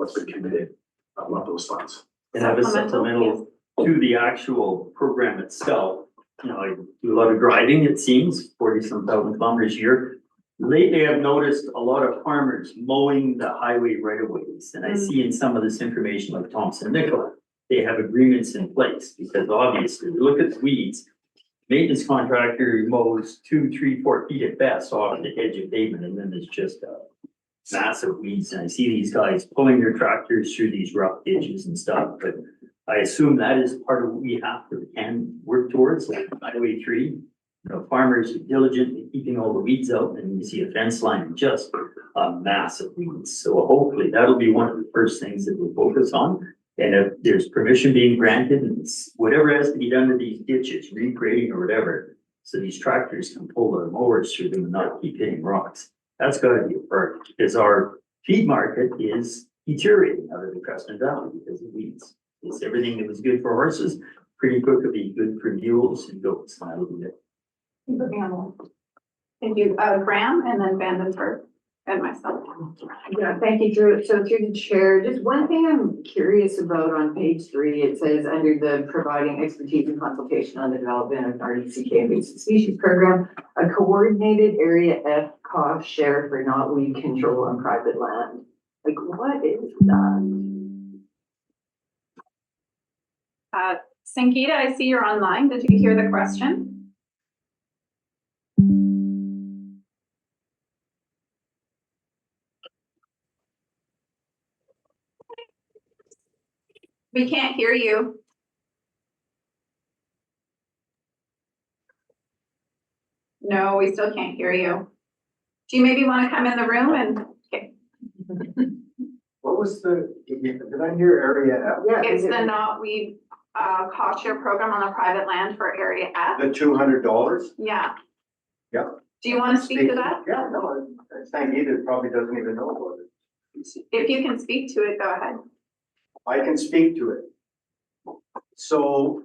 what's been committed of those funds. And have a supplemental to the actual program itself. You know, I do a lot of driving, it seems, 40-some thousand kilometers a year. Lately, I've noticed a lot of farmers mowing the highway right of ways, and I see in some of this information like Thompson Nicola, they have agreements in place, because obviously, look at the weeds. Maintenance contractor mows 2, 3, 4 feet at best off the edge of pavement, and then there's just massive weeds, and I see these guys pulling their tractors through these rough ditches and stuff, but I assume that is part of what we have to and work towards, like Highway 3. You know, farmers are diligently keeping all the weeds out, and you see a fence line and just a massive weeds. So hopefully that'll be one of the first things that we'll focus on. And if there's permission being granted and whatever has to be done to these ditches, regrading or whatever, so these tractors can pull their mowers through them and not keep hitting rocks. That's gotta be a priority, because our feed market is deteriorating out of the Creston Valley because of weeds. It's everything that was good for horses, pretty quickly good for mules and goats, and that'll be it. Thank you, Graham, and then Vandenberg, and myself. Yeah, thank you, Drew. So through the chair, just one thing I'm curious about on page 3, it says under the providing expertise and consultation on the development of RDCK invasive species program, a coordinated area F cost share for knotweed control on private land. Like, what is that? Sangeeta, I see you're online. Did you hear the question? We can't hear you. No, we still can't hear you. Do you maybe want to come in the room and, okay, What was did I hear area F? Yeah. it's the knotweed cost share program on the private land for area F. The $200? Yeah. Yeah. Do you want to speak to that? Yeah, no, Sangeeta probably doesn't even know about it. If you can speak to it, go ahead. I can speak to it. So,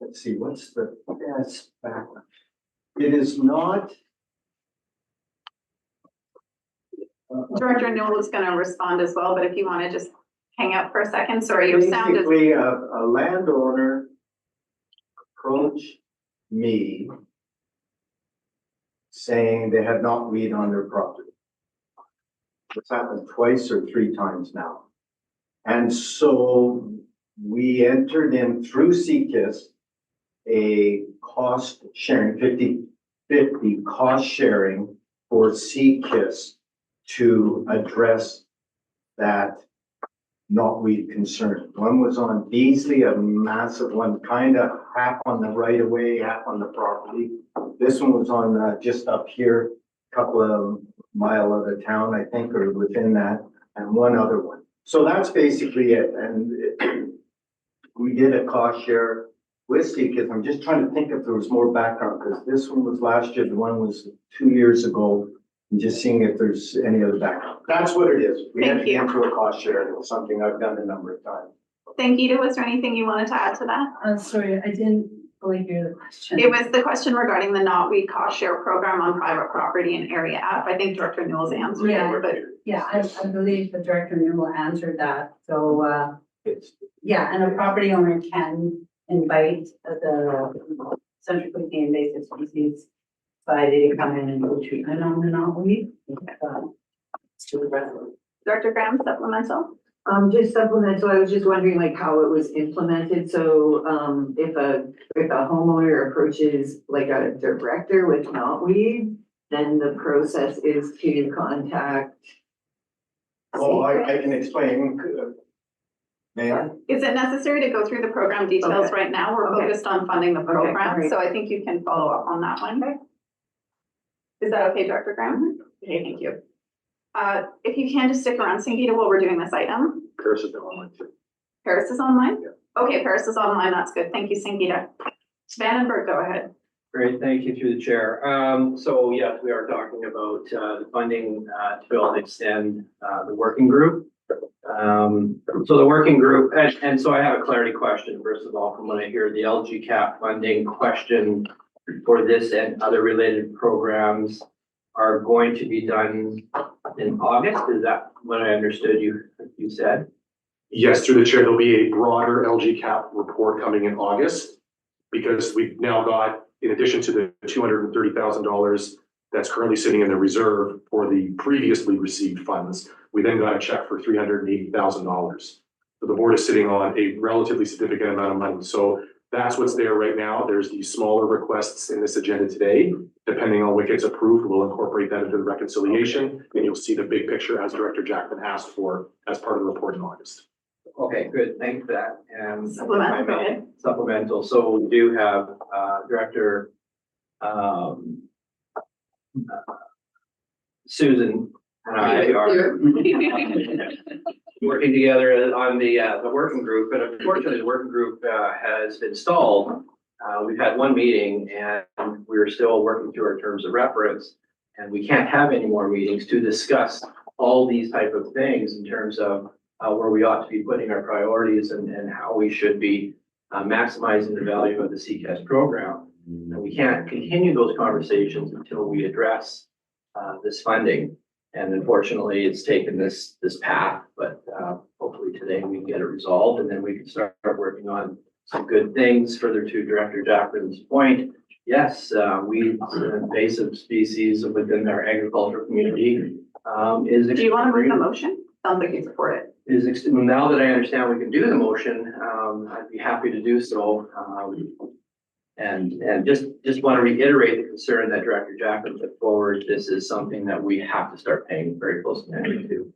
let's see, what's the best background? It is not. Director Newell is going to respond as well, but if you want to just hang out for a second, sorry, your sound is. Basically, a landowner approached me saying they had knotweed on their property. It's happened twice or 3 times now. And so we entered in through CKIS a cost sharing, 50-50 cost sharing for CKIS to address that knotweed concern. One was on Beasley, a massive one, kind of half on the right of way, half on the property. This one was on just up here, a couple of mile out of town, I think, or within that, and one other one. So that's basically it. And we did a cost share with CKIS. I'm just trying to think if there was more background, because this one was last year, the one was 2 years ago. And just seeing if there's any other background. That's what it is. We Thank entered you. into a cost share. It was something I've done a number of times. Sangeeta, was there anything you wanted to add to that? Sorry, I didn't fully hear the question. It was the question regarding the knotweed cost share program on private property in area F. I think Director Newell's answered Yeah. it, but Yeah, I believe the director Newell answered that. So, It's, yeah, and a property owner can invite the Central Queen invasive species society to come in and do treatment on the knotweed. To the resident. Director Graham, supplemental? Just supplemental, I was just wondering like how it was implemented, so, if a homeowner approaches like a director with knotweed, then the process is to contact. oh, I can explain. May I? Is it necessary to go through the program details Okay. right now? We're Okay. focused on funding the program, great. so I think you can follow up on that one. Okay. Is that okay, Director Graham? Okay, thank you. If you can just stick around, Sangeeta, while we're doing this item. Paris has been online too. Paris is online? Okay, Paris is online. That's good. Thank you, Sangeeta. Vandenberg, go ahead. Great, thank you through the chair. So yes, we are talking about the funding to build and extend the working group. So the working group, and so I have a clarity question, first of all, from when I hear the LGCAP funding question for this and other related programs are going to be done in August, is that what I understood you said? Yes, through the chair, there'll be a broader LG cap report coming in August. Because we've now got, in addition to the $230,000 that's currently sitting in the reserve for the previously received funds, we then got a check for $380,000. So the board is sitting on a relatively significant amount of money. So that's what's there right now. There's these smaller requests in this agenda today. Depending on what gets approved, we'll incorporate that into the reconciliation, and you'll see the big picture as Director Jackman asked for as part of the report in August. Okay, good, thank you for that. And Supplemental, go ahead. supplemental, so we do have, Director, Susan and I are working together on the working group, but unfortunately, the working group, has been stalled. We've had one meeting and we're still working through our terms of reference. And we can't have any more meetings to discuss all these type of things in terms of where we ought to be putting our priorities and how we should be maximizing the value of the CCAS program. And we can't continue those conversations until we address this funding. And unfortunately, it's taken this path, but hopefully today we can get it resolved and then we can start working on some good things. Further to Director Jackman's point, yes, weeds and invasive species within our agricultural community is. Do you want to move the motion? Sounds like you support it. Now that I understand we can do the motion, I'd be happy to do so. And just want to reiterate the concern that Director Jackman put forward. This is something that we have to start paying very close attention to.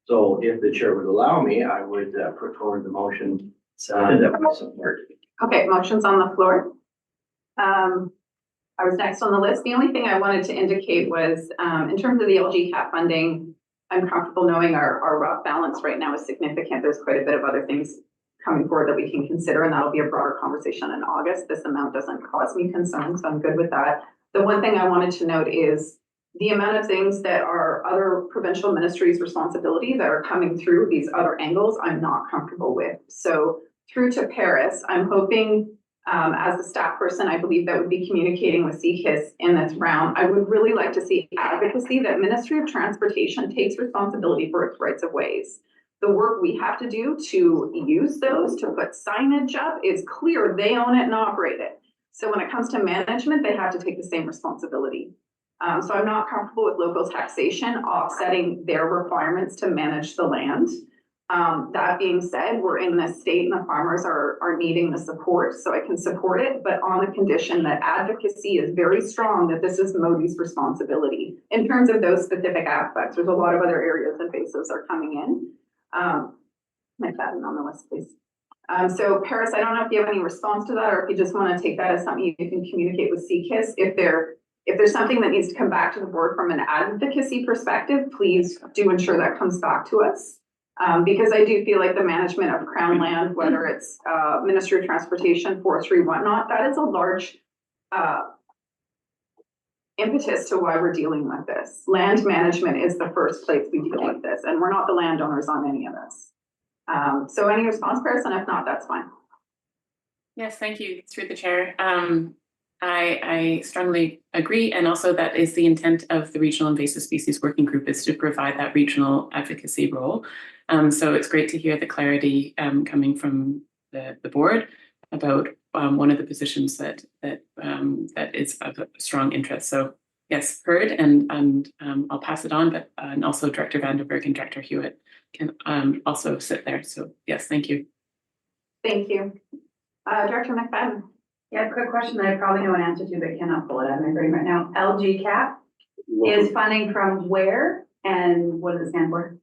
So if the chair would allow me, I would put forward the motion that we support. Okay, motion's on the floor. I was next on the list. The only thing I wanted to indicate was, in terms of the LG cap funding, I'm comfortable knowing our rough balance right now is significant. There's quite a bit of other things coming forward that we can consider, and that'll be a broader conversation in August. This amount doesn't cause me concern, so I'm good with that. The one thing I wanted to note is the amount of things that are other provincial ministries' responsibility that are coming through these other angles, I'm not comfortable with. So through to Paris, I'm hoping, as a staff person, I believe that would be communicating with CCAS in this round. I would really like to see advocacy that Ministry of Transportation takes responsibility for its rights of ways. The work we have to do to use those, to put signage up, is clear. They own it and operate it. So when it comes to management, they have to take the same responsibility. So I'm not comfortable with local taxation offsetting their requirements to manage the land. That being said, we're in this state and the farmers are needing the support, so I can support it, but on the condition that advocacy is very strong, that this is Modi's responsibility. In terms of those specific aspects, there's a lot of other areas invasives are coming in. Make that on the list, please. So Paris, I don't know if you have any response to that, or if you just want to take that as something you can communicate with CCAS. If there's something that needs to come back to the board from an advocacy perspective, please do ensure that comes back to us. Because I do feel like the management of Crown land, whether it's Ministry of Transportation, forestry, whatnot, that is a large impetus to why we're dealing with this. Land management is the first place we deal with this, and we're not the landowners on any of this. So any response, Paris, and if not, that's fine. Yes, thank you, through the chair. I strongly agree, and also that is the intent of the Regional Invasive Species Working Group, is to provide that regional advocacy role. So it's great to hear the clarity coming from the board about one of the positions that is of a strong interest. So yes, heard, and I'll pass it on, but and also Director Vandenberg and Director Hewitt can also sit there. So yes, thank you. Thank you. Director McFadden. Yeah, quick question that I probably know an answer to, but cannot pull it out of my brain right now. LG cap is funding from where and what does it stand for?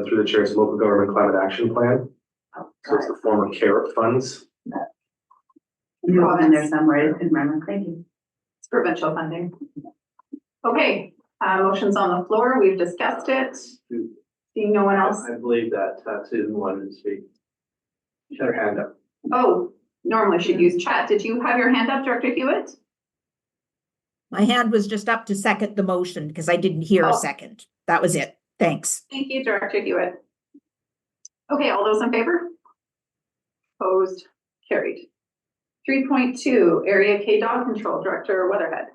Through the chair's local government climate action plan. Oh, So it's the former CARE funds. It's in there somewhere, I just couldn't remember. Thank you. It's provincial funding. Okay, motion's on the floor. We've discussed it. Seeing no one else. I believe that Susan wanted to speak. She had her hand up. Oh, normally she'd use chat. Did you have your hand up, Director Hewitt? My hand was just up to second the motion because I didn't hear a Oh. second. That was it. Thanks. Thank you, Director Hewitt. Okay, all those in favor? Opposed, carried. 3.2, Area K Dog Control, Director Weatherhead.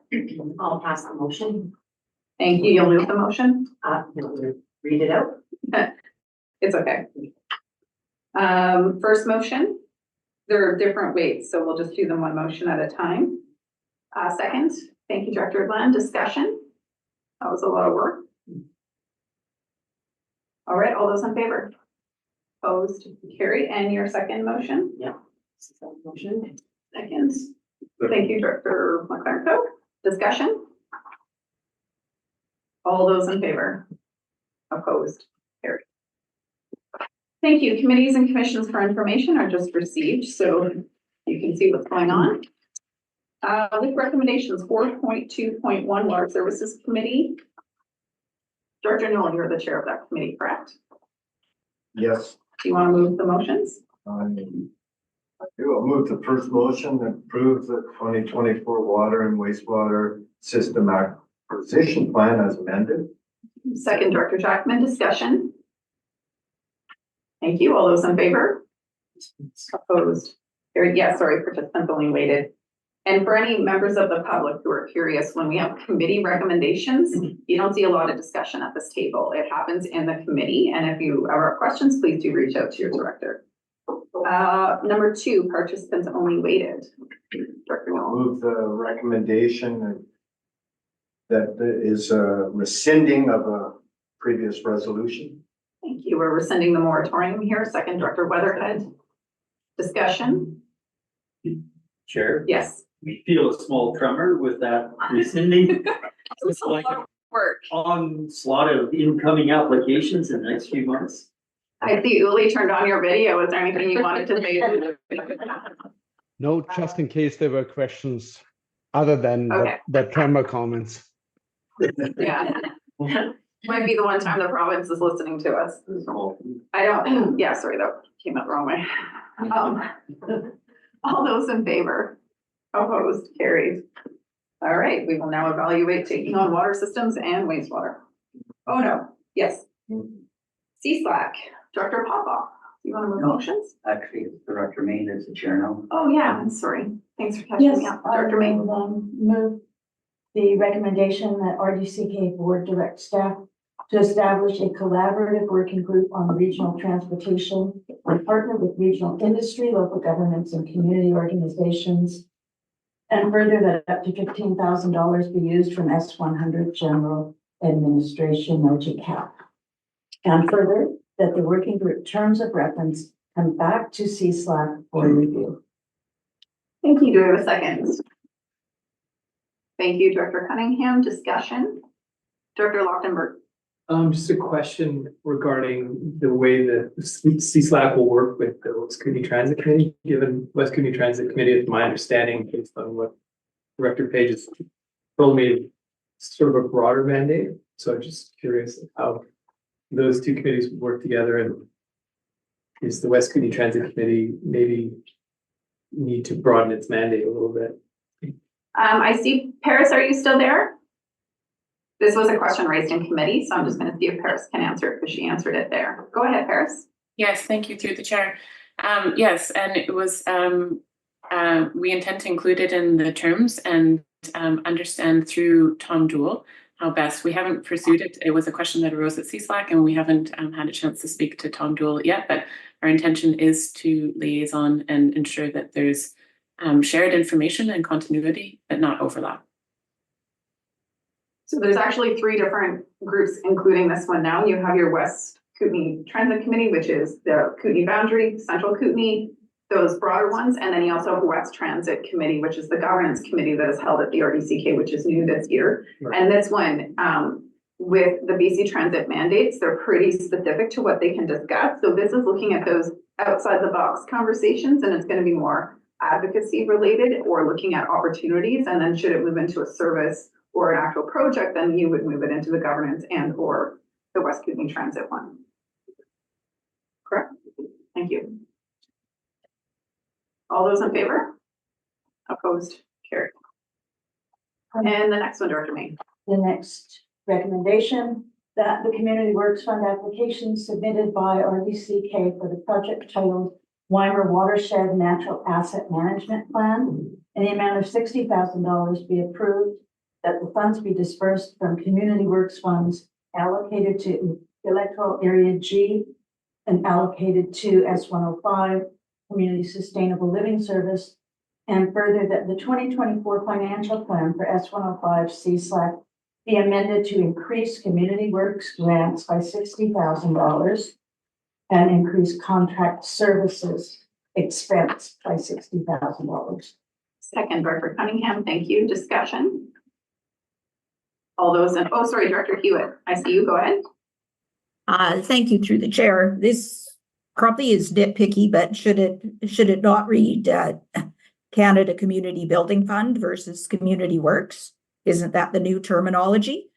I'll pass the motion. Thank you. You'll move the motion? Read it out. It's okay. First motion, there are different weights, so we'll just do them one motion at a time. Second, thank you, Director Glenn. Discussion. That was a lot of work. All right, all those in favor? Opposed, carried. And your second motion? Motion. Second. Thank you, Director McLaren. Discussion. All those in favor? Opposed, carried. Thank you. Committees and commissions for information are just received, so you can see what's going on. With recommendations, 4.2.1 Water Services Committee. Director Newell, you're the chair of that committee, correct? Yes, Do you want to move the motions? I do. I'll move the first motion that approves the 2024 water and wastewater system acquisition plan as amended. Second, Director Jackman, discussion. Thank you. All those in favor? Opposed? Carried. Yeah, sorry, participants only waited. And for any members of the public who are curious, when we have committee recommendations, you don't see a lot of discussion at this table. It happens in the committee. And if you ever have questions, please do reach out to your director. Number 2, participants only waited. Director Newell. Move the recommendation that is rescinding of a previous resolution. Thank you. We're rescinding the moratorium here. Second, Director Weatherhead. Discussion? Chair, Yes. we feel a small tremor with that rescinding. It's like an Work. onslaught of incoming applications in the next few months. I see Uli turned on your video. Is there anything you wanted to say? No, just in case there were questions other than Okay. the tremor comments. Yeah. Might be the one time the province is listening to us. I don't, yeah, sorry, that came out the wrong way. All those in favor? Opposed, carried. All right, we will now evaluate taking on water systems and wastewater. Oh, no, yes. CSLAC, Director Popoff, you want to move No. motions? Actually, Director Main is the chair now. Oh, yeah, I'm sorry. Thanks for catching me up. Director May. Move the recommendation that RDCK Board direct staff to establish a collaborative working group on regional transportation and partner with regional industry, local governments, and community organizations. And further, that up to $15,000 be used from S100 General Administration OGCAP. And further, that the working group terms of reference come back to CSLAC for review. Thank you. Do we have a second? Thank you, Director Cunningham. Discussion? Director Lochtenberg. Just a question regarding the way that CSLAC will work with the West Kootenay Transit Committee, given West Kootenay Transit Committee, is my understanding based on what Director Page has told me, it's sort of a broader mandate. So I'm just curious how those two committees work together, and is the West Kootenay Transit Committee maybe need to broaden its mandate a little bit? I see Paris, are you still there? This was a question raised in committee, so I'm just going to see if Paris can answer it because she answered it there. Go ahead, Paris. Yes, thank you through the chair. Yes, and it was, we intend to include it in the terms and understand through Tom Jewell how best. We haven't pursued it. It was a question that arose at CSLAC and we haven't had a chance to speak to Tom Jewell yet, but our intention is to liaison and ensure that there's shared information and continuity, but not overlap. So there's actually 3 different groups, including this one now. You have your West Kootenay Transit Committee, which is the Kootenay Boundary, Central Kootenay, those broader ones. And then you also have West Transit Committee, which is the governance committee that is held at the RDCK, which is new this year. Right. And this one, with the BC Transit mandates, they're pretty specific to what they can discuss. So this is looking at those outside the box conversations, and it's going to be more advocacy related or looking at opportunities. And then should it move into a service or an actual project, then you would move it into the governance and or the West Kootenay Transit one. Correct? Thank you. All those in favor? Opposed? Carried. And the next one, Director May. The next recommendation, that the Community Works Fund application submitted by RDCK for the project titled Weimer Watershed Natural Asset Management Plan in the amount of $60,000 be approved, that the funds be dispersed from Community Works funds allocated to electoral area G and allocated to S105, Community Sustainable Living Service. And further, that the 2024 financial plan for S105 CSLAC be amended to increase Community Works grants by $60,000 and increase contract services expense by $60,000. Second, Director Cunningham, thank you. Discussion? All those in, oh, sorry, Director Hewitt, I see you. Go ahead. Thank you through the chair. This probably is nitpicky, but should it not read Canada Community Building Fund versus Community Works? Isn't that the new terminology?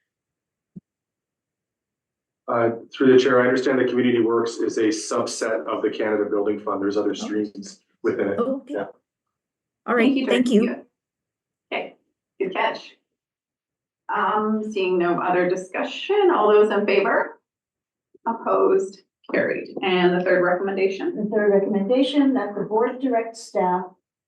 Through the chair, I understand that Community Works is a subset of the Canada Building Fund. There's other streams within it. Okay. Yeah. All right, thank Director you. Hewitt. Okay, good catch. Seeing no other discussion, all those in favor? Opposed, carried. And the third recommendation? The third recommendation, that the board direct staff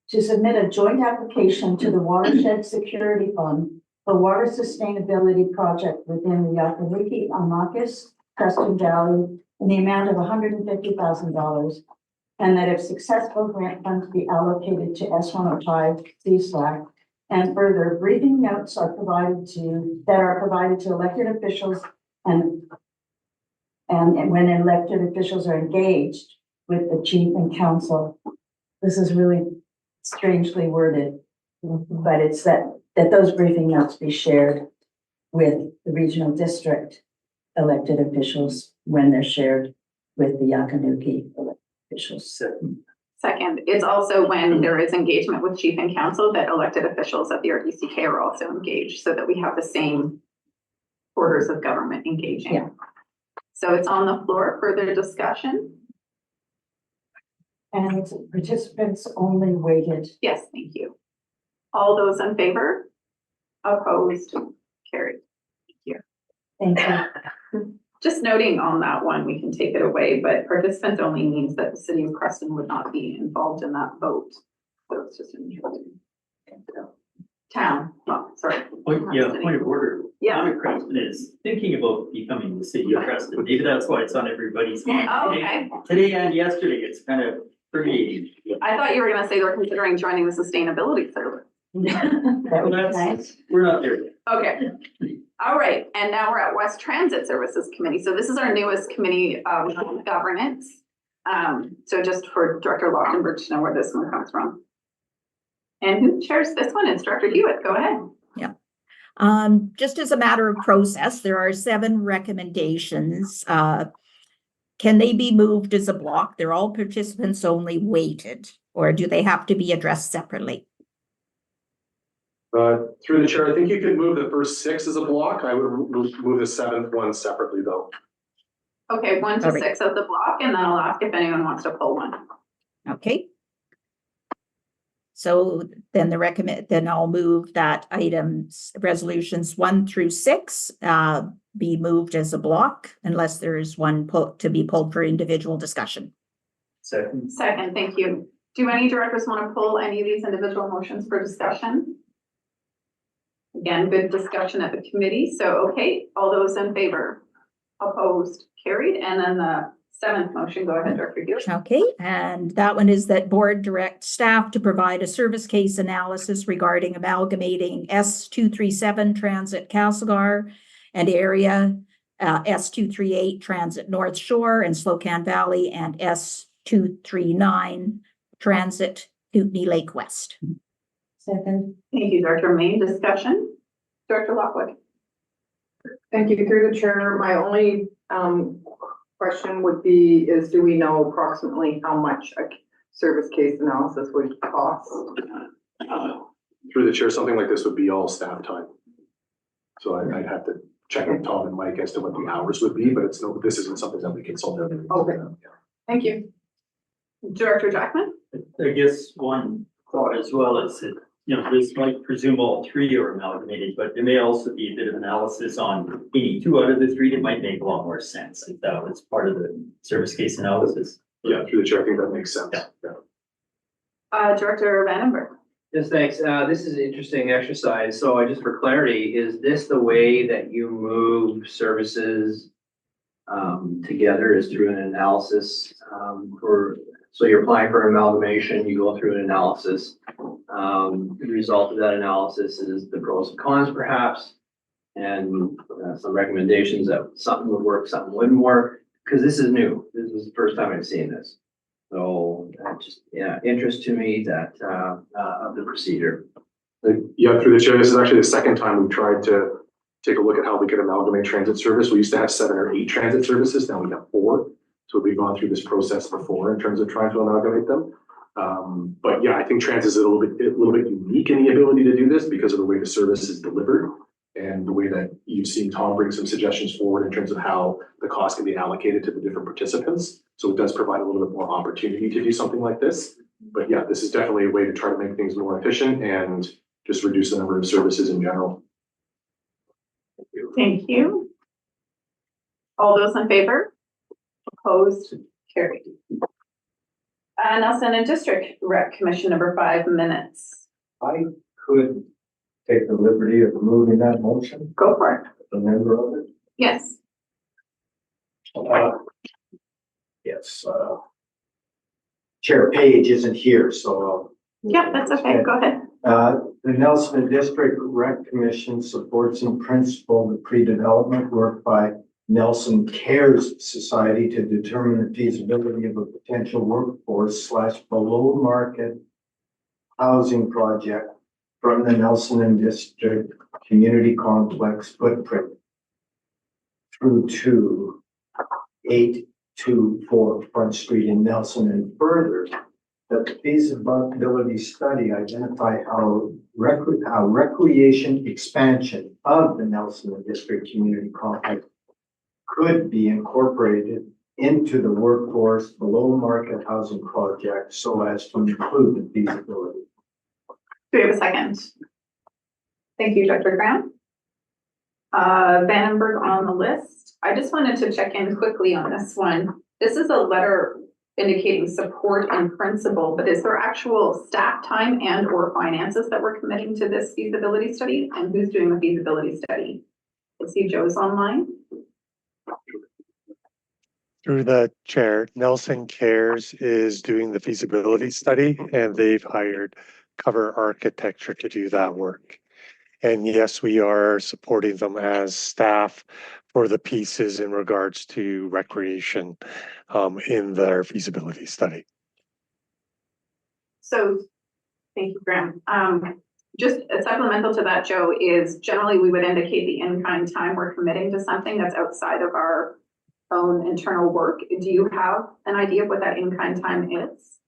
to submit a joint application to the Watershed Security Fund for water sustainability project within the Yakaniki, Amakis, Creston Valley in the amount of $150,000. And that if successful, grant funds be allocated to S105 CSLAC. And further, briefing notes are provided to elected officials and when elected officials are engaged with the chief and council. This is really strangely worded, but it's that those briefing notes be shared with the regional district elected officials when they're shared with the Yakanuki elected officials. Second, it's also when there is engagement with chief and council that elected officials at the RDCK are also engaged so that we have the same orders of government engaging. Yeah. So it's on the floor. Further discussion? And it's participants only weighted. Yes, thank you. All those in favor? Opposed? Carried. Thank you. Just noting on that one, we can take it away, but participants only means that the city of Creston would not be involved in that vote. So it's just an interesting. Town, oh, sorry. Point of order. Yeah. Town of Creston is thinking about becoming the city of Creston. Maybe that's why it's on everybody's mind. Oh, okay. Today and yesterday, it's kind of permeating. I thought you were gonna say they're considering joining the sustainability service. That would be nice. We're not there yet. Okay. All right, and now we're at West Transit Services Committee. So this is our newest committee of governance. So just for Director Lockenberg to know where this one comes from. And who chairs this one? It's Director Hewitt. Go ahead. Yeah. Just as a matter of process, there are 7 recommendations. Can they be moved as a block? They're all participants only weighted, or do they have to be addressed separately? Through the chair, I think you could move the first 6 as a block. I would move the 7th one separately though. Okay, 1 to All right. 6 of the block, and then I'll ask if anyone wants to pull one. Okay. So then then I'll move that items, resolutions 1 through 6, be moved as a block unless there is one to be pulled for individual discussion. Second. Second, thank you. Do any directors want to pull any of these individual motions for discussion? Again, good discussion at the committee. So, okay, all those in favor? Opposed? Carried. And then the 7th motion, go ahead, Director Hewitt. Okay, and that one is that board direct staff to provide a service case analysis regarding amalgamating S237 Transit Castlegar and area, S238 Transit North Shore and Slocan Valley, and S239 Transit Kootenay Lake West. Second. Thank you, Director Main. Discussion? Director Lockwood. Thank you. Through the chair, my only question would be is, do we know approximately how much a service case analysis would cost? Through the chair, something like this would be all staff time. So I'd have to check with Tom and Mike as to what the hours would be, but this isn't something that we consult. Okay. Thank you. Director Jackman? I guess one thought as well is that, this might presume all 3 are amalgamated, but there may also be a bit of analysis on any 2 out of the 3 that might make a lot more sense if that was part of the service case analysis. Yeah, through the chair, I think that makes sense. Yeah. Yeah. Director Vandenberg. Yes, thanks. This is an interesting exercise. So just for clarity, is this the way that you move services together is through an analysis so you're applying for amalgamation, you go through an analysis. The result of that analysis is the pros and cons perhaps, and some recommendations that something would work, something wouldn't work, because this is new. This is the first time I've seen this. So just, yeah, interest to me that of the procedure. Yeah, through the chair, this is actually the second time we've tried to take a look at how we could amalgamate transit service. We used to have 7 or 8 transit services, now we have 4. So we've gone through this process before in terms of trying to amalgamate them. But yeah, I think transit is a little bit unique in the ability to do this because of the way the service is delivered and the way that you've seen Tom bring some suggestions forward in terms of how the cost can be allocated to the different participants. So it does provide a little bit more opportunity to do something like this. But yeah, this is definitely a way to try to make things more efficient and just reduce the number of services in general. Thank you. All those in favor? Opposed? Carried. Nelson and District Rec Commission number 5 minutes. I could take the liberty of moving that motion, Go for it. a member of it. Yes. Yes, Chair Page isn't here, so. Yeah, that's okay. Go ahead. The Nelson District Rec Commission supports in principle the pre-development work by Nelson Cares Society to determine the feasibility of a potential workforce / below market housing project from the Nelson and District Community Complex footprint through to 824 Front Street in Nelson, and further that the feasibility study identify how recreation expansion of the Nelson and District Community Complex could be incorporated into the workforce below market housing project so as to include the feasibility. Do we have a second? Thank you, Dr. Graham. Vandenberg on the list. I just wanted to check in quickly on this one. This is a letter indicating support in principle, but is there actual staff time and or finances that we're committing to this feasibility study? And who's doing the feasibility study? I see Joe's online. Through the chair, Nelson Cares is doing the feasibility study and they've hired Cover Architecture to do that work. And yes, we are supporting them as staff for the pieces in regards to recreation in their feasibility study. So, thank you, Graham. Just a supplemental to that, Joe, is generally we would indicate the in-kind time we're committing to something that's outside of our own internal work. Do you have an idea of what that in-kind time is?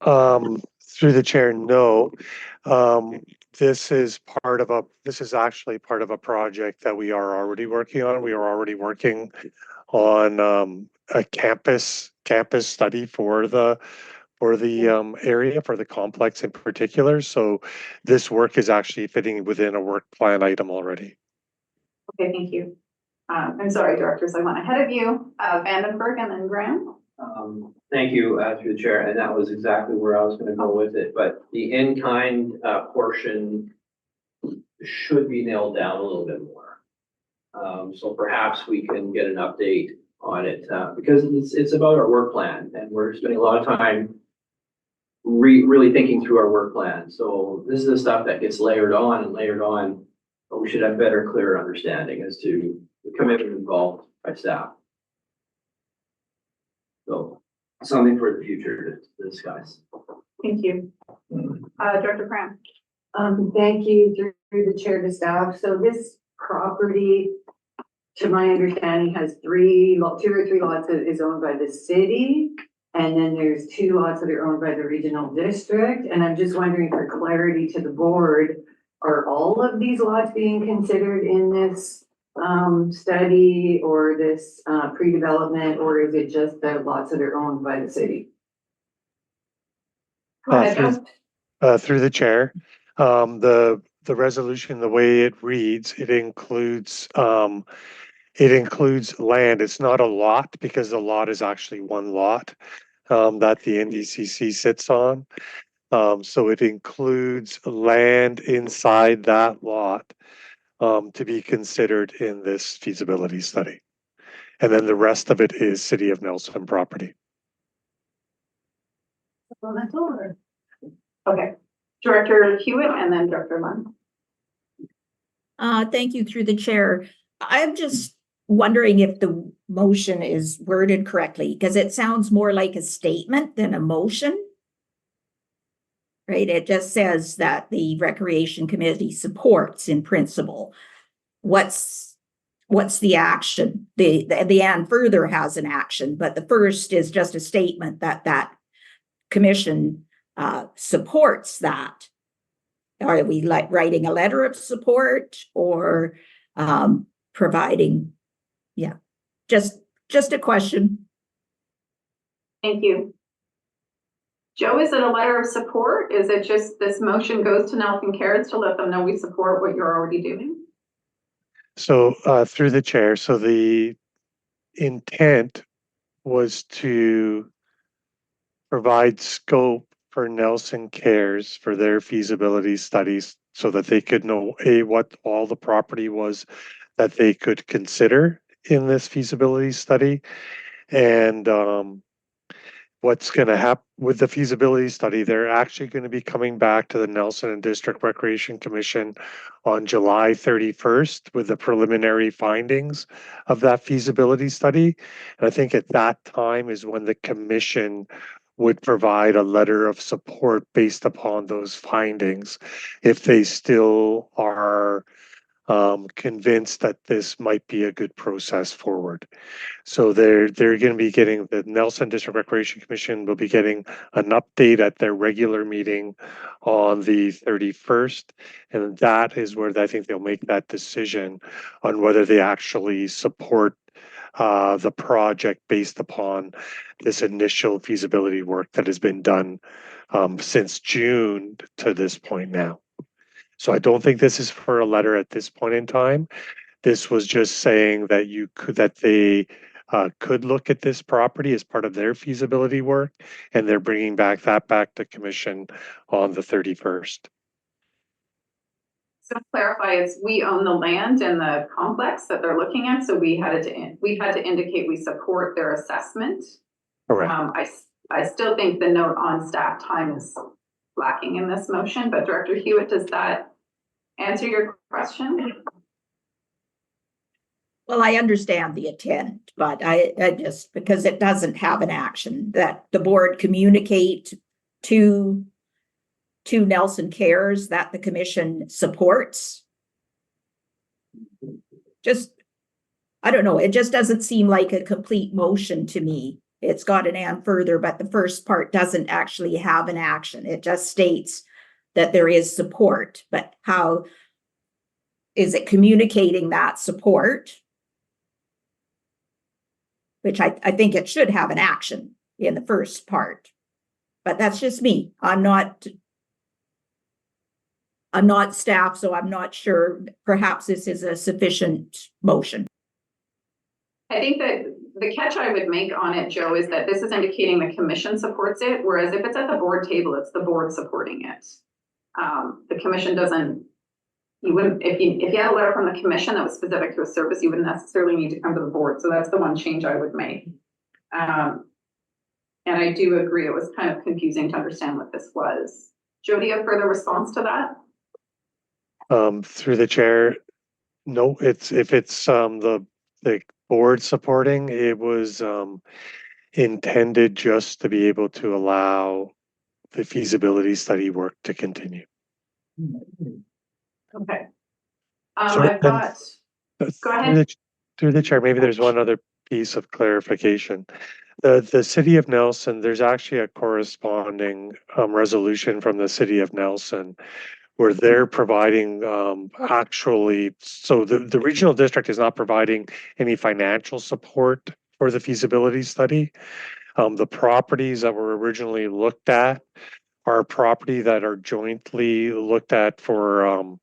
Through the chair, no. This is actually part of a project that we are already working on. We are already working on a campus study for the area, for the complex in particular. So this work is actually fitting within a work plan item already. Okay, thank you. I'm sorry, directors, I went ahead of you. Vandenberg and then Graham. Thank you, through the chair, and that was exactly where I was going to go with it. But the in-kind portion should be nailed down a little bit more. So perhaps we can get an update on it because it's about our work plan, and we're spending a lot of time really thinking through our work plan. So this is the stuff that gets layered on, but we should have better, clearer understanding as to the commitment involved by staff. So something for the future to discuss. Thank you. Director Graham. Thank you through the chair to staff. So this property, to my understanding, has 2 or 3 lots that is owned by the city. And then there's 2 lots that are owned by the regional district. And I'm just wondering for clarity to the board, are all of these lots being considered in this study or this pre-development, or is it just the lots that are owned by the city? Through the chair, the resolution, the way it reads, it includes land. It's not a lot because the lot is actually one lot that the NDCC sits on. So it includes land inside that lot to be considered in this feasibility study. And then the rest of it is City of Nelson property. Okay, Director Hewitt and then Director Lund. Thank you through the chair. I'm just wondering if the motion is worded correctly, because it sounds more like a statement than a motion. Right? It just says that the Recreation Committee supports in principle. What's the action? The and further has an action, but the first is just a statement that commission supports that. Are we like writing a letter of support or providing? Yeah, just a question. Thank you. Joe, is it a letter of support? Is it just this motion goes to Nelson Cares to let them know we support what you're already doing? So through the chair, so the intent was to provide scope for Nelson Cares for their feasibility studies so that they could know what all the property was that they could consider in this feasibility study. And what's going to happen with the feasibility study, they're actually going to be coming back to the Nelson and District Recreation Commission on July 31st with the preliminary findings of that feasibility study. And I think at that time is when the commission would provide a letter of support based upon those findings, if they still are convinced that this might be a good process forward. So they're going to be getting, the Nelson District Recreation Commission will be getting an update at their regular meeting on the 31st. And that is where I think they'll make that decision on whether they actually support the project based upon this initial feasibility work that has been done since June to this point now. So I don't think this is for a letter at this point in time. This was just saying that they could look at this property as part of their feasibility work, and they're bringing back to commission on the 31st. So to clarify, it's we own the land and the complex that they're looking at, so we had to indicate we support their assessment. Correct. I still think the note on staff time is lacking in this motion, but Director Hewitt, does that answer your question? Well, I understand the intent, but I just, because it doesn't have an action that the board communicate to Nelson Cares that the commission supports. Just, I don't know, it just doesn't seem like a complete motion to me. It's got an and further, but the first part doesn't actually have an action. It just states that there is support, but how is it communicating that support? Which I think it should have an action in the first part, but that's just me. I'm not staff, so I'm not sure. Perhaps this is a sufficient motion. I think that the catch I would make on it, Joe, is that this is indicating the commission supports it, whereas if it's at the board table, it's the board supporting it. The commission doesn't, you wouldn't, if you had a letter from the commission that was specific to a service, you wouldn't necessarily need to come to the board. So that's the one change I would make. And I do agree, it was kind of confusing to understand what this was. Joe, do you have further response to that? Through the chair, no, if it's the board supporting, it was intended just to be able to allow the feasibility study work to continue. Okay. Sorry, I've got, go ahead. Through the chair, maybe there's one other piece of clarification. The City of Nelson, there's actually a corresponding resolution from the City of Nelson where they're providing so the regional district is not providing any financial support for the feasibility study. The properties that were originally looked at are property that are jointly looked at for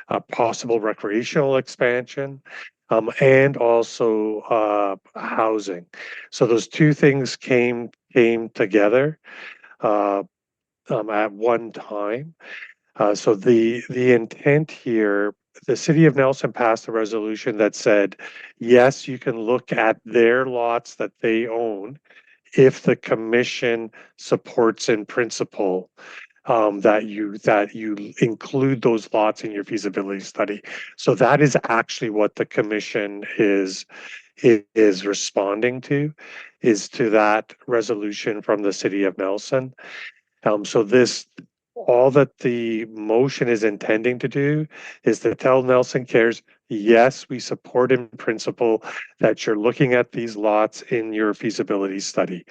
a possible recreational expansion and also housing. So those two things came together. at one time. So the intent here, the city of Nelson passed a resolution that said, yes, you can look at their lots that they own if the commission supports in principle that you include those lots in your feasibility study. So that is actually what the commission is responding to, is to that resolution from the city of Nelson. So this, all that the motion is intending to do is to tell Nelson Cares, yes, we support in principle that you're looking at these lots in your feasibility study.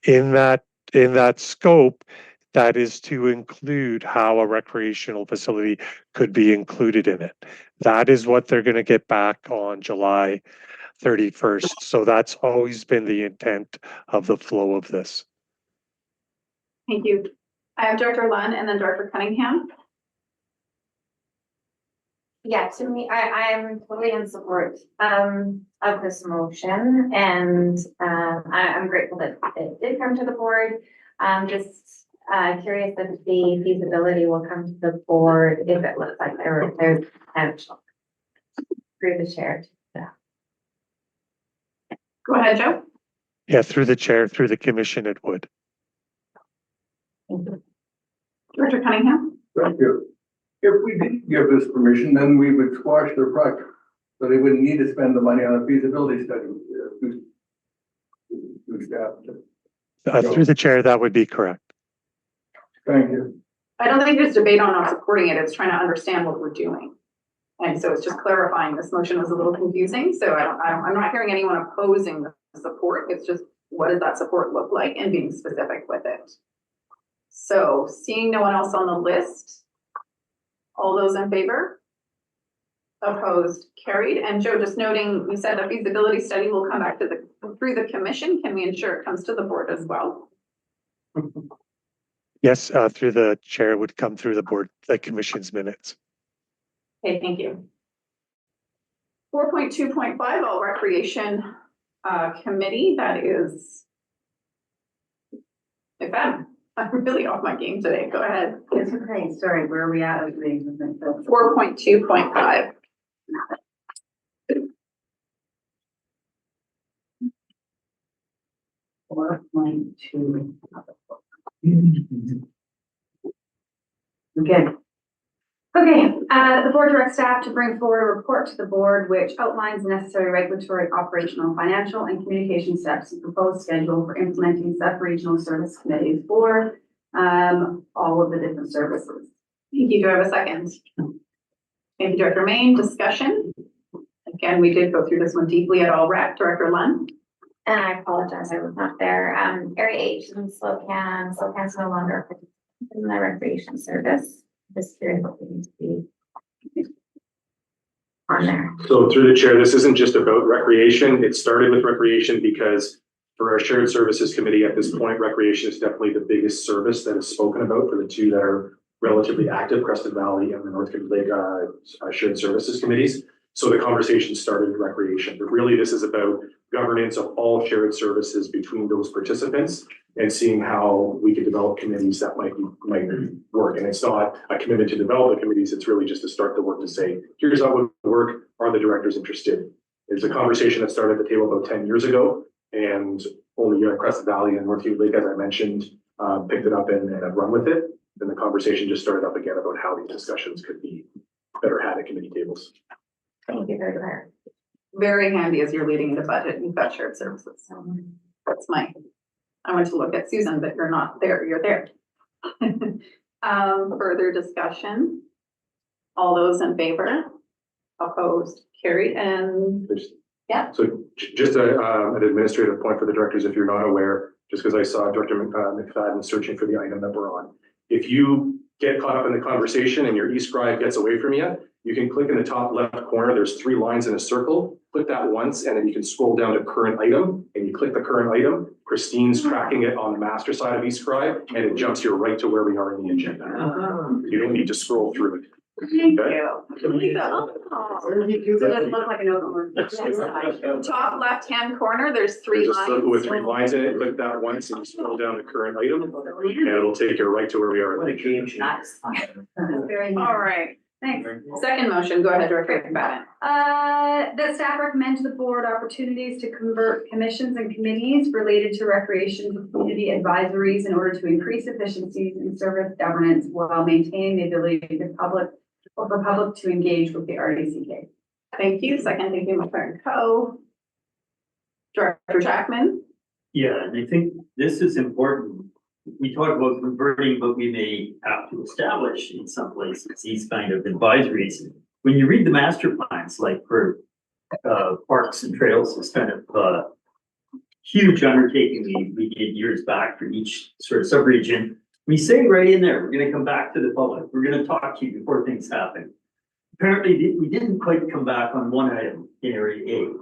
In that scope, that is to include how a recreational facility could be included in it. That is what they're going to get back on July 31st. So that's always been the intent of the flow of this. Thank you. I have Director Lund and then Director Cunningham. Yeah, to me, I'm totally in support of this motion, and I'm grateful that it did come to the board. Just curious if the feasibility will come to the board, if it looks like there's potential. Through the chair. Yeah. Go ahead, Joe. Yeah, through the chair, through the commission, it would. Director Cunningham. Thank you. If we did give this permission, then we would squash their project. So they wouldn't need to spend the money on a feasibility study. Through the chair, that would be correct. Thank you. I don't think there's debate on not supporting it. It's trying to understand what we're doing. And so it's just clarifying. This motion was a little confusing. So I'm not hearing anyone opposing the support. It's just, what does that support look like, and being specific with it. So seeing no one else on the list, all those in favor? Opposed, carried. And Joe, just noting, you said the feasibility study will come back to through the commission. Can we ensure it comes to the board as well? Yes, through the chair would come through the board, the commission's minutes. Okay, thank you. 4.2.5, all recreation committee, that is, if I'm really off my game today, go ahead. It's okay, sorry, where are we at? 4.2.5. Good. Okay, the board directs staff to bring forward a report to the board which outlines necessary regulatory, operational, financial, and communication steps and proposed schedule for implementing sub-regional service committees for all of the different services. Thank you. Do I have a second? Thank you, Director Main. Discussion. Again, we did go through this one deeply at all rec. Director Lund. And I apologize, I was not there. Area H and SLOCAN's no longer in the recreation service. Just curious what we need to be on there. So through the chair, this isn't just about recreation. It started with recreation because for our shared services committee at this point, recreation is definitely the biggest service that is spoken about for the two that are relatively active, Crested Valley and the North Country Lake shared services committees. So the conversation started with recreation, but really this is about governance of all shared services between those participants and seeing how we can develop committees that might work. And it's not a commitment to develop the committees. It's really just to start the work to say, here's how it would work. Are the directors interested? There's a conversation that started at the table about 10 years ago, and only Crested Valley and North Country Lake, as I mentioned, picked it up and have run with it. Then the conversation just started up again about how these discussions could be better had at committee tables. Thank you, very Very handy as you're leading the budget and you've got shared services. That's I went to look at Susan, but you're not there. You're there. Further discussion. All those in favor? Opposed? Carried. And yeah. So just an administrative point for the directors, if you're not aware, just because I saw Director McFadden searching for the item that we're on. If you get caught up in the conversation and your eScribe gets away from you, you can click in the top left corner. There's 3 lines in a circle. Click that once, and then you can scroll down to current item, and you click the current item. Christine's tracking it on the master side of eScribe, and it jumps you right to where we are in the agenda. You don't need to scroll through it. Thank Okay. you. Oh. So it doesn't look like an open. Top left-hand corner, there's three There's a circle with lines. 3 lines in it, click that once and you scroll down to current item, and it'll take you right to where we are. What a game changer. That's very. All right, Thanks. second motion, go ahead, Director McFadden. That staff recommend to the board opportunities to convert commissions and committees related to recreation to community advisories in order to increase efficiencies in service governance while maintaining the ability for public to engage with the RDCK. Thank you, second, thank you, McLaren Co. Director Jackman. Yeah, and I think this is important. We talk about converting, but we may have to establish in some places these kind of advisories. When you read the master plans, like for parks and trails, it's kind of huge undertaking we did years back for each sort of subregion. We say right in there, we're gonna come back to the public. We're gonna talk to you before things happen. Apparently, we didn't quite come back on one item in area A.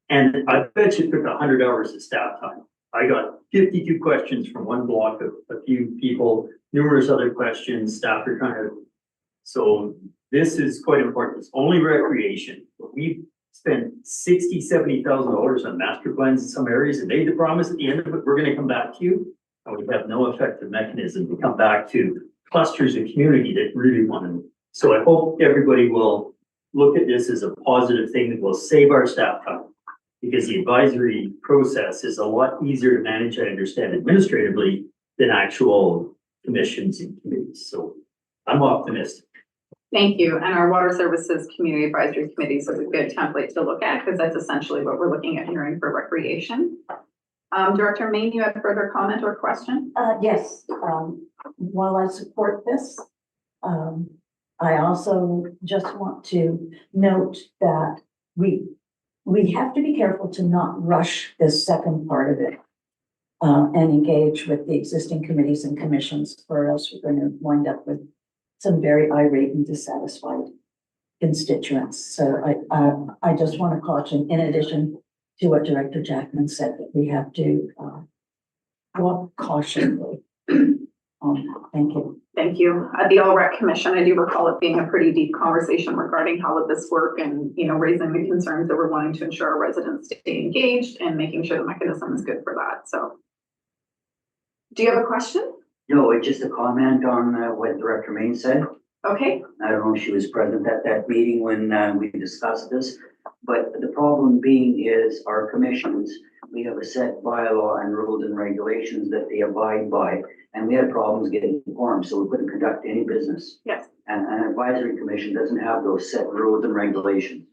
And I bet you it took 100 hours of staff time. I got 52 questions from one block of a few people, numerous other questions, staff are trying to. So this is quite important. It's only recreation. We've spent $60,000-$70,000 on master plans in some areas and made the promise at the end of it, we're gonna come back to you. And we have no effective mechanism to come back to clusters of community that really want to. So I hope everybody will look at this as a positive thing that will save our staff time. Because the advisory process is a lot easier to manage, I understand administratively, than actual commissions and committees. So I'm optimistic. Thank you, and our Water Services Community Advisory Committees is a good template to look at, because that's essentially what we're looking at hearing for recreation. Director Main, you have further comment or question? Yes, while I support this, I also just want to note that we have to be careful to not rush this second part of it and engage with the existing committees and commissions, or else we're going to wind up with some very irate and dissatisfied constituents. So I just want to caution, in addition to what Director Jackman said, that we have to walk cautiously on that. Thank you. Thank you. At the LREC Commission, I do recall it being a pretty deep conversation regarding how would this work and, you know, raising the concerns that we're wanting to ensure our residents stay engaged and making sure the mechanism is good for that. So do you have a question? No, it's just a comment on what Director Main said. Okay. I don't know if she was present at that meeting when we discussed this, but the problem being is our commissions, we have a set bylaw and rules and regulations that they abide by, and we had problems getting formed, so we couldn't conduct any business. Yes. And an advisory commission doesn't have those set rules and regulations.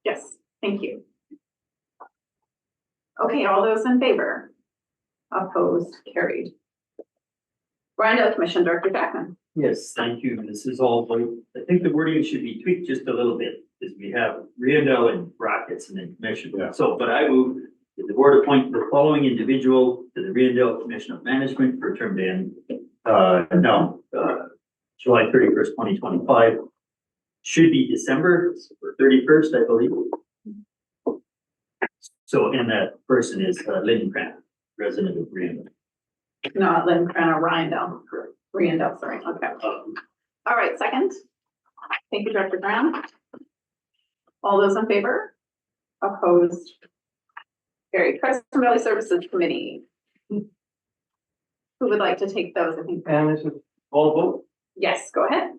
Yes. Thank you. Okay. All those in favor? Opposed? Carried. Randall Commission, Director Jackman. Yes, thank you. This is all, I think the wording should be tweaked just a little bit, because we have Riendell in brackets and then commission. Yeah. So, but I move that the board appoint the following individual to the Riendell Commission of Management for a term to end, July 31st, 2025. Should be December 31st, I believe. So, and that person is Lynn Grant, resident of Riendell. Not Lynn Crana, Riendell. Riendell, sorry. Okay. All right, second. Thank you, Director Brown. All those in favor? Opposed? Carried. Crescent Valley Services Committee. Who would like to take those? I think. And this is all vote. Yes, go ahead.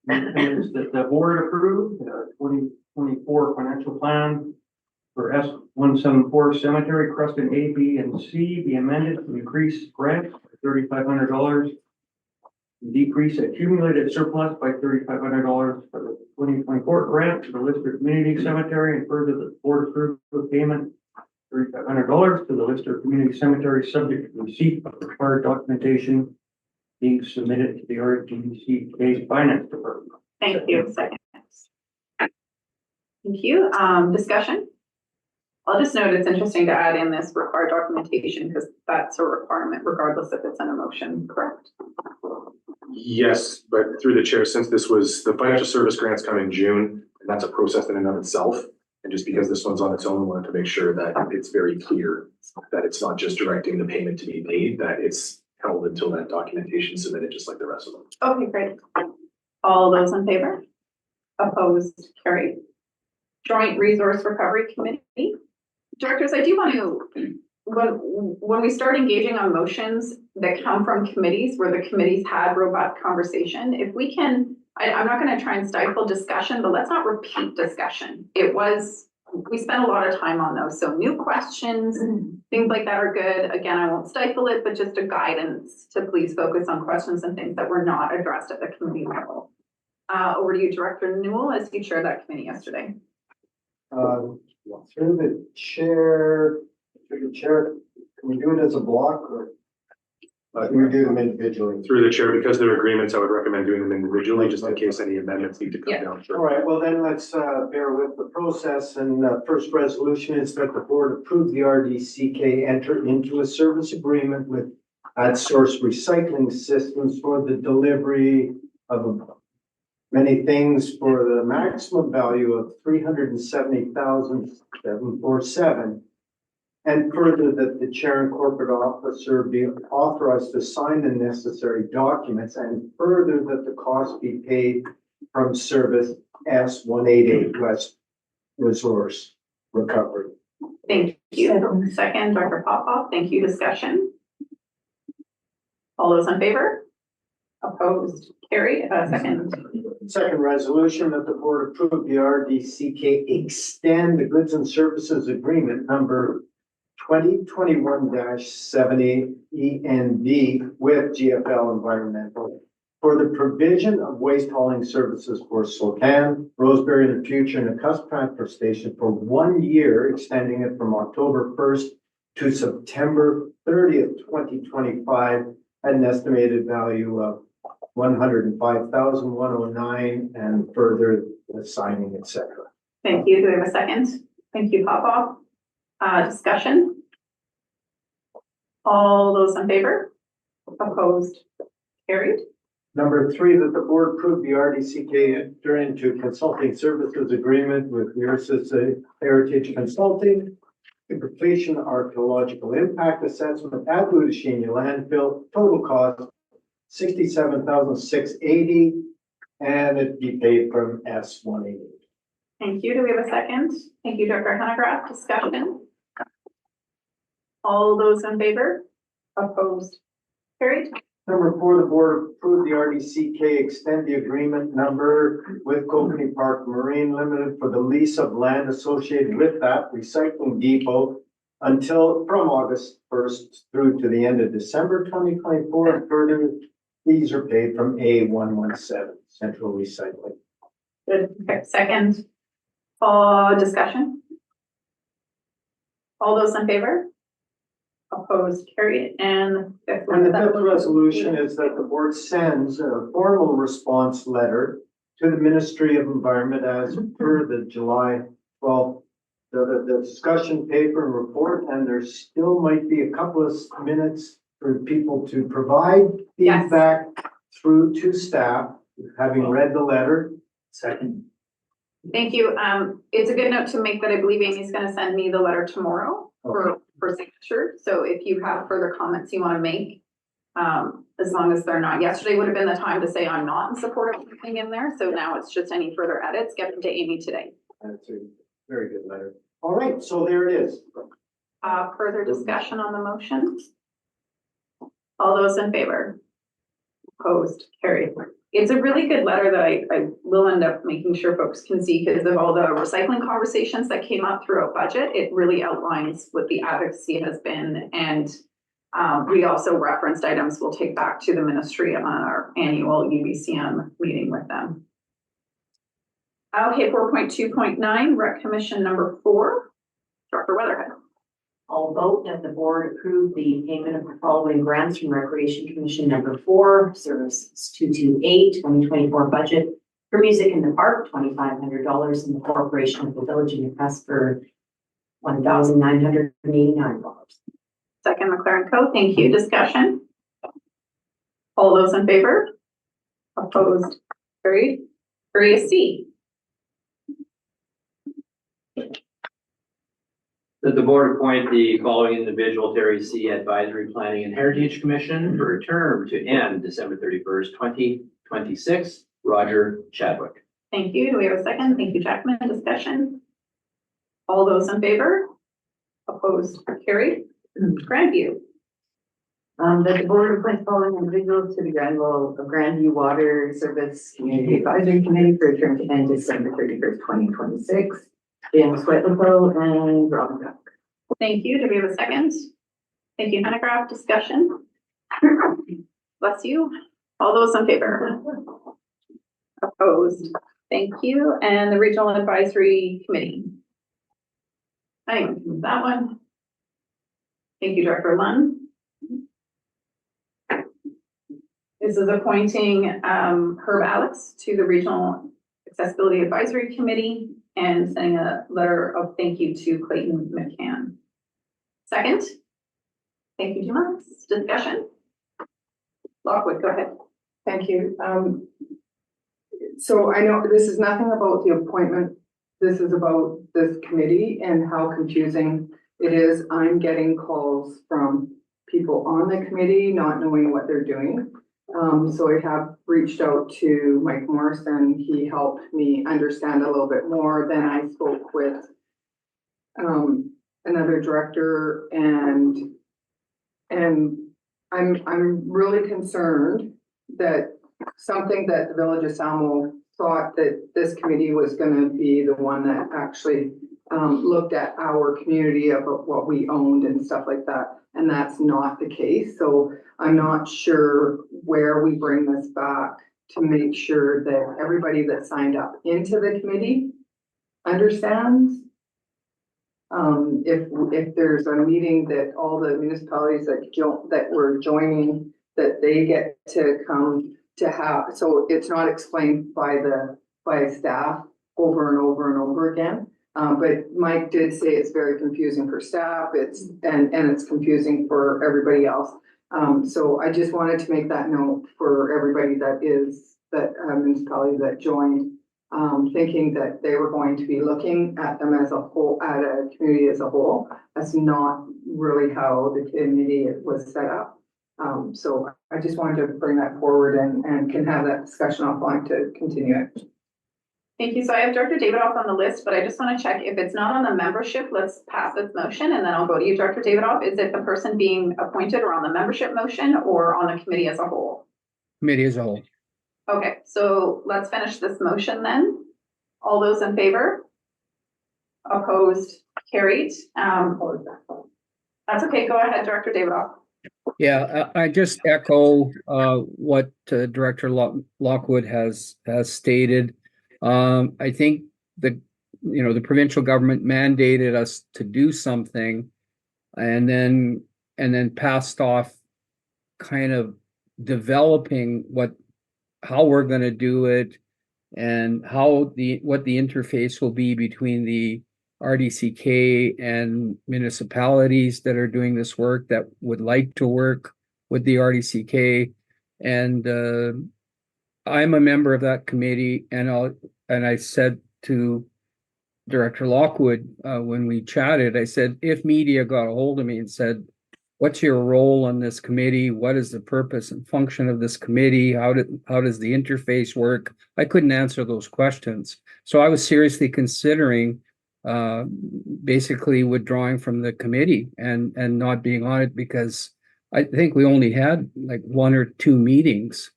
Is that the board approved, 2024 financial plan for S174 Cemetery, Creston A, B, and C be amended to increase grant by $3,500. Decrease accumulated surplus by $3,500 for the 2024 grant to the Lister Community Cemetery, and further the board approved the payment $3,500 to the Lister Community Cemetery subject to receipt of required documentation being submitted to the RDCK Finance Department. Thank you. Second. Thank you. Discussion. I'll just note it's interesting to add in this required documentation because that's a requirement regardless if it's an emotion, correct? Yes, but through the chair, since this was, the financial service grants come in June, and that's a process in and of itself. And just because this one's on its own, we wanted to make sure that it's very clear that it's not just directing the payment to be paid, that it's held until that documentation is submitted, just like the rest of them. Okay, great. All those in favor? Opposed, carried. Joint Resource Recovery Committee. Directors, I do want to, when we start engaging on motions that come from committees where the committees had robust conversation, if we can, I'm not gonna try and stifle discussion, but let's not repeat discussion. We spent a lot of time on those, so new questions, things like that are good. Again, I won't stifle it, but just a guidance to please focus on questions and things that were not addressed at the committee level. Over to you, Director Newell, as you chaired that committee yesterday. Through the chair, can we do it as a block or? Can we do them individually? Through the chair, because they're agreements, I would recommend doing them individually, just in case any amendments need to come Yeah. down. All Sure. right, well then let's bear with the process, and first resolution is that the board approve the RDCK enter into a service agreement with AdSource Recycling Systems for the delivery of many things for the maximum value of $370,747. And further, that the chair and corporate officer be authorized to sign the necessary documents, and further that the cost be paid from service S188 West Resource Recovery. Thank you. Second, Dr. Popoff, thank you. Discussion. All those in favor? Opposed, carried. Second. Second resolution that the board approve the RDCK extend the goods and services agreement number 2021-70 ENV with GFL Environmental for the provision of waste hauling services for Slocan, Roseberry in the future, and a Cusk transfer station for 1 year, extending it from October 1st to September 30th, 2025, at an estimated value of $105,109, and further the signing, etc. Thank you. Do we have a second? Thank you, Popoff. Discussion. All those in favor? Opposed? Carried. Number 3, that the board approve the RDCK enter into consulting services agreement with Ursus Heritage Consulting, the completion of archaeological impact assessment at Budashina landfill, total cost $67,680, and it be paid from S188. Thank you. Do we have a second? Thank you, Dr. Hanegraaff. Discussion. All those in favor? Opposed? Carried. Number 4, the board approved the RDCK extend the agreement number with Kokanee Park Marine Limited for the lease of land associated with that recycling depot until from August 1st through to the end of December 2024, and further these are paid from A117 Central Recycling. Good. Okay. Second. Discussion. All those in favor? Opposed? Carried. And And the fifth resolution is that the board sends a formal response letter to the Ministry of Environment as per the July 12th, the discussion paper and report, and there still might be a couple of minutes for people to provide feedback through to staff, having read the letter. Second. Thank you. It's a good note to make that I believe Amy's going to send me the letter tomorrow for signature. So if you have further comments you want to make, as long as they're not, yesterday would have been the time to say I'm not in support of anything in there. So now it's just any further edits, get them to Amy today. That's a very good letter. All right, so there it is. Further discussion on the motion? All those in favor? Opposed? Carried. It's a really good letter that I will end up making sure folks can see because of all the recycling conversations that came up throughout budget. It really outlines what the advocacy has been. And we also referenced items we'll take back to the ministry on our annual UBCM meeting with them. Okay, 4.2.9, Rec Commission number 4, Dr. Weatherhead. I'll vote that the board approve the payment of the following grants from Recreation Commission number 4, Services 228, 2024 budget for Music in the Park, $2,500, and the Corporation of the Village of Newcastle for $1,989. Second, McLaren Co. Thank you. Discussion. All those in favor? Opposed? Carried. Area C. That the board appoint the following individual to Area C Advisory Planning and Heritage Commission for a term to end December 31st, 2026, Roger Chadwick. Thank you. Do we have a second? Thank you, Jackman. Discussion? All those in favor? Opposed? Carried. Grandview. That the board appoints following individuals to the Grandview Water Service Community Advisory Committee for a term to end December 31st, 2026. James Whitlow and Robin Duck. Thank you. Do we have a second? Thank you, Hanegraaff. Discussion? Bless you. All those in favor? Opposed? Thank you. And the Regional Advisory Committee. I can move that one. Thank you, Director Lund. This is appointing Herb Alex to the Regional Accessibility Advisory Committee and sending a letter of thank you to Clayton McCann. Second. Thank you, Gemma. Discussion. Lockwood, go ahead. Thank you. So I know this is nothing about the appointment. This is about this committee and how confusing it is. I'm getting calls from people on the committee not knowing what they're doing. So I have reached out to Mike Morrison. He helped me understand a little bit more. Then I spoke with another director, and I'm really concerned that something that the Village of Salmo thought that this committee was going to be the one that actually looked at our community of what we owned and stuff like that. And that's not the case. So I'm not sure where we bring this back to make sure that everybody that signed up into the committee understands. If there's a meeting that all the municipalities that were joining, that they get to come to have, so it's not explained by staff over and over and over again. But Mike did say it's very confusing for staff. And it's confusing for everybody else. So I just wanted to make that note for everybody that municipality that joined, thinking that they were going to be looking at them as a whole, at a community as a whole. That's not really how the committee was set up. So I just wanted to bring that forward and can have that discussion offline to continue it. Thank you. So I have Director Davidoff on the list, but I just want to check if it's not on the membership, let's pass this motion and then I'll go to you, Director Davidoff. Is it the person being appointed or on the membership motion or on the committee as a whole? Committee as a whole. Okay, so let's finish this motion then. All those in favor? Opposed? Carried? That's okay. Go ahead, Director Davidoff. Yeah, I just echo what Director Lockwood has stated. I think the provincial government mandated us to do something and then passed off kind of developing how we're going to do it and what the interface will be between the RDCK and municipalities that are doing this work that would like to work with the RDCK. And I'm a member of that committee, and I said to Director Lockwood when we chatted, I said, if media got a hold of me and said, what's your role on this committee? What is the purpose and function of this committee? How does the interface work? I couldn't answer those questions. So I was seriously considering basically withdrawing from the committee and not being on it, because I think we only had like 1 or 2 meetings.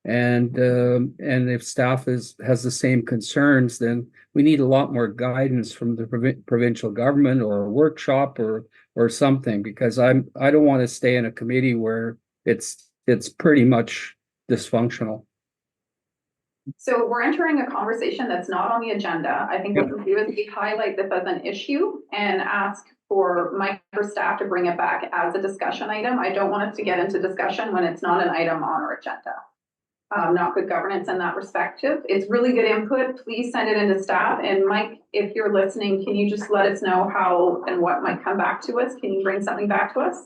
And if staff has the same concerns, then we need a lot more guidance from the provincial government or a workshop or something, because I don't want to stay in a committee where it's pretty much dysfunctional. So we're entering a conversation that's not on the agenda. I think what we'll do is we highlight this as an issue and ask for Mike or staff to bring it back as a discussion item. I don't want us to get into discussion when it's not an item on our agenda. Not good governance in that perspective. It's really good input. Please send it into staff. And Mike, if you're listening, can you just let us know how and what might come back to us? Can you bring something back to us?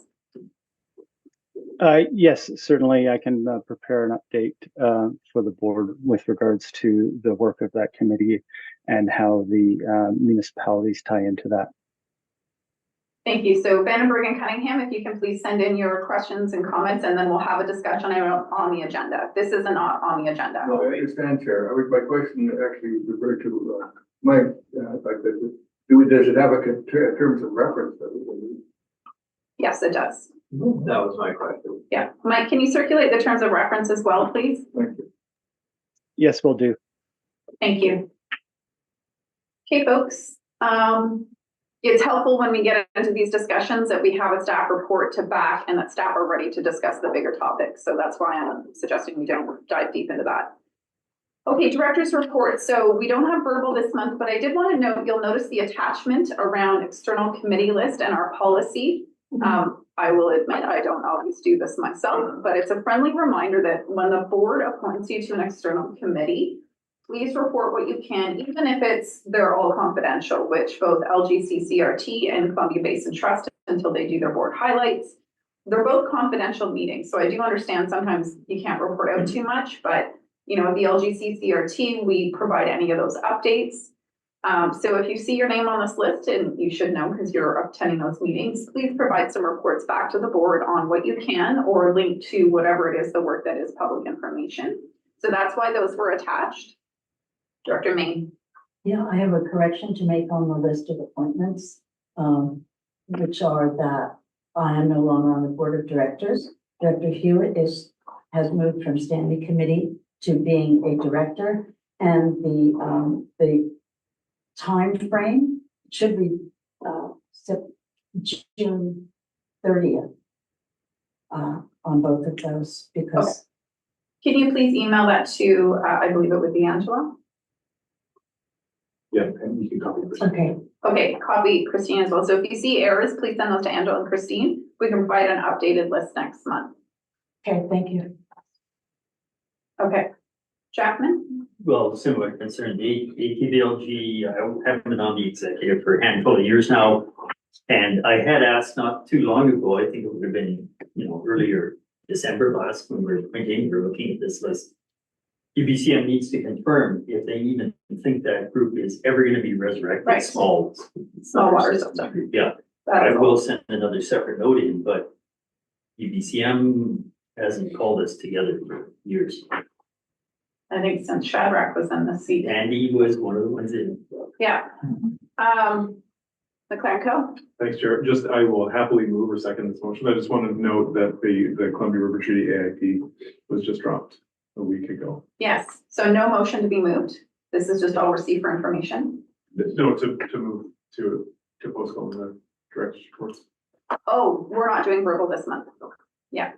Yes, certainly I can prepare an update for the board with regards to the work of that committee and how the municipalities tie into that. Thank you. So Vandenberg and Cunningham, if you can please send in your questions and comments, and then we'll have a discussion on the agenda. This is not on the agenda. No, I understand, Chair. My question actually referred to, Mike, like, does it have a terms of reference that we can use? Yes, it does. That was my question. Yeah. Mike, can you circulate the terms of reference as well, please? Thank you. Yes, we'll do. Thank you. Okay, folks. It's helpful when we get into these discussions that we have a staff report to back and that staff are ready to discuss the bigger topics. So that's why I'm suggesting we don't dive deep into that. Okay, director's report. So we don't have verbal this month, but I did want to note, you'll notice the attachment around external committee list and our policy. I will admit, I don't always do this myself, but it's a friendly reminder that when the board appoints you to an external committee, please report what you can, even if they're all confidential, which both LGCCRT and Columbia Basin Trust, until they do their board highlights, they're both confidential meetings. So I do understand sometimes you can't report out too much, but you know, at the LGCCRT, we provide any of those updates. So if you see your name on this list, and you should know because you're attending those meetings, please provide some reports back to the board on what you can, or link to whatever it is, the work that is public information. So that's why those were attached. Director Main. Yeah, I have a correction to make on the list of appointments, which are that I am no longer on the board of directors. Director Hewitt has moved from standing committee to being a director, and the time frame should be June 30th on both of those, because. Okay. Can you please email that to, I believe it would be Angela? Yeah, and you can copy it. Okay. Okay, copy Christine as well. So if you see errors, please send those to Angela and Christine. We can provide an updated list next month. Okay, thank you. Okay. Jackman? Well, similar concern, the ATVLG, I haven't been on the executive for a handful of years now. And I had asked not too long ago, I think it would have been, earlier December last, when we were looking at this list. UBCM needs to confirm if they even think that group is ever going to be resurrected. Right. Small water system. Yeah, That I is will all. send another separate note in, but UBCM hasn't called us together for years. I think since Shadrach was in the seat. Andy was one of the ones in. Yeah. McLaren Co. Thanks, Chair. I will happily move or second this motion. I just want to note that the Columbia River Treaty AIP was just dropped a week ago. Yes. So no motion to be moved. This is just all received for information. No, to move to postpone the director's reports. Oh, we're not doing verbal this month. Yeah.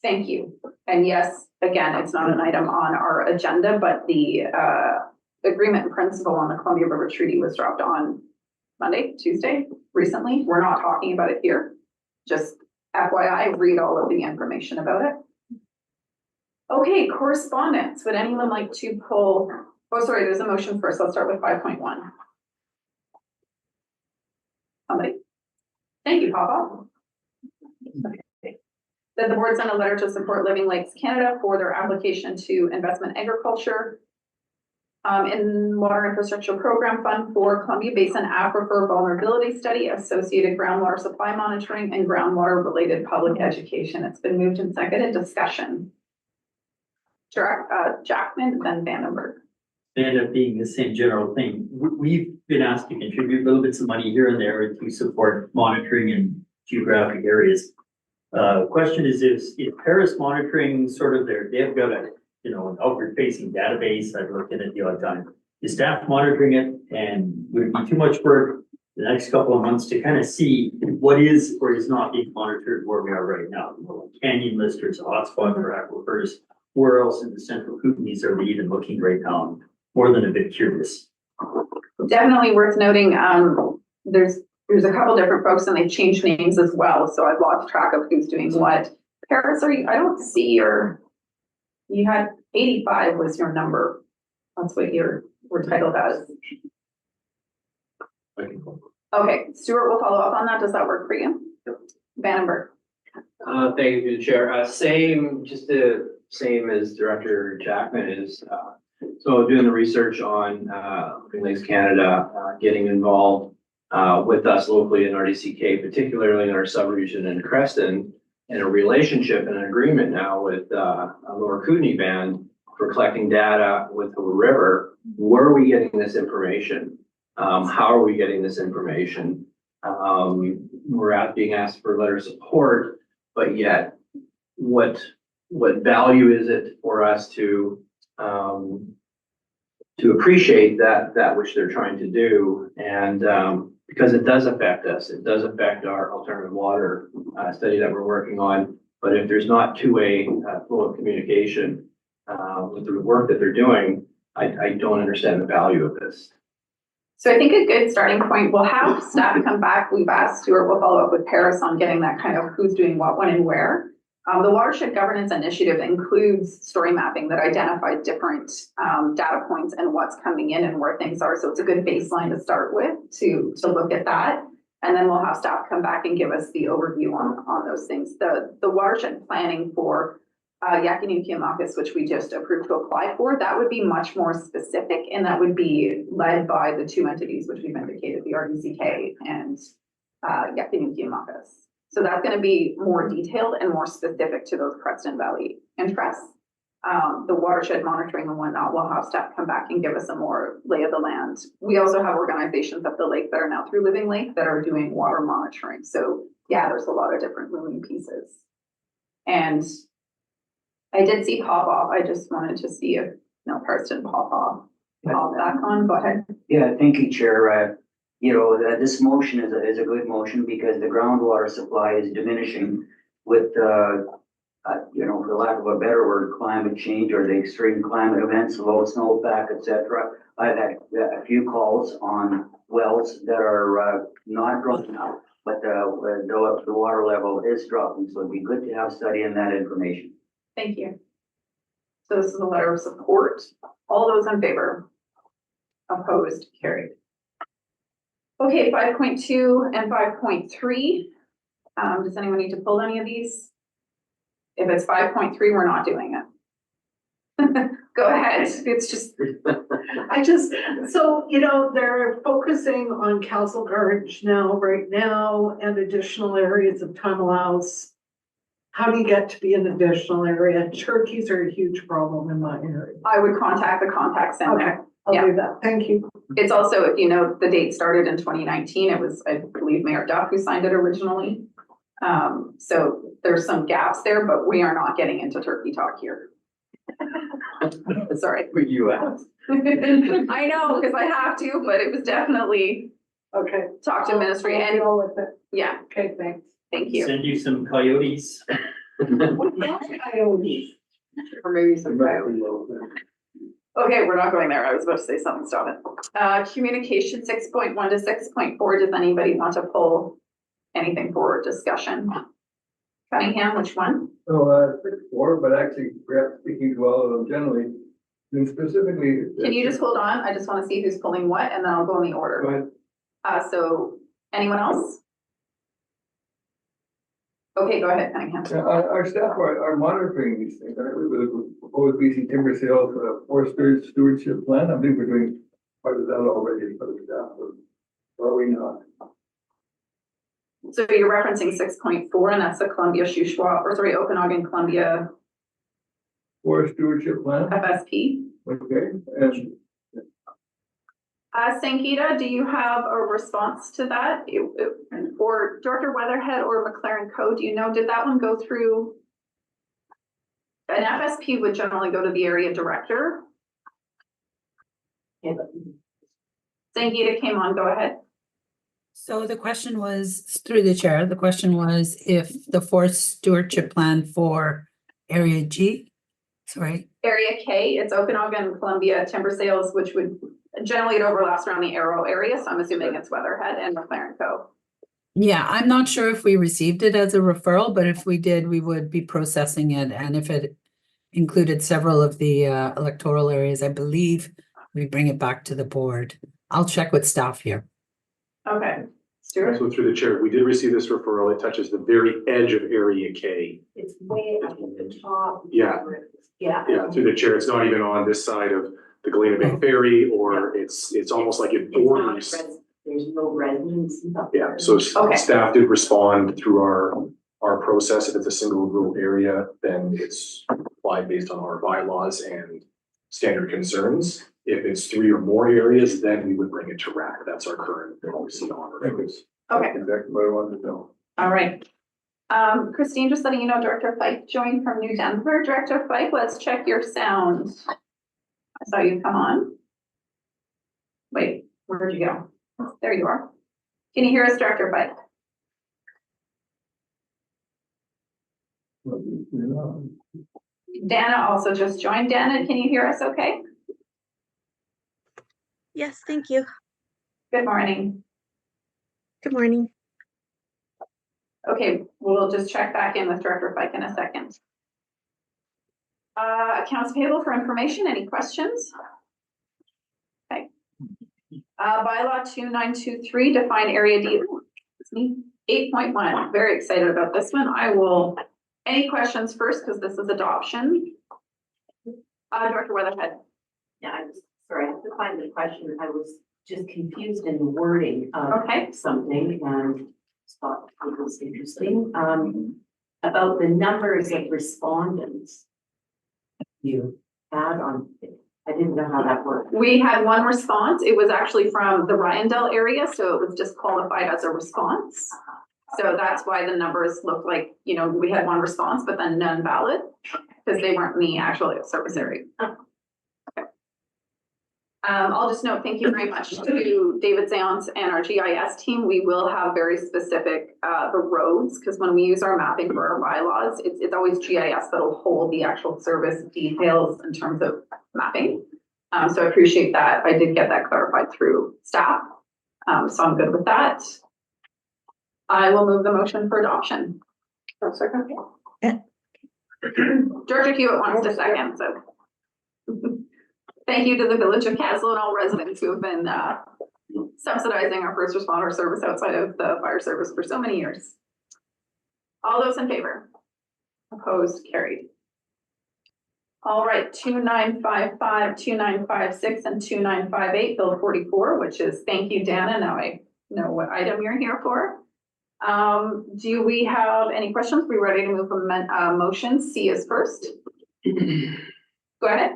Thank you. And yes, again, it's not an item on our agenda, but the agreement in principle on the Columbia River Treaty was dropped on Monday, Tuesday, recently. We're not talking about it here. Just FYI, read all of the information about it. Okay, correspondence. Would anyone like to pull? Oh, sorry, there's a motion first. Let's start with 5.1. Somebody. Thank you, Papa. Okay. That the board send a letter to support Living Lakes Canada for their application to investment agriculture in Water Infrastructure Program Fund for Columbia Basin Aquifer Vulnerability Study, associated groundwater supply monitoring, and groundwater related public education. It's been moved and seconded. Discussion. Jackman, then Vandenberg. They end up being the same general thing. We've been asked to contribute little bits of money here and there to support monitoring in geographic areas. Question is Paris monitoring sort of they've got an outward facing database. I've looked at it the odd time. Is staff monitoring it, and would it be too much work the next couple of months to kind of see what is or is not being monitored where we are right now? Canyon listers, a hotspot for aquifers. Where else in the central Kootenays are they even looking right now? More than a bit curious. Definitely worth noting. There's a couple different folks and they've changed names as well. So I've lost track of who's doing what. Paris, I don't see you had 85 was your number. That's what we're titled as. Okay, Stuart will follow up on that. Does that work for you? Vandenberg. Thank you, Chair. Same as Director Jackman is. So doing the research on Living Lakes Canada, getting involved with us locally in RDCK, particularly in our subregion in Creston, and a relationship and an agreement now with Lower Kootenay Band for collecting data with the river. Where are we getting this information? How are we getting this information? We're being asked for a letter of support, but yet what value is it for us to appreciate that which they're trying to do? And because it does affect us, it does affect our alternative water study that we're working on. But if there's not two-way flow of communication with the work that they're doing, I don't understand the value of this. So I think a good starting point, we'll have staff come back. We've asked Stuart, we'll follow up with Paris on getting that kind of who's doing what, when, and where. The Watershed Governance Initiative includes story mapping that identifies different data points and what's coming in and where things are. So it's a good baseline to start with to look at that. And then we'll have staff come back and give us the overview on those things. The watershed planning for Yakinuki-Amacus, which we just approved to apply for, that would be much more specific, and that would be led by the two entities which we've indicated, the RDCK and Yakinuki-Amacus. So that's going to be more detailed and more specific to those Creston Valley interests. The watershed monitoring and whatnot, we'll have staff come back and give us a more lay of the land. We also have organizations up the lake that are now through Living Lake that are doing water monitoring. So yeah, there's a lot of different moving pieces. And I did see pop off. I just wanted to see if parts didn't pop off. Pop back on. Go ahead. Yeah, thank you, Chair. This motion is a good motion because the groundwater supply is diminishing with, for lack of a better word, climate change or the extreme climate events, low snowpack, etc. I've had a few calls on wells that are not dropping out, but the water level is dropping. So it'd be good to have study in that information. Thank you. So this is a letter of support. All those in favor? Opposed? Carried. Okay, 5.2 and 5.3. Does anyone need to pull any of these? If it's 5.3, we're not doing it. Go ahead. It's just. They're focusing on Castle Gorge right now, and additional areas of Tunnel House. How do you get to be an additional area? Turkeys are a huge problem in my area. I would contact the contacts in there. I'll do that. Thank you. It's also, if the date started in 2019, it was, I believe, Mayor Duff who signed it originally. So there's some gaps there, but we are not getting into turkey talk here. Sorry. You asked. I know, because I have to, but it was definitely okay. Talk to ministry and deal with it. Yeah. Okay, thanks. Thank you. Send you some coyotes. Coyotes. Or maybe some coyotes. Okay, we're not going there. I was about to say something, stop it. Communication 6.1 to 6.4. Does anybody want to pull anything for discussion? Cunningham, which one? So, 6.4, but actually perhaps speaking to all of them generally, and specifically. Can you just hold on? I just want to see who's pulling what, and then I'll go in the order. Go ahead. So anyone else? Okay, go ahead, Cunningham. Our staff are monitoring these things. With the proposed BC timber sales forest stewardship plan, I think we're doing part of that already for the staff. Or are we not? So you're referencing 6.4, and that's the Columbia Okanagan Columbia Forest stewardship plan. FSP. Okay, and Sankita, do you have a response to that? Or Director Weatherhead or McLaren Co, do you know, did that one go through? An FSP would generally go to the area director. Sankita came on, go ahead. So the question was, through the chair, the question was if the forest stewardship plan for Area G, Area K, it's Okanagan Columbia timber sales, which would generally it overlaps around the Arrow area. So I'm assuming it's Weatherhead and McLaren Co. Yeah, I'm not sure if we received it as a referral, but if we did, we would be processing it. And if it included several of the electoral areas, I believe we bring it back to the board. I'll check with staff here. Okay. Stuart? So through the chair, we did receive this referral. It touches the very edge of Area K. It's way up at the top. Yeah. Yeah. Yeah, through the chair. It's not even on this side of the Galena Bay Ferry, or it's almost like it borders. there's no residents and stuff. Yeah, so Okay. staff did respond through our process. If it's a single rural area, then it's applied based on our bylaws and standard concerns. If it's 3 or more areas, then we would bring it to RAC. That's our current policy on records. Okay, Exactly what I wanted to know. all right. Christine, just letting you know, Director Fike joined from New Denver. Director Fike, let's check your sound. I saw you come on. Wait, where'd you go? There you are. Can you hear us, Director Fike? Dana also just joined. Dana, can you hear us okay? Yes, thank you. Good morning. Good morning. Okay, we'll just check back in with Director Fike in a second. Accounts payable for information, any questions? Okay. Bylaw 2923, define area D. It's me. 8.1, very excited about this one. Any questions first, because this is adoption? Director Weatherhead. Yeah, I'm sorry, I have to find the question. I was just confused in the wording of something and thought it was interesting. About the numbers of respondents you had on, I didn't know how that worked. We had one response. It was actually from the Ryandale area, so it was just qualified as a response. So that's why the numbers look like, you know, we had one response, but then none valid because they weren't in the actual service area. Okay. I'll just note, thank you very much to David Zant and our GIS team. We will have very specific, the roads, because when we use our mapping for our bylaws, it's always GIS that'll hold the actual service details in terms of mapping. So I appreciate that. I did get that clarified through staff. So I'm good with that. I will move the motion for adoption. Second. Director Hewitt wants to second, so. Thank you to the Village of Caslo and all residents who have been subsidizing our first responder service outside of the fire service for so many years. All those in favor? Opposed, carried. All right, 2955, 2956, and 2958, Bill 44, which is, thank you, Dana. Now I know what item you're here for. Do we have any questions? We ready to move from motion? C is first. Go ahead.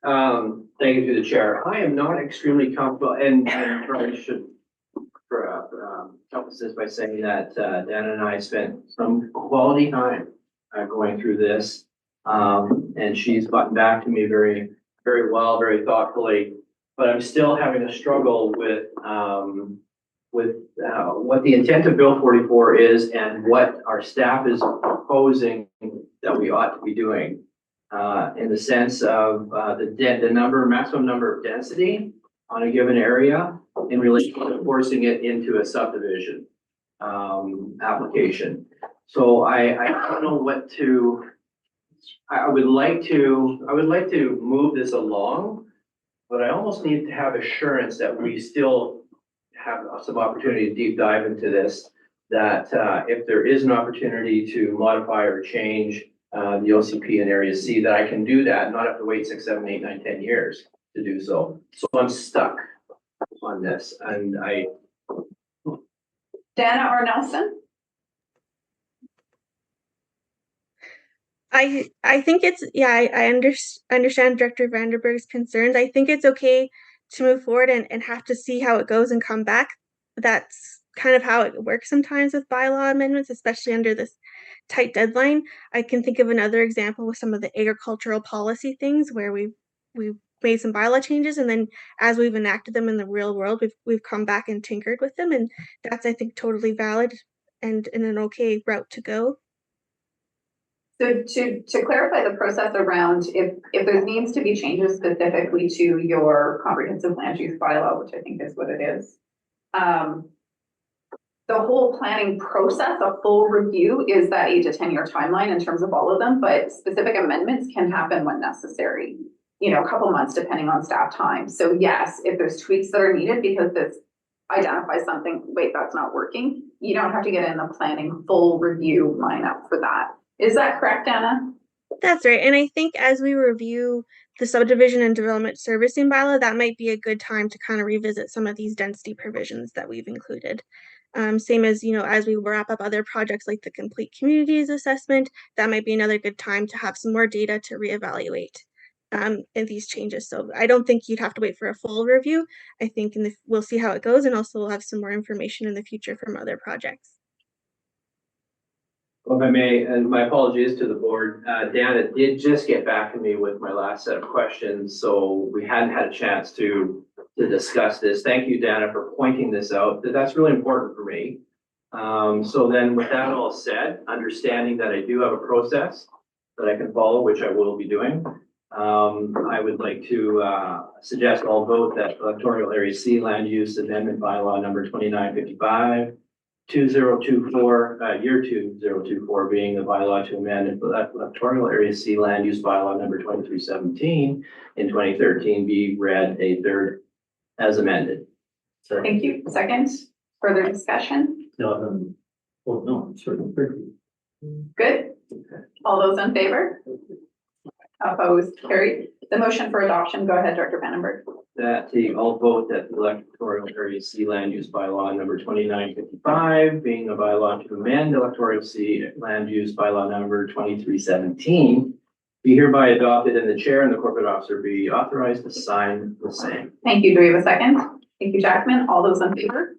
Thank you to the chair. I am not extremely comfortable, and probably should preface this by saying that Dan and I spent some quality time going through this, and she's gotten back to me very, very well, very thoughtfully. But I'm still having a struggle with what the intent of Bill 44 is and what our staff is proposing that we ought to be doing. In the sense of the maximum number of density on a given area in relation to forcing it into a subdivision application. So I don't know what to. I would like to move this along, but I almost need to have assurance that we still have some opportunity to deep dive into this. That if there is an opportunity to modify or change the OCP in Area C, that I can do that, not have to wait 6, 7, 8, 9, 10 years to do so. So I'm stuck on this, and Dana or Nelson? I think it's, I understand Director Vanderberg's concerns. I think it's okay to move forward and have to see how it goes and come back. That's kind of how it works sometimes with bylaw amendments, especially under this tight deadline. I can think of another example with some of the agricultural policy things where we've made some bylaw changes, and then as we've enacted them in the real world, we've come back and tinkered with them, and that's, I think, totally valid and an okay route to go. So to clarify the process around if there needs to be changes specifically to your comprehensive land use bylaw, which I think is what it is, the whole planning process, a full review is that 8 to 10 year timeline in terms of all of them, but specific amendments can happen when necessary, you know, a couple months depending on staff time. So yes, if there's tweaks that are needed because this identifies something, wait, that's not working, you don't have to get in the planning full review lineup for that. Is that correct, Anna? That's right. And I think as we review the subdivision and development servicing bylaw, that might be a good time to kind of revisit some of these density provisions that we've included. Same as, as we wrap up other projects like the complete communities assessment, that might be another good time to have some more data to reevaluate in these changes. So I don't think you'd have to wait for a full review. I think we'll see how it goes, and also we'll have some more information in the future from other projects. Well, if I may, and my apologies to the board, Dana did just get back to me with my last set of questions, so we hadn't had a chance to discuss this. Thank you, Dana, for pointing this out. That's really important for me. So then with that all said, understanding that I do have a process that I can follow, which I will be doing, I would like to suggest all vote that electoral area C land use amendment bylaw number 2955 2024, year 2024 being the bylaw to amend electoral area C land use bylaw number 2317 in 2013 be read a third as amended. Thank you. Second, further discussion? No, certainly. Good. All those in favor? Opposed? Carried. The motion for adoption, go ahead, Director Vandenberg. That I'll vote that the electoral area C land use bylaw number 2955 being a bylaw to amend electoral C land use bylaw number 2317 be hereby adopted, and the chair and the corporate officer be authorized to sign the same. Thank you. Do we have a second? Thank you, Jackman. All those in favor?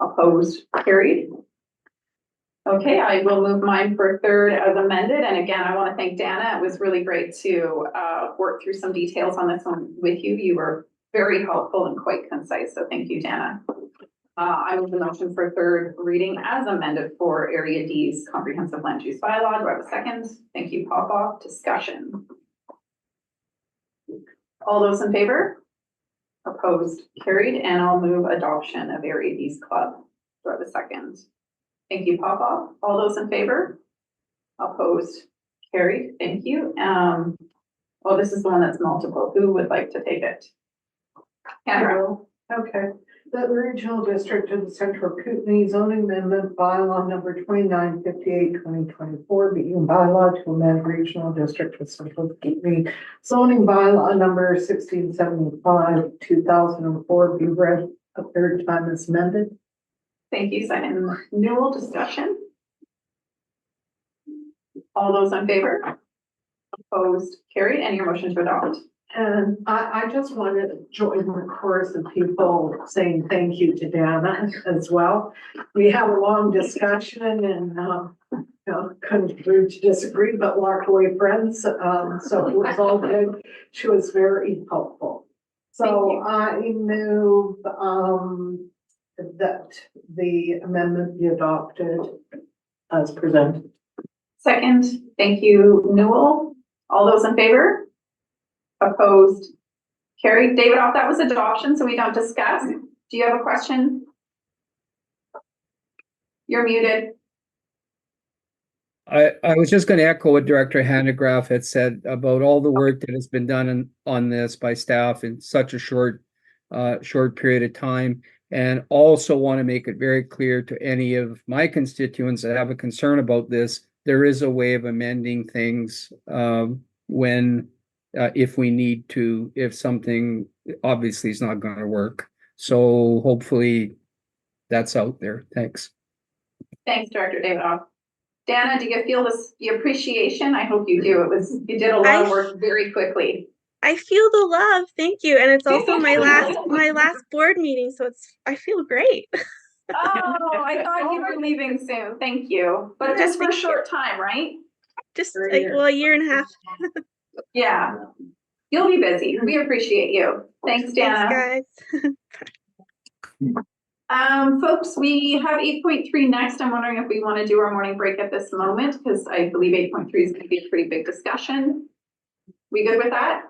Opposed? Carried. Okay, I will move mine for third as amended. And again, I want to thank Dana. It was really great to work through some details on this one with you. You were very helpful and quite concise. So thank you, Dana. I move the motion for third reading as amended for Area D's comprehensive land use bylaw. Do I have a second? Thank you, Popoff. Discussion. All those in favor? Opposed? Carried. And I'll move adoption of Area D's club. Do I have a second? Thank you, Popoff. All those in favor? Opposed? Carried. Thank you. Well, this is the one that's multiple. Who would like to take it? Kendra. Okay. The regional district of the Central Kootenai zoning amendment bylaw number 2958/2024 being bylaw to amend regional district of Central Kootenai zoning bylaw number 1675/2004 be read a third time as amended. Thank you, second. Newell, discussion? All those in favor? Opposed? Carried. And your motion to adopt? And I just wanted to join the chorus of people saying thank you to Dana as well. We had a long discussion and, couldn't agree to disagree, but walked away friends. So it was all good. She was very helpful. So I move, that the amendment be adopted as presented. Second. Thank you, Newell. All those in favor? Opposed? Carried. David, that was adoption, so we don't discuss. Do you have a question? You're muted. I was just going to echo what Director Handegraaff had said about all the work that has been done on this by staff in such a short period of time, and also want to make it very clear to any of my constituents that have a concern about this, there is a way of amending things when if we need to, if something obviously is not going to work. So hopefully that's out there. Thanks. Thanks, Director Davidoff. Dana, do you feel the appreciation? I hope you do. You did a lot of work very quickly. I feel the love. Thank you. And it's also my last board meeting, so I feel great. Oh, I thought you were leaving soon. Thank you. But just for a short time, right? Just a year and a half. Yeah. You'll be busy. We appreciate you. Thanks, Dana. Thanks, guys. Folks, we have 8.3 next. I'm wondering if we want to do our morning break at this moment, because I believe 8.3 is going to be a pretty big discussion. We good with that?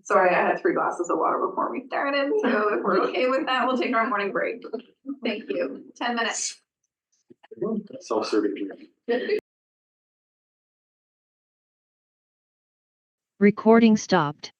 Sorry, I had 3 glasses of water before we started. So if we're okay with that, we'll take our morning break. Thank you. 10 minutes. Self-serving. Recording stopped.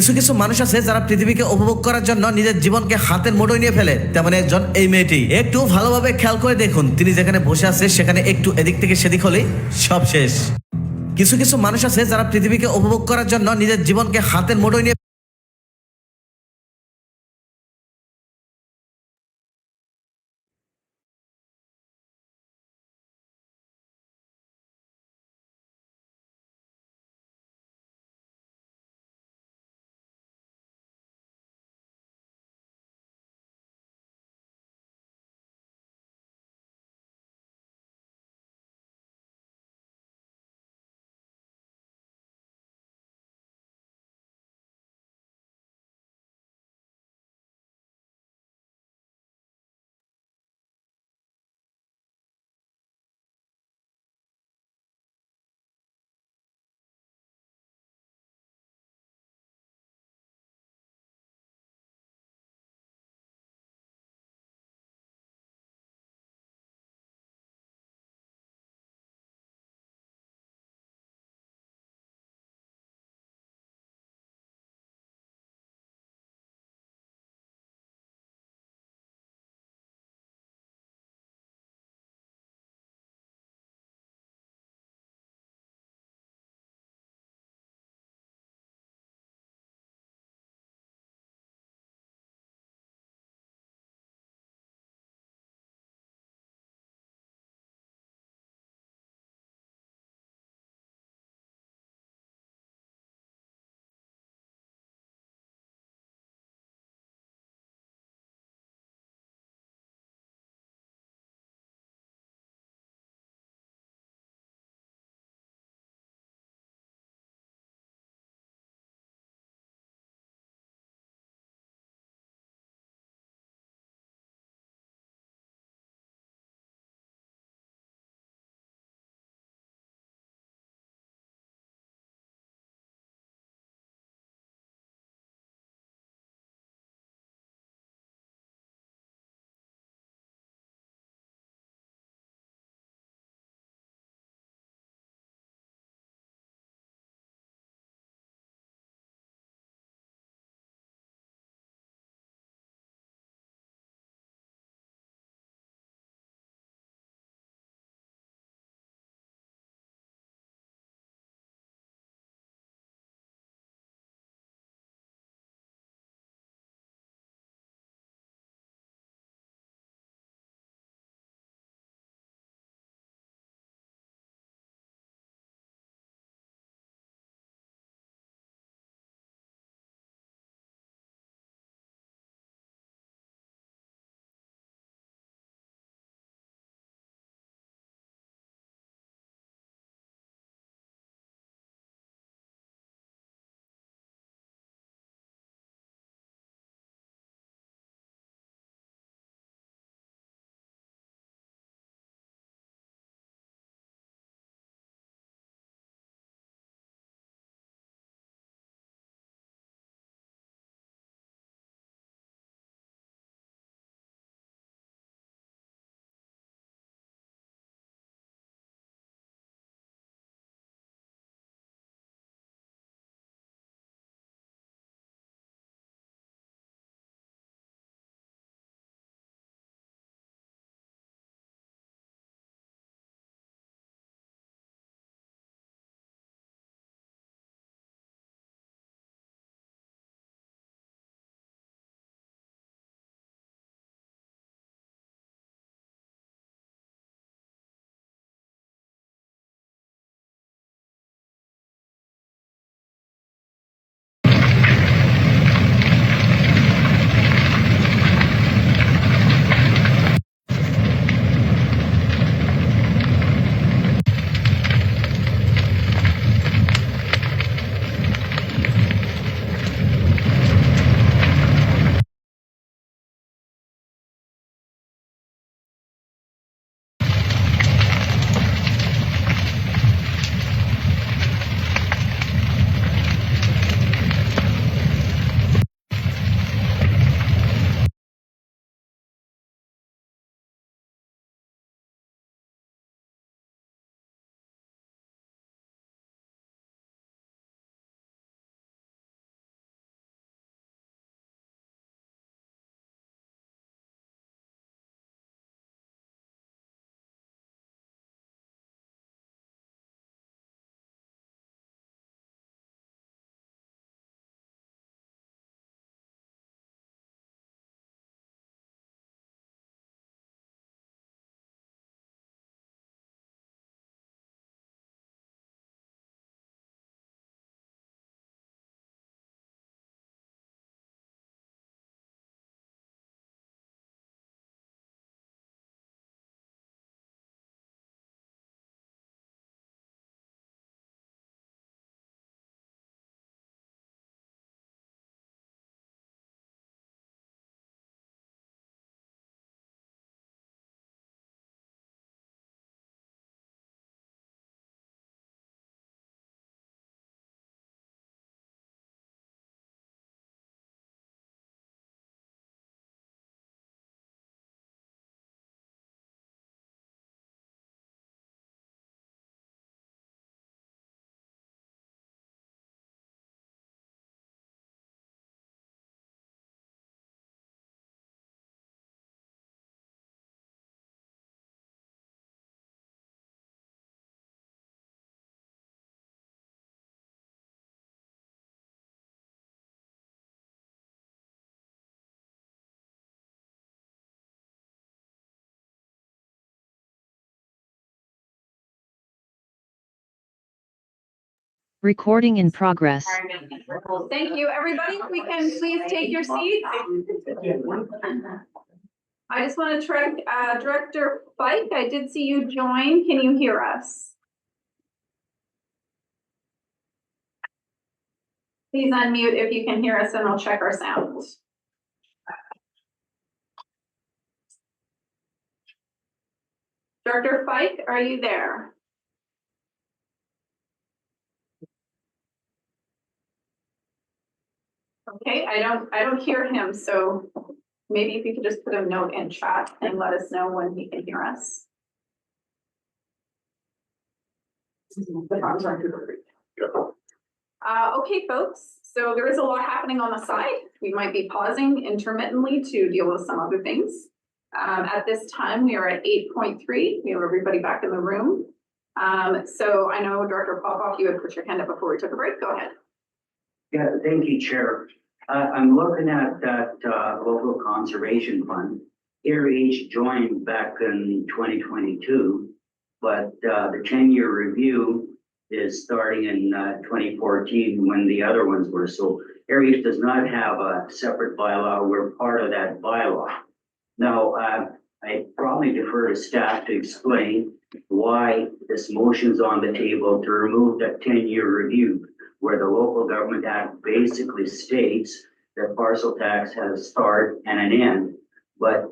কিছু কিছু মানুষ আছে যারা পৃথিবীকে উপভোগ করার জন্য নিজের জীবনকে হাতের মুঠোয় নিয়ে ফেলে, তেমন একজন এই মেয়েটি। একটু ভালোভাবে খেয়াল করে দেখুন, তিনি যেখানে বসে আছে সেখানে একটু এদিক থেকে সেদিক হলেই সব শেষ। কিছু কিছু মানুষ আছে যারা পৃথিবীকে উপভোগ করার জন্য নিজের জীবনকে হাতের মুঠোয় নিয়ে Recording in progress. Thank you, everybody. We can please take your seats. I just want to track, Director Fike, I did see you join. Can you hear us? Please unmute if you can hear us and I'll check our sound. Director Fike, are you there? Okay, I don't hear him, so maybe if you could just put a note in chat and let us know when he can hear us. Okay, folks, so there is a lot happening on the side. We might be pausing intermittently to deal with some other things. At this time, we are at 8.3. We have everybody back in the room. So I know Director Popoff, you had put your hand up before we took a break. Go ahead. Yeah, thank you, Chair. I'm looking at that local conservation fund. AirH joined back in 2022, but the 10-year review is starting in 2014 when the other ones were. So AirH does not have a separate bylaw. We're part of that bylaw. Now, I probably defer to staff to explain why this motion's on the table to remove that 10-year review, where the Local Government Act basically states that parcel tax has a start and an end. But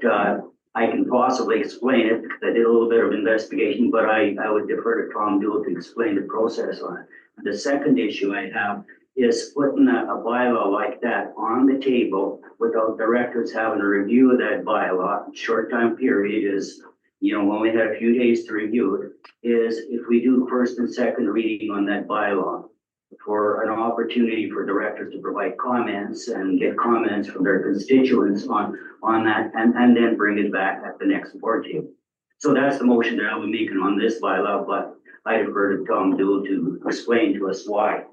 I can possibly explain it because I did a little bit of investigation, but I would defer to Tom Dool to explain the process on it. The second issue I have is putting a bylaw like that on the table without directors having a review of that bylaw. Short time period is, we only had a few days to review it, is if we do first and second reading on that bylaw for an opportunity for directors to provide comments and get comments from their constituents on that and then bring it back at the next board table. So that's the motion that I'll be making on this bylaw, but I defer to Tom Dool to explain to us why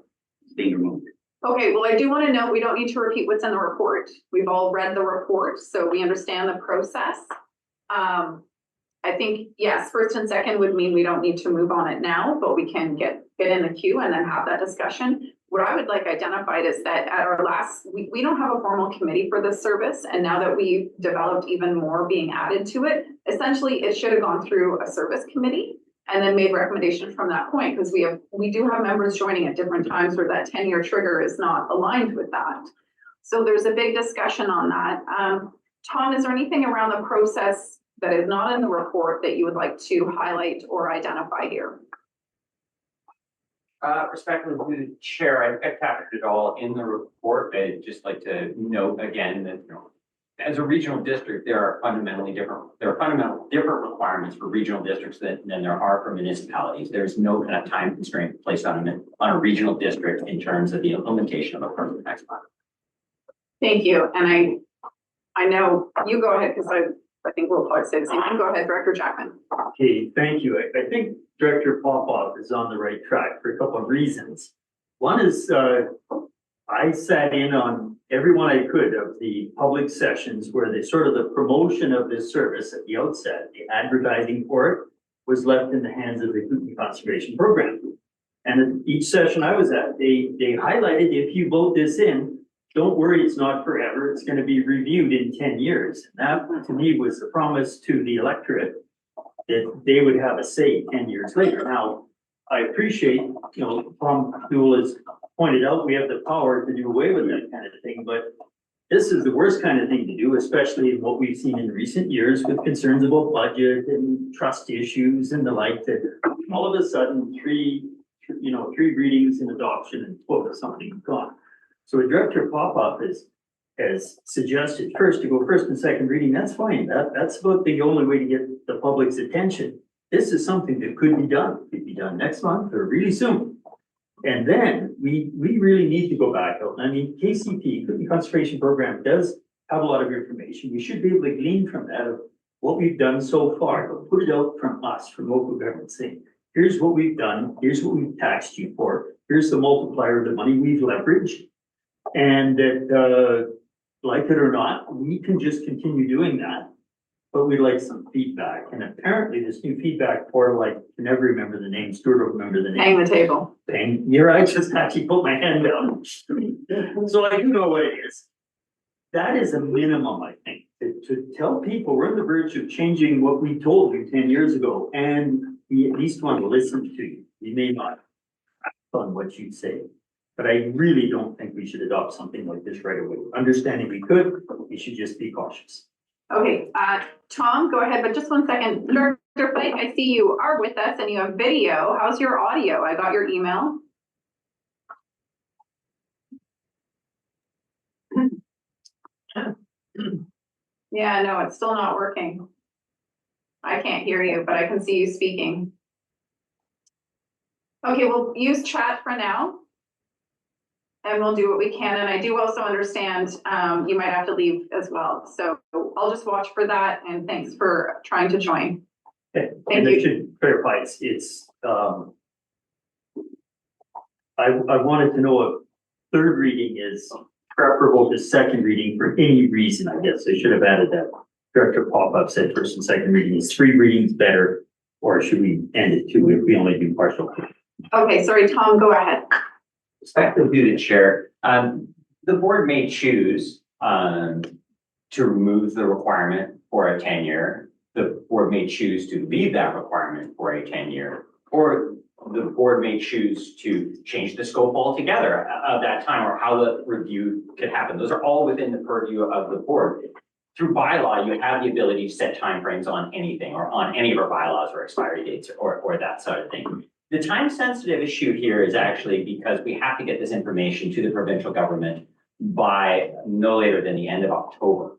it's being removed. Okay, well, I do want to note, we don't need to repeat what's in the report. We've all read the report, so we understand the process. I think, yes, first and second would mean we don't need to move on it now, but we can get in the queue and then have that discussion. What I would like identified is that at our last, we don't have a formal committee for this service. And now that we've developed even more being added to it, essentially it should have gone through a service committee and then made recommendations from that point, because we do have members joining at different times where that 10-year trigger is not aligned with that. So there's a big discussion on that. Tom, is there anything around the process that is not in the report that you would like to highlight or identify here? Respectfully to the chair, I've captured it all in the report. I'd just like to note again that, as a regional district, there are fundamentally different requirements for regional districts than there are for municipalities. There's no kind of time constraint placed on a regional district in terms of the implementation of a personal tax plan. Thank you. And I know you go ahead, because I think we'll probably say the same thing. Go ahead, Director Jackman. Okay, thank you. I think Director Popoff is on the right track for a couple of reasons. One is I sat in on every one I could of the public sessions where the promotion of this service at the outset, the advertising for it, was left in the hands of the Kootenai Conservation Program. And at each session I was at, they highlighted, if you vote this in, don't worry, it's not forever. It's going to be reviewed in 10 years. And that, to me, was the promise to the electorate that they would have a say 10 years later. Now, I appreciate, Tom Dool has pointed out we have the power to do away with that kind of thing, but this is the worst kind of thing to do, especially in what we've seen in recent years with concerns about budget and trust issues and the like, that all of a sudden three readings and adoption and quote something gone. So Director Popoff has suggested to go first and second reading. That's fine. That's about the only way to get the public's attention. This is something that could be done. Could be done next month or really soon. And then we really need to go back out. I mean, KCP, Kootenai Conservation Program, does have a lot of information. We should be able to glean from that of what we've done so far, but put it out from us, from local government, saying, here's what we've done. Here's what we've taxed you for. Here's the multiplier of the money we've leveraged. And that, like it or not, we can just continue doing that. but we'd like some feedback. And apparently this new feedback portal, I can never remember the name, Stuart will remember the name. Hang the table. Thing, you're, I just actually put my hand down. So I do know what it is. That is a minimum, I think, to tell people we're on the verge of changing what we told you 10 years ago, and we at least want to listen to you. We may not act on what you say, but I really don't think we should adopt something like this right away. Understanding we could, we should just be cautious. Okay, Tom, go ahead, but just one second. Director Flake, I see you are with us and you have video. How's your audio? I got your email. Yeah, no, it's still not working. I can't hear you, but I can see you speaking. Okay, we'll use chat for now. And we'll do what we can. And I do also understand you might have to leave as well. So I'll just watch for that. And thanks for trying to join. Okay, Thank and I you. should clarify, I wanted to know if third reading is preferable to second reading for any reason, I guess. I should have added that. Director Pop-Up said first and second reading, is 3 readings better? Or should we end it to if we only do partial? Okay, sorry, Tom, go ahead. Respectfully to the chair, the board may choose to remove the requirement for a 10-year. The board may choose to leave that requirement for a 10-year, or the board may choose to change the scope altogether of that time, or how the review could happen. Those are all within the purview of the board. Through bylaw, you have the ability to set timeframes on anything, or on any of our bylaws or expiry dates, or that sort of thing. The time sensitive issue here is actually because we have to get this information to the provincial government by no later than the end of October.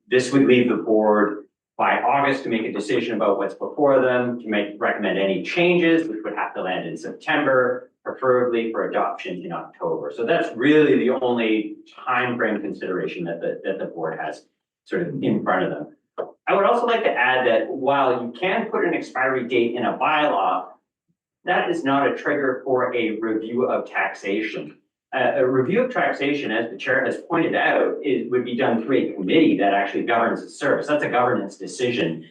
This would leave the board by August to make a decision about what's before them, to recommend any changes, which would have to land in September, preferably for adoption in October. So that's really the only timeframe consideration that the board has sort of in front of them. I would also like to add that while you can put an expiry date in a bylaw, that is not a trigger for a review of taxation. A review of taxation, as the chair has pointed out, would be done through a committee that actually governs the service. That's a governance decision.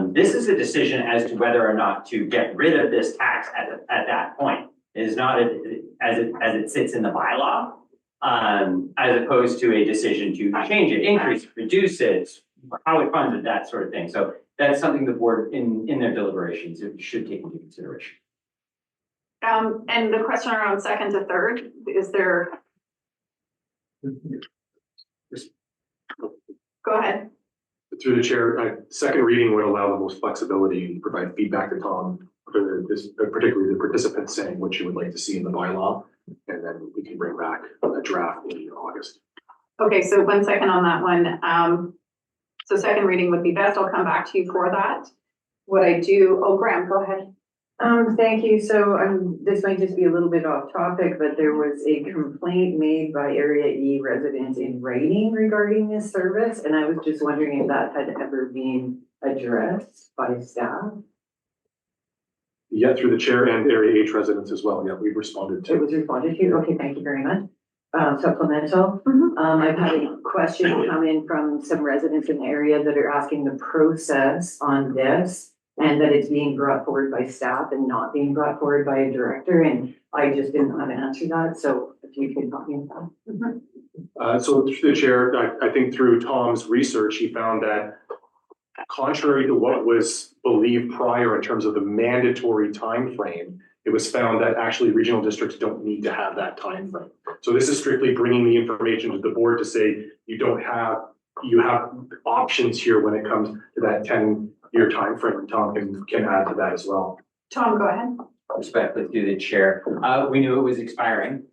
This is a decision as to whether or not to get rid of this tax at that point. It is not as it sits in the bylaw, as opposed to a decision to change it, increase it, reduce it, how it funds it, that sort of thing. So that's something the board in their deliberations should take into consideration. And the question around second to third, is there? Go ahead. Through the chair, second reading would allow the most flexibility and provide feedback to Tom, particularly the participants saying what you would like to see in the bylaw. And then we can bring back a draft in August. Okay, so 1 second on that one. So second reading would be best. I'll come back to you for that. What I do, oh, Graham, go ahead. Thank you. So this might just be a little bit off topic, but there was a complaint made by Area E residents in writing regarding this service. And I was just wondering if that had ever been addressed by staff. Yeah, through the chair and Area H residents as well. Yeah, we've responded to. It was responded to. Okay, thank you very much. Supplemental. I've had a question come in from some residents in the area that are asking the process on this, and that it's being brought forward by staff and not being brought forward by a director. And I just didn't know how to answer that. So if you could help me with that. So through the chair, I think through Tom's research, he found that contrary to what was believed prior in terms of the mandatory time frame, it was found that actually regional districts don't need to have that time frame. So this is strictly bringing the information to the board to say you have options here when it comes to that 10-year time frame. And Tom can add to that as well. Tom, go ahead. Respectfully to the chair, we knew it was expiring.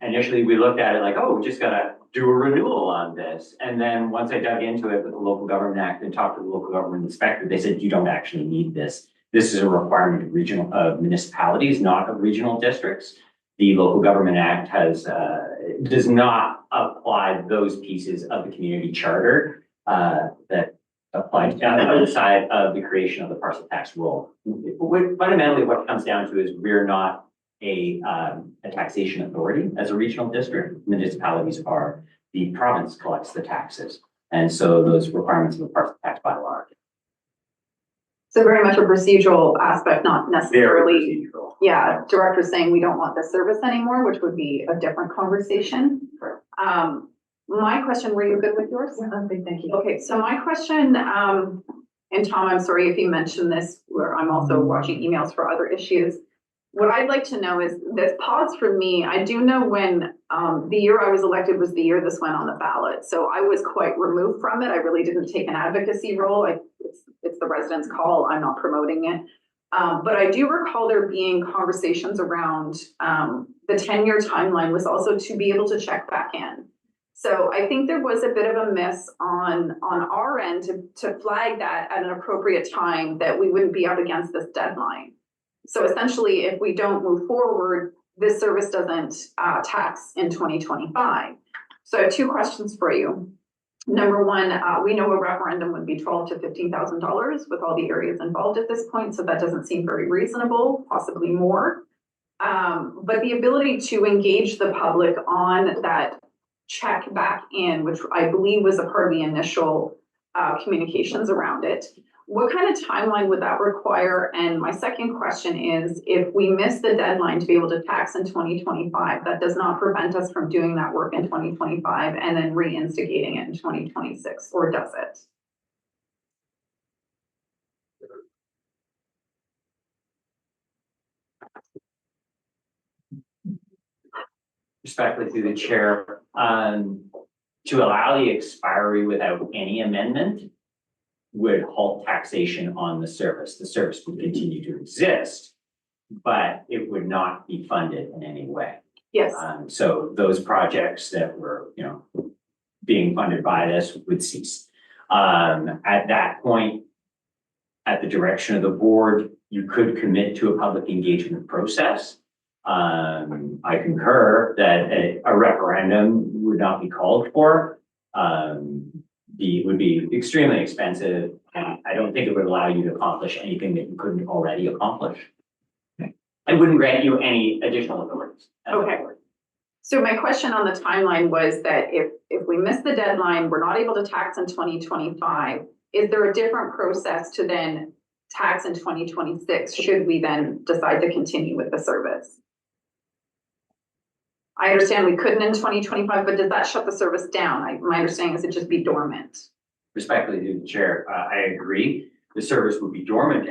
Initially, we looked at it like, oh, we just gotta do a renewal on this. And then once I dug into it with the Local Government Act and talked to the local government inspector, they said, you don't actually need this. This is a requirement of municipalities, not of regional districts. The Local Government Act does not apply those pieces of the community charter that apply outside of the creation of the parcel tax rule. Fundamentally, what it comes down to is we're not a taxation authority as a regional district. Municipalities are. The province collects the taxes. And so those requirements of the parcel tax bylaw are So very much a procedural aspect, not very necessarily, procedural. yeah, director saying we don't want this service anymore, which would be a different conversation. My question, were you good with yours? Thank you. Okay, so my question, and Tom, I'm sorry if you mentioned this, where I'm also watching emails for other issues. What I'd like to know is this pause for me. I do know when the year I was elected was the year this went on the ballot. So I was quite removed from it. I really didn't take an advocacy role. It's the residents' call. I'm not promoting it. But I do recall there being conversations around the 10-year timeline was also to be able to check back in. So I think there was a bit of a miss on our end to flag that at an appropriate time that we wouldn't be up against this deadline. So essentially, if we don't move forward, this service doesn't tax in 2025. So I have two questions for you. Number one, we know a referendum would be $12,000 to $15,000 with all the areas involved at this point, so that doesn't seem very reasonable, possibly more. But the ability to engage the public on that check back in, which I believe was a part of the initial communications around it. What kind of timeline would that require? And my second question is, if we miss the deadline to be able to tax in 2025, that does not prevent us from doing that work in 2025 and then reinstigating it in 2026, or does it? Respectfully through the chair, to allow the expiry without any amendment would halt taxation on the service. The service would continue to exist, but it would not be funded in any way. Yes. So those projects that were, being funded by this would cease. At that point, at the direction of the board, you could commit to a public engagement process. I concur that a referendum would not be called for. Would be extremely expensive, and I don't think it would allow you to accomplish anything that you couldn't already accomplish. It wouldn't grant you any additional authorities. Okay. So my question on the timeline was that if we miss the deadline, we're not able to tax in 2025, is there a different process to then tax in 2026? Should we then decide to continue with the service? I understand we couldn't in 2025, but does that shut the service down? My understanding is it just be dormant. Respectfully to the chair, I agree. The service would be dormant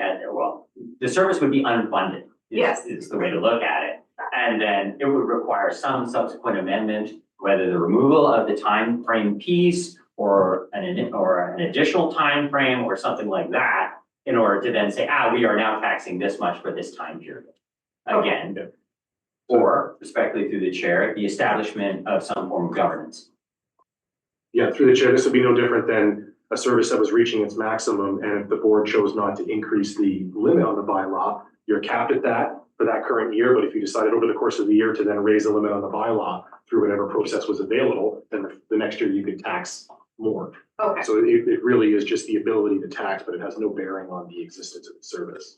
the service would be unfunded. Yes. Is the way to look at it. And then it would require some subsequent amendment, whether the removal of the time frame piece or an additional time frame or something like that, in order to then say, we are now taxing this much for this time period. Again. Okay. Or, respectfully through the chair, the establishment of some form of governance. Yeah, through the chair, this would be no different than a service that was reaching its maximum, and if the board chose not to increase the limit on the bylaw, you're capped at that for that current year, but if you decided over the course of the year to then raise the limit on the bylaw through whatever process was available, then the next year you could tax more. Okay. So it really is just the ability to tax, but it has no bearing on the existence of the service.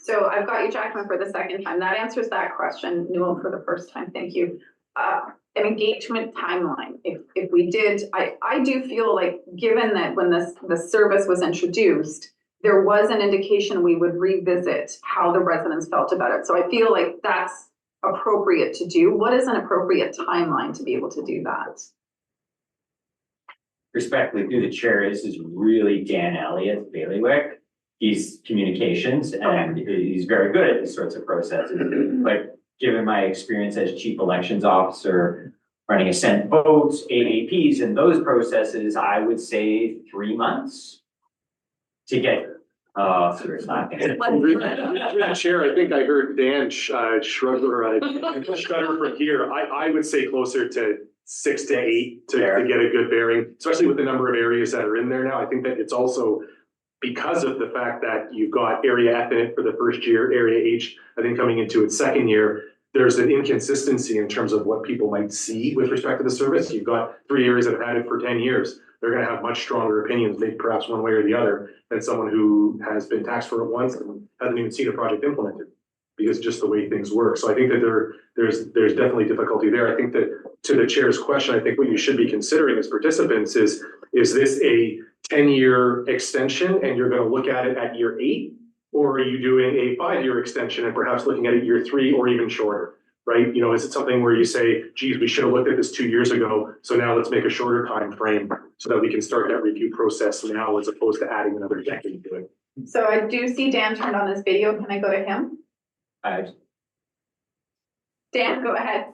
So I've got you, Jacqueline, for the second time. That answers that question. Newell for the first time. Thank you. An engagement timeline. If we did, I do feel like, given that when the service was introduced, there was an indication we would revisit how the residents felt about it. So I feel like that's appropriate to do. What is an appropriate timeline to be able to do that? Respectfully through the chair, this is really Dan Elliott, bailiwick. He's communications and he's very good at these sorts of processes. But given my experience as chief elections officer, running assent votes, AAPs, and those processes, I would say 3 months to get. So it's not. Through the chair, I think I heard Dan shrug or shudder from here. I would say closer to 6 to 8 to get a good bearing, especially with the number of areas that are in there now. I think that it's also because of the fact that you've got area F in it for the first year, area H, I think coming into its second year, there's an inconsistency in terms of what people might see with respect to the service. You've got 3 areas that have had it for 10 years. They're going to have much stronger opinions, maybe perhaps one way or the other, than someone who has been taxed for it once and hasn't even seen a project implemented. because just the way things work. So I think that there's definitely difficulty there. I think that to the chair's question, I think what you should be considering as participants is this a 10-year extension and you're going to look at it at year 8? Or are you doing a 5-year extension and perhaps looking at it year 3 or even shorter, right? You know, is it something where you say, geez, we should have looked at this 2 years ago, so now let's make a shorter time frame so that we can start that review process now as opposed to adding another decade to it? So I do see Dan turned on his video. Can I go to him? Dan, go ahead.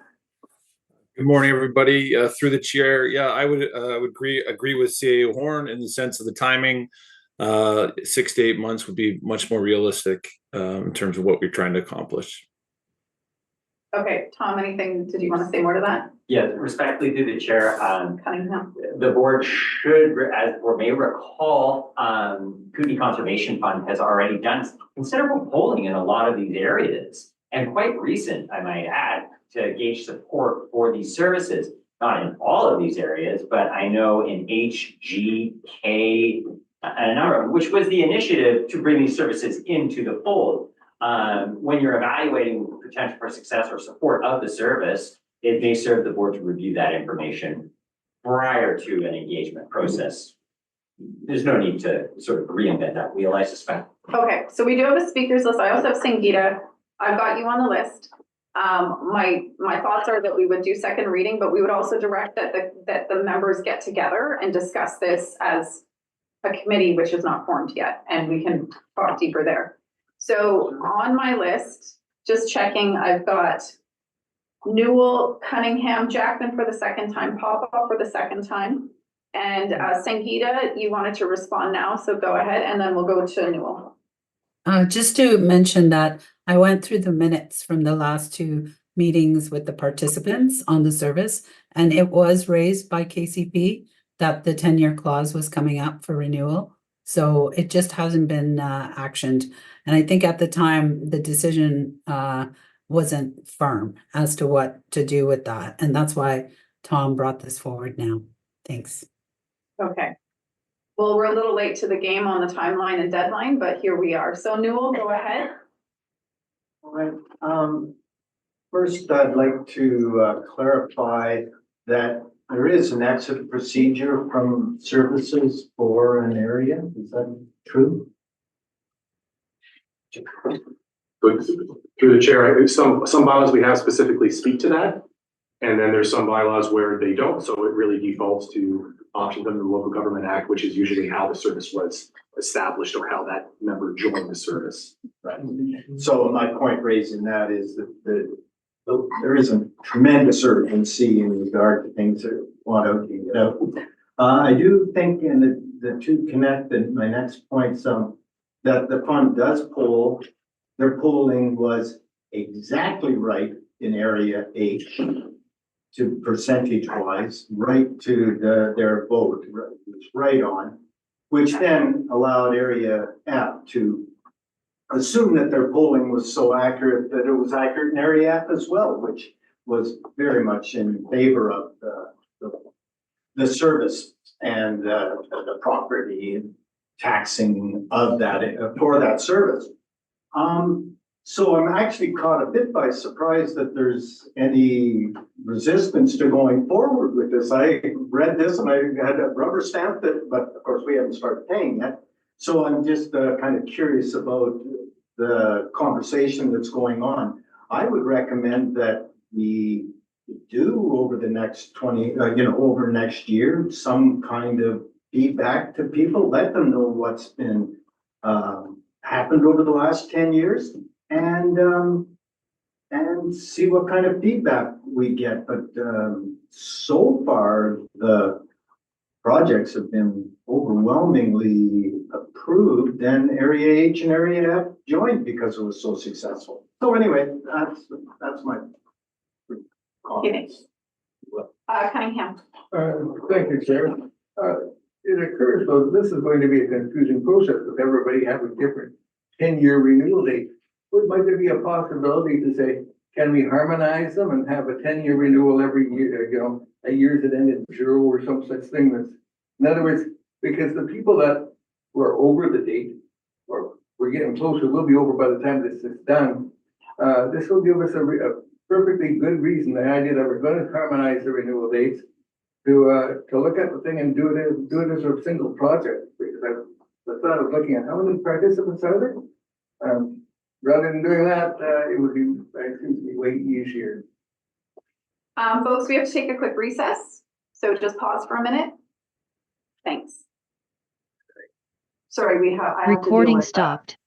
Good morning, everybody. Through the chair, yeah, I would agree with CAO Horn in the sense of the timing. 6 to 8 months would be much more realistic in terms of what we're trying to accomplish. Okay, Tom, anything, did you want to say more to that? Yeah, respectfully to the chair, Cunningham. the board should, as or may recall, Kootenai Conservation Fund has already done considerable polling in a lot of these areas, and quite recent, I might add, to gauge support for these services. Not in all of these areas, but I know in H, G, K, and a number of them, which was the initiative to bring these services into the fold. When you're evaluating potential for success or support of the service, it may serve the board to review that information prior to an engagement process. There's no need to sort of reinvent that wheel, I suspect. Okay, so we do have a speakers list. I also have Sangeeta. I've got you on the list. My thoughts are that we would do second reading, but we would also direct that the members get together and discuss this as a committee, which is not formed yet, and we can talk deeper there. So on my list, just checking, I've got Newell, Cunningham, Jackman for the second time, Papa for the second time. And Sangeeta, you wanted to respond now, so go ahead, and then we'll go to Newell. Just to mention that I went through the minutes from the last 2 meetings with the participants on the service, and it was raised by KCP that the 10-year clause was coming up for renewal. So it just hasn't been actioned. And I think at the time, the decision wasn't firm as to what to do with that. And that's why Tom brought this forward now. Thanks. Okay. Well, we're a little late to the game on the timeline and deadline, but here we are. So Newell, go ahead. All right. First, I'd like to clarify that there is an exit procedure from services for an area. Is that true? Through the chair, some bylaws we have specifically speak to that. And then there's some bylaws where they don't. So it really defaults to options under the Local Government Act, which is usually how the service was established or how that member joined the service. Right. So my point raising that is that there is a tremendous urgency in regard to things that want to get out. I do think in the to connect my next points, that the fund does poll. Their polling was exactly right in area H to percentage wise, right to their vote, right on, which then allowed area F to assume that their polling was so accurate that it was accurate in area F as well, which was very much in favor of the service and the property taxing of that for that service. So I'm actually caught a bit by surprise that there's any resistance to going forward with this. I read this and I had a rubber stamped it, but of course we haven't started paying yet. So I'm just kind of curious about the conversation that's going on. I would recommend that we do over the next over next year, some kind of feedback to people, let them know what's been happened over the last 10 years and see what kind of feedback we get. But so far, the projects have been overwhelmingly approved, and Area H and Area F joined because it was so successful. So anyway, that's my comments. Cunningham. Thank you, Chair. It occurs though, this is going to be a confusing process with everybody having different 10-year renewal dates. Might there be a possibility to say, can we harmonize them and have a 10-year renewal every year, a year that ended 0 or some such thing that's, in other words, because the people that were over the date or we're getting closer, will be over by the time this is done. This will give us a perfectly good reason, the idea that we're gonna harmonize the renewal dates to look at the thing and do it as a single project, because I thought of looking at how many participants are there? Rather than doing that, it would be, I think, it'd be way easier. Folks, we have to take a quick recess, so just pause for a minute. Thanks. Sorry, I have to deal Recording with that. stopped.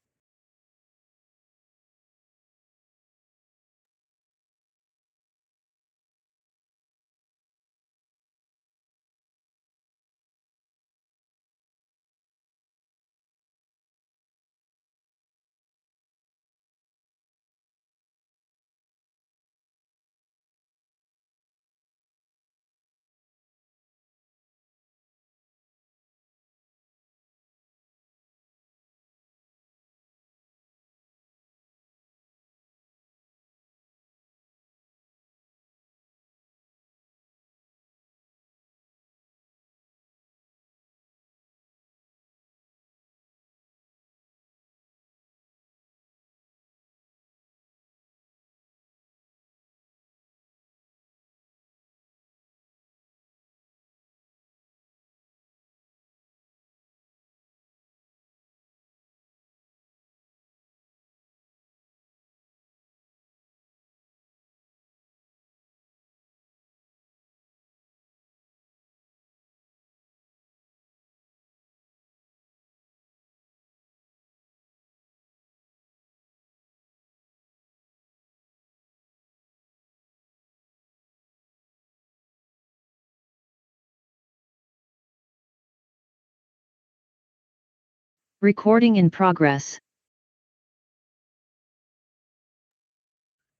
Recording in progress.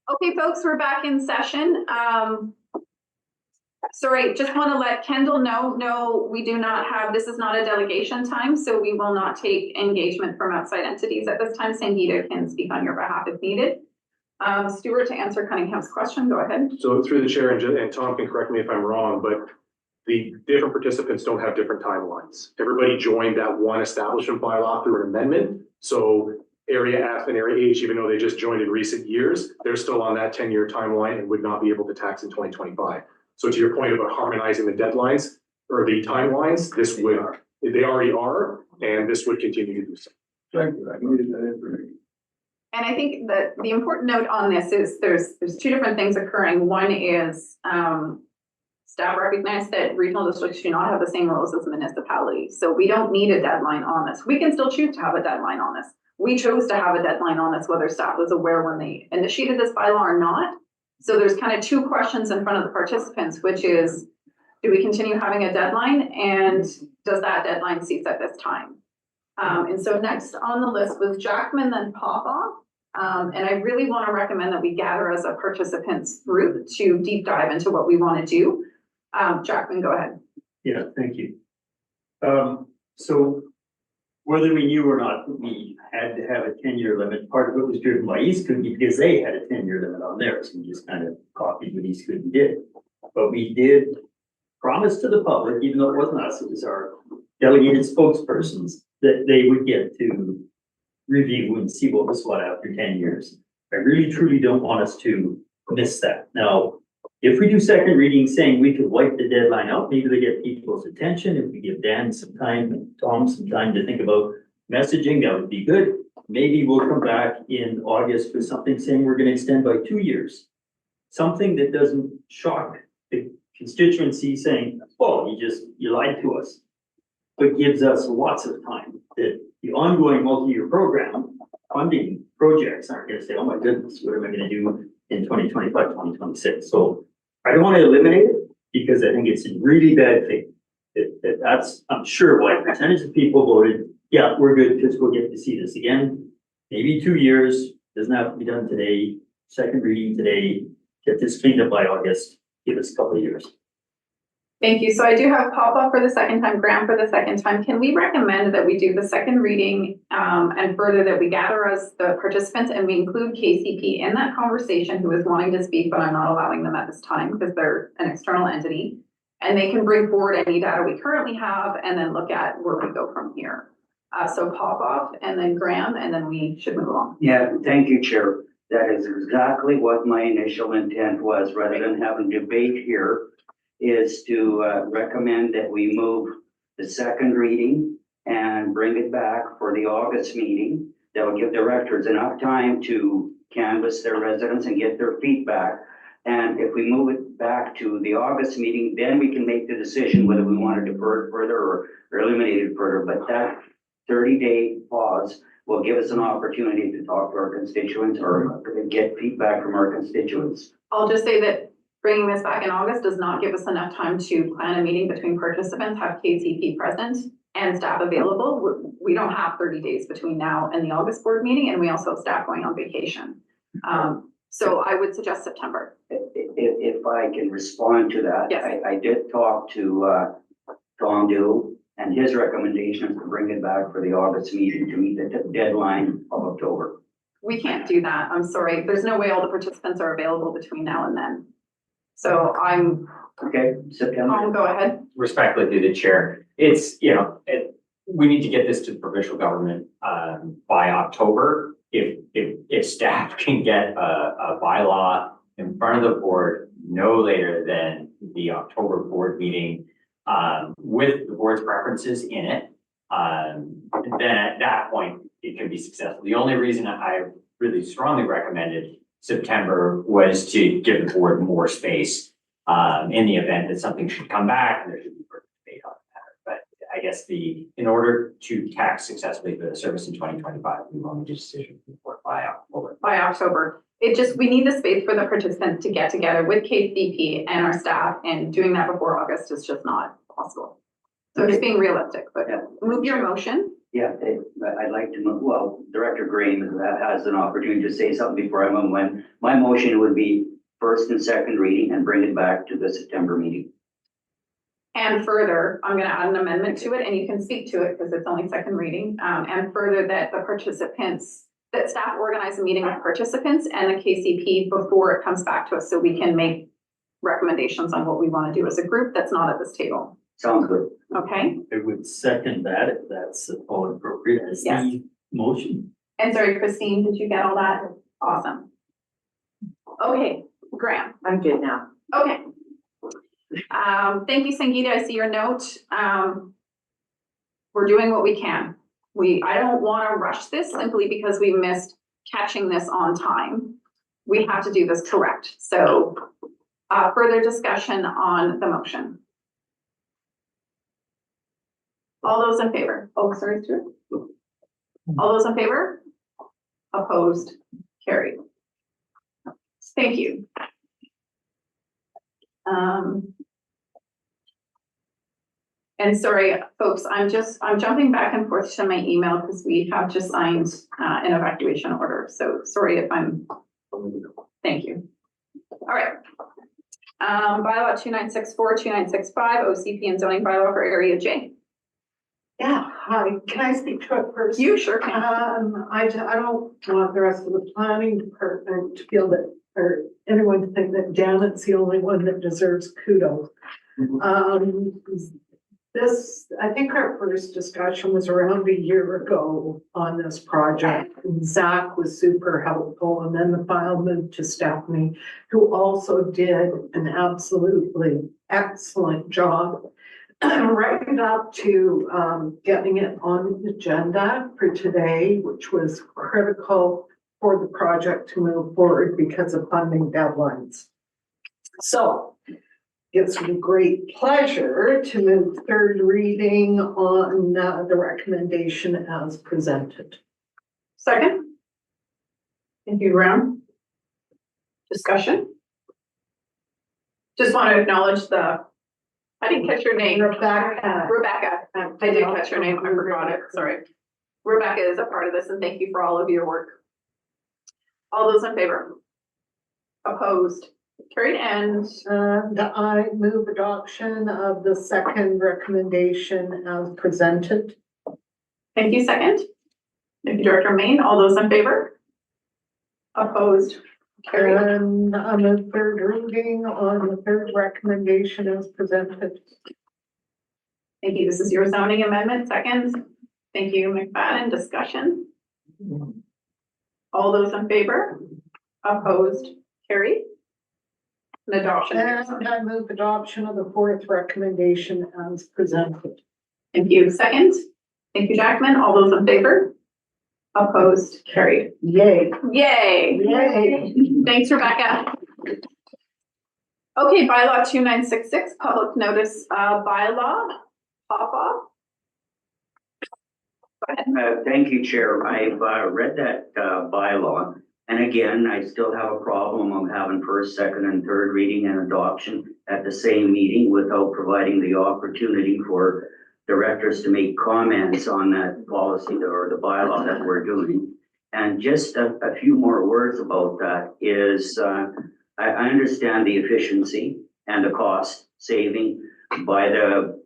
Okay, folks, we're back in session. Sorry, just want to let Kendall know, no, we do not have, this is not a delegation time, so we will not take engagement from outside entities at this time. Sangeeta can speak on your behalf if needed. Stuart, to answer Cunningham's question, go ahead. So through the chair, and Tom can correct me if I'm wrong, but the different participants don't have different timelines. Everybody joined that one establishment bylaw through an amendment. So Area F and Area H, even though they just joined in recent years, they're still on that 10-year timeline and would not be able to tax in 2025. So to your point about harmonizing the deadlines or the timelines, this would, they already are, and this would continue to do so. Thank you, I needed that information. And I think that the important note on this is there's two different things occurring. One is staff recognize that regional districts do not have the same rules as municipalities. So we don't need a deadline on this. We can still choose to have a deadline on this. We chose to have a deadline on this, whether staff was aware when they initiated this bylaw or not. So there's kind of two questions in front of the participants, which is, do we continue having a deadline? And does that deadline cease at this time? And so next on the list was Jackman, then Popoff. And I really want to recommend that we gather as a participants group to deep dive into what we want to do. Jackman, go ahead. Yeah, thank you. So whether we knew or not, we had to have a 10-year limit. Part of it was driven by East Kootenay because they had a 10-year limit on theirs. We just kind of copied what East Kootenay did. But we did promise to the public, even though it wasn't us, it was our delegated spokespersons, that they would get to review and see what was what after 10 years. I really truly don't want us to miss that. Now, if we do second reading saying we could wipe the deadline out, maybe they get people's attention. If we give Dan some time and Tom some time to think about messaging, that would be good. Maybe we'll come back in August with something saying we're going to extend by 2 years. Something that doesn't shock the constituency saying, oh, you lied to us, but gives us lots of time that the ongoing multi-year program funding projects aren't going to say, oh my goodness, what am I going to do in 2025, 2026? So I don't want to eliminate it because I think it's a really bad thing. That's, I'm sure, why a percentage of people voted, yeah, we're good because we'll get to see this again. Maybe 2 years, doesn't have to be done today, second reading today, get this cleaned up by August, give us a couple of years. Thank you. So I do have Papa for the second time, Graham for the second time. Can we recommend that we do the second reading and further that we gather as the participants and we include KCP in that conversation who is wanting to speak, but I'm not allowing them at this time because they're an external entity. And they can bring forward any data we currently have and then look at where we go from here. So Popoff and then Graham, and then we should move along. Yeah, thank you, Chair. That is exactly what my initial intent was, rather than having debate here, is to recommend that we move the second reading and bring it back for the August meeting. That will give directors enough time to canvass their residents and get their feedback. And if we move it back to the August meeting, then we can make the decision whether we want to defer it further or eliminate it further. But that 30-day pause will give us an opportunity to talk to our constituents or get feedback from our constituents. I'll just say that bringing this back in August does not give us enough time to plan a meeting between participants, have KCP present and staff available. We don't have 30 days between now and the August board meeting, and we also have staff going on vacation. So I would suggest September. If I can respond to that. Yes. I did talk to Tom Dew, and his recommendation is to bring it back for the August meeting to meet the deadline of October. We can't do that. I'm sorry. There's no way all the participants are available between now and then. So I'm, Okay, September. go ahead. Respectfully to the chair, it's, we need to get this to the provincial government, by October. If staff can get a bylaw in front of the board no later than the October board meeting, with the board's preferences in it, then at that point, it can be successful. The only reason I really strongly recommended September was to give the board more space, in the event that something should come back and there should be further debate on the matter. But I guess in order to tax successfully for the service in 2025, we will need a decision from the board by October. By October. We need the space for the participants to get together with KCP and our staff, and doing that before August is just not possible. So just being realistic, but move your motion. Yeah, I'd like to move, well, Director Graham has an opportunity to say something before I move. When my motion would be first and second reading and bring it back to the September meeting. And further, I'm gonna add an amendment to it, and you can speak to it because it's only second reading. And further that that staff organize a meeting with participants and the KCP before it comes back to us, so we can make recommendations on what we want to do as a group that's not at this table. Sounds good. Okay? I would second that if that's all appropriate as the motion. And sorry, Christine, did you get all that? Awesome. Okay, Graham. I'm good now. Okay. Thank you, Sangeeta. I see your note. We're doing what we can. I don't want to rush this simply because we missed catching this on time. We have to do this correct. So, further discussion on the motion. All those in favor? Oh, sorry, Stuart. All those in favor? Opposed? Carried. Thank you. And sorry, folks, I'm jumping back and forth to my email because we have just signed an evacuation order. So sorry if thank you. All right. Bylaw 2964, 2965, OCP and zoning bylaw for Area J. Yeah, hi, can I speak to it first? You sure can. I don't want the rest of the planning department to feel that, or anyone to think that Janet's the only one that deserves kudos. I think our first discussion was around a year ago on this project. Zach was super helpful, and then the file moved to Stephanie, who also did an absolutely excellent job right up to getting it on the agenda for today, which was critical for the project to move forward because of funding deadlines. So it's with great pleasure to move third reading on the recommendation as presented. Second. Thank you, Graham. Discussion. Just want to acknowledge I didn't catch your name. Rebecca. I did catch your name. I forgot it. Sorry. Rebecca is a part of this, and thank you for all of your work. All those in favor? Opposed? Carried. And I move adoption of the second recommendation as presented. Thank you, second. Thank you, Director Main. All those in favor? Opposed? Carried. And on the third reading on the third recommendation as presented. Thank you. This is your zoning amendment. Second. Thank you, McFadden. Discussion. All those in favor? Opposed? Carried. An adoption. And I move adoption of the fourth recommendation as presented. Thank you. Second? Thank you, Jackman. All those in favor? Opposed? Carried. Yay. Yay. Yay. Thanks, Rebecca. Okay, bylaw 2966, public notice, bylaw, Papa. Go ahead. Thank you, Chair. I've read that bylaw. And again, I still have a problem of having first, second, and third reading and adoption at the same meeting without providing the opportunity for directors to make comments on that policy or the bylaw that we're doing. And just a few more words about that is, I understand the efficiency and the cost saving by the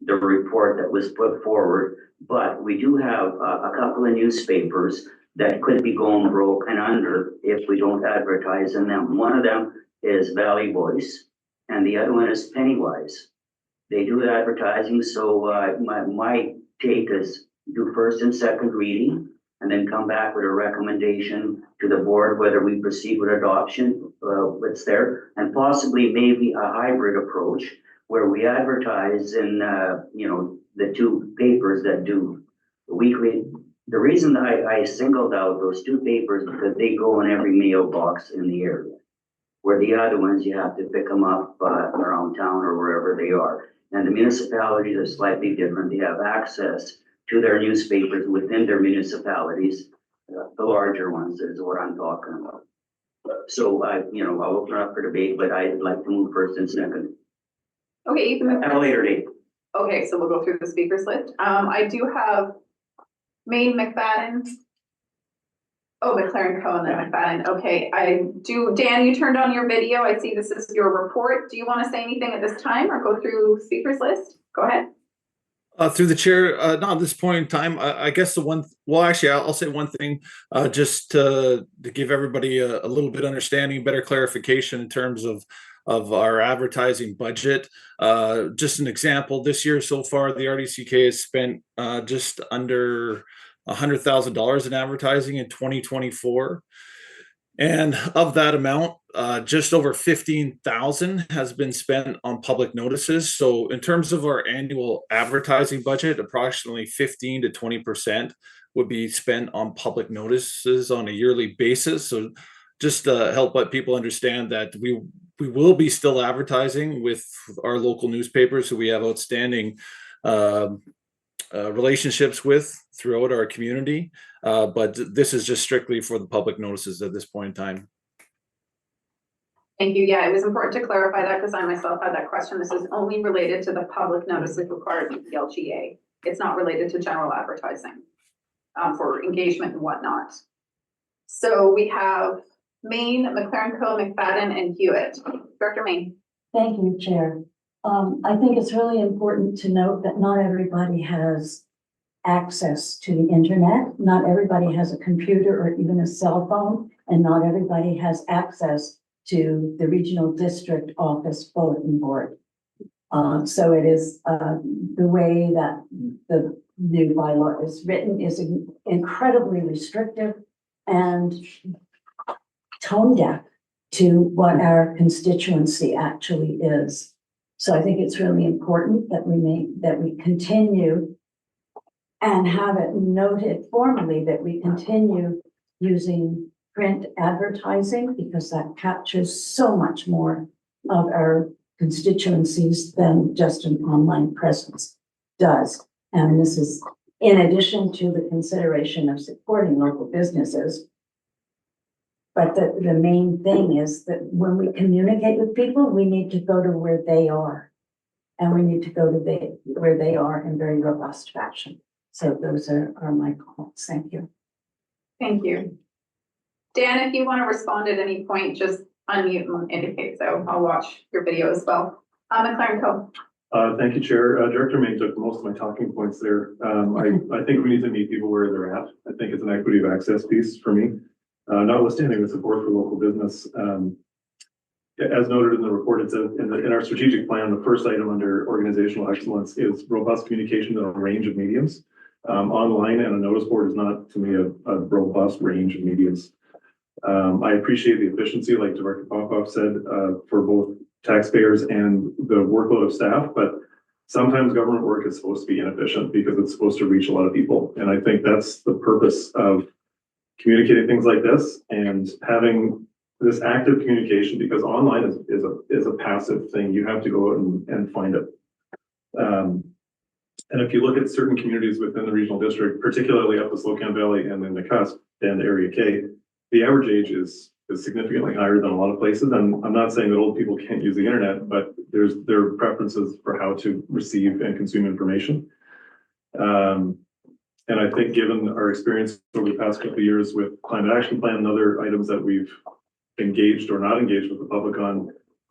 report that was put forward, but we do have a couple of newspapers that could be going broke and under if we don't advertise in them. One of them is Valley Voice, and the other one is Pennywise. They do advertising, so my take is do first and second reading, and then come back with a recommendation to the board whether we proceed with adoption, what's there, and possibly maybe a hybrid approach where we advertise in the two papers that do weekly. The reason I singled out those two papers because they go in every mailbox in the area, where the other ones you have to pick them up around town or wherever they are. And the municipalities are slightly different. They have access to their newspapers within their municipalities. The larger ones is what I'm talking about. So I'll open up for debate, but I'd like to move first and second Okay, you can move. at a later date. Okay, so we'll go through the speakers list. I do have Maine McFadden. Oh, McLaren Cohen and McFadden. Okay, Dan, you turned on your video. I see this is your report. Do you want to say anything at this time or go through speakers list? Go ahead. Through the chair, not at this point in time. I guess I'll say one thing, just to give everybody a little bit understanding, better clarification in terms of our advertising budget. Just an example, this year so far, the RDCK has spent just under $100,000 in advertising in 2024. And of that amount, just over 15,000 has been spent on public notices. So in terms of our annual advertising budget, approximately 15 to 20% would be spent on public notices on a yearly basis. So just to help let people understand that we will be still advertising with our local newspapers who we have outstanding relationships with throughout our community. But this is just strictly for the public notices at this point in time. Thank you. Yeah, it was important to clarify that because I myself had that question. This is only related to the public notices required in the LGA. It's not related to general advertising for engagement and whatnot. So we have Maine, McLaren Co, McFadden, and Hewitt. Director Maine. Thank you, Chair. I think it's really important to note that not everybody has access to the internet. Not everybody has a computer or even a cell phone, and not everybody has access to the regional district office bulletin board. So it is the way that the new bylaw is written is incredibly restrictive and tone deaf to what our constituency actually is. So I think it's really important that we continue and have it noted formally that we continue using print advertising because that captures so much more of our constituencies than just an online presence does. And this is in addition to the consideration of supporting local businesses. But the main thing is that when we communicate with people, we need to go to where they are. And we need to go to where they are in very robust fashion. So those are my comments. Thank you. Thank you. Dan, if you want to respond at any point, just unmute and indicate so. I'll watch your video as well. McLaren Co. Thank you, Chair. Director Maine took most of my talking points there. I think we need to meet people where they're at. I think it's an equity of access piece for me. Notwithstanding the support for local business, as noted in the report, it says in our strategic plan, the first item under organizational excellence is robust communication in a range of mediums. Online and a notice board is not, to me, a robust range of mediums. I appreciate the efficiency, like Director Popoff said, for both taxpayers and the workload of staff, but sometimes government work is supposed to be inefficient because it's supposed to reach a lot of people. And I think that's the purpose of communicating things like this and having this active communication, because online is a passive thing. You have to go out and find it. And if you look at certain communities within the regional district, particularly up the Slocan Valley and in the cusp and Area K, the average age is significantly higher than a lot of places. And I'm not saying that old people can't use the internet, but there are preferences for how to receive and consume information. And I think given our experience over the past couple of years with Climate Action Plan and other items that we've engaged or not engaged with the public on,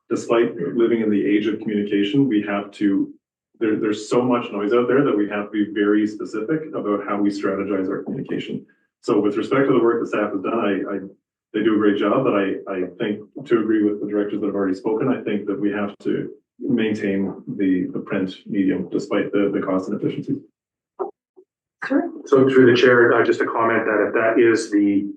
despite living in the age of communication, we have to, there's so much noise out there that we have to be very specific about how we strategize our communication. So with respect to the work the staff has done, they do a great job, but I think, to agree with the directors that have already spoken, I think that we have to maintain the print medium despite the cost and efficiency. Sure. So through the chair, just a comment that if that is the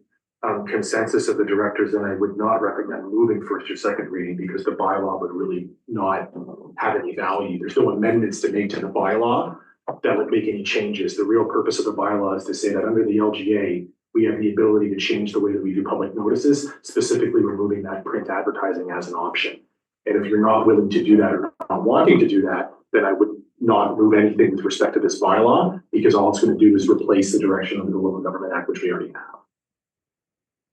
consensus of the directors, then I would not recommend moving first or second reading, because the bylaw would really not have any value. There's no amendments to make to the bylaw that would make any changes. The real purpose of the bylaw is to say that under the LGA, we have the ability to change the way that we do public notices, specifically removing that print advertising as an option. And if you're not willing to do that or not wanting to do that, then I would not move anything with respect to this bylaw, because all it's going to do is replace the direction of the Local Government Act, which we already have.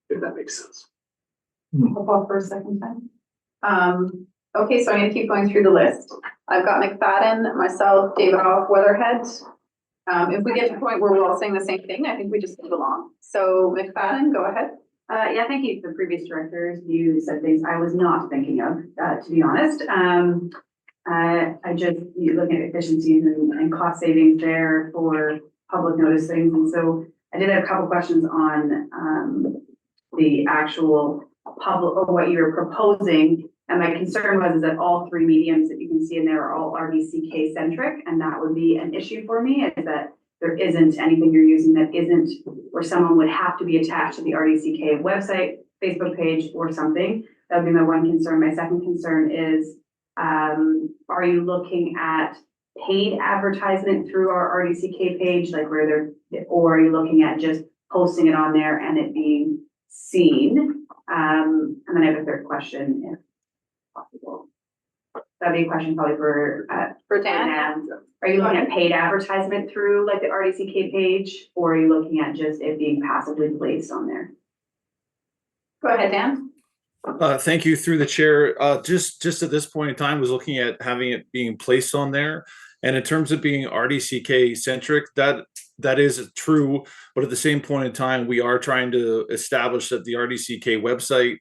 If that makes sense. I'll pause for a second time. Okay, so I'm gonna keep going through the list. I've got McFadden, myself, David Off, Weatherhead. If we get to the point where we're all saying the same thing, I think we just move along. So McFadden, go ahead. Yeah, thank you to the previous directors. You said things I was not thinking of, to be honest. You look at efficiencies and cost savings there for public notice things. And so I did have a couple questions on the actual public, or what you're proposing. And my concern was that all three mediums that you can see in there are all RDCK centric, and that would be an issue for me, is that there isn't anything you're using that isn't, where someone would have to be attached to the RDCK website, Facebook page, or something. That would be my one concern. My second concern is, are you looking at paid advertisement through our RDCK page, like or are you looking at just posting it on there and it being seen? And then I have a third question, if possible. That'd be a question probably for Dan. Are you looking at paid advertisement through like the RDCK page, or are you looking at just it being passively placed on there? Go ahead, Dan. Thank you, through the chair. Just at this point in time, was looking at having it being placed on there. And in terms of being RDCK centric, that is true. But at the same point in time, we are trying to establish that the RDCK website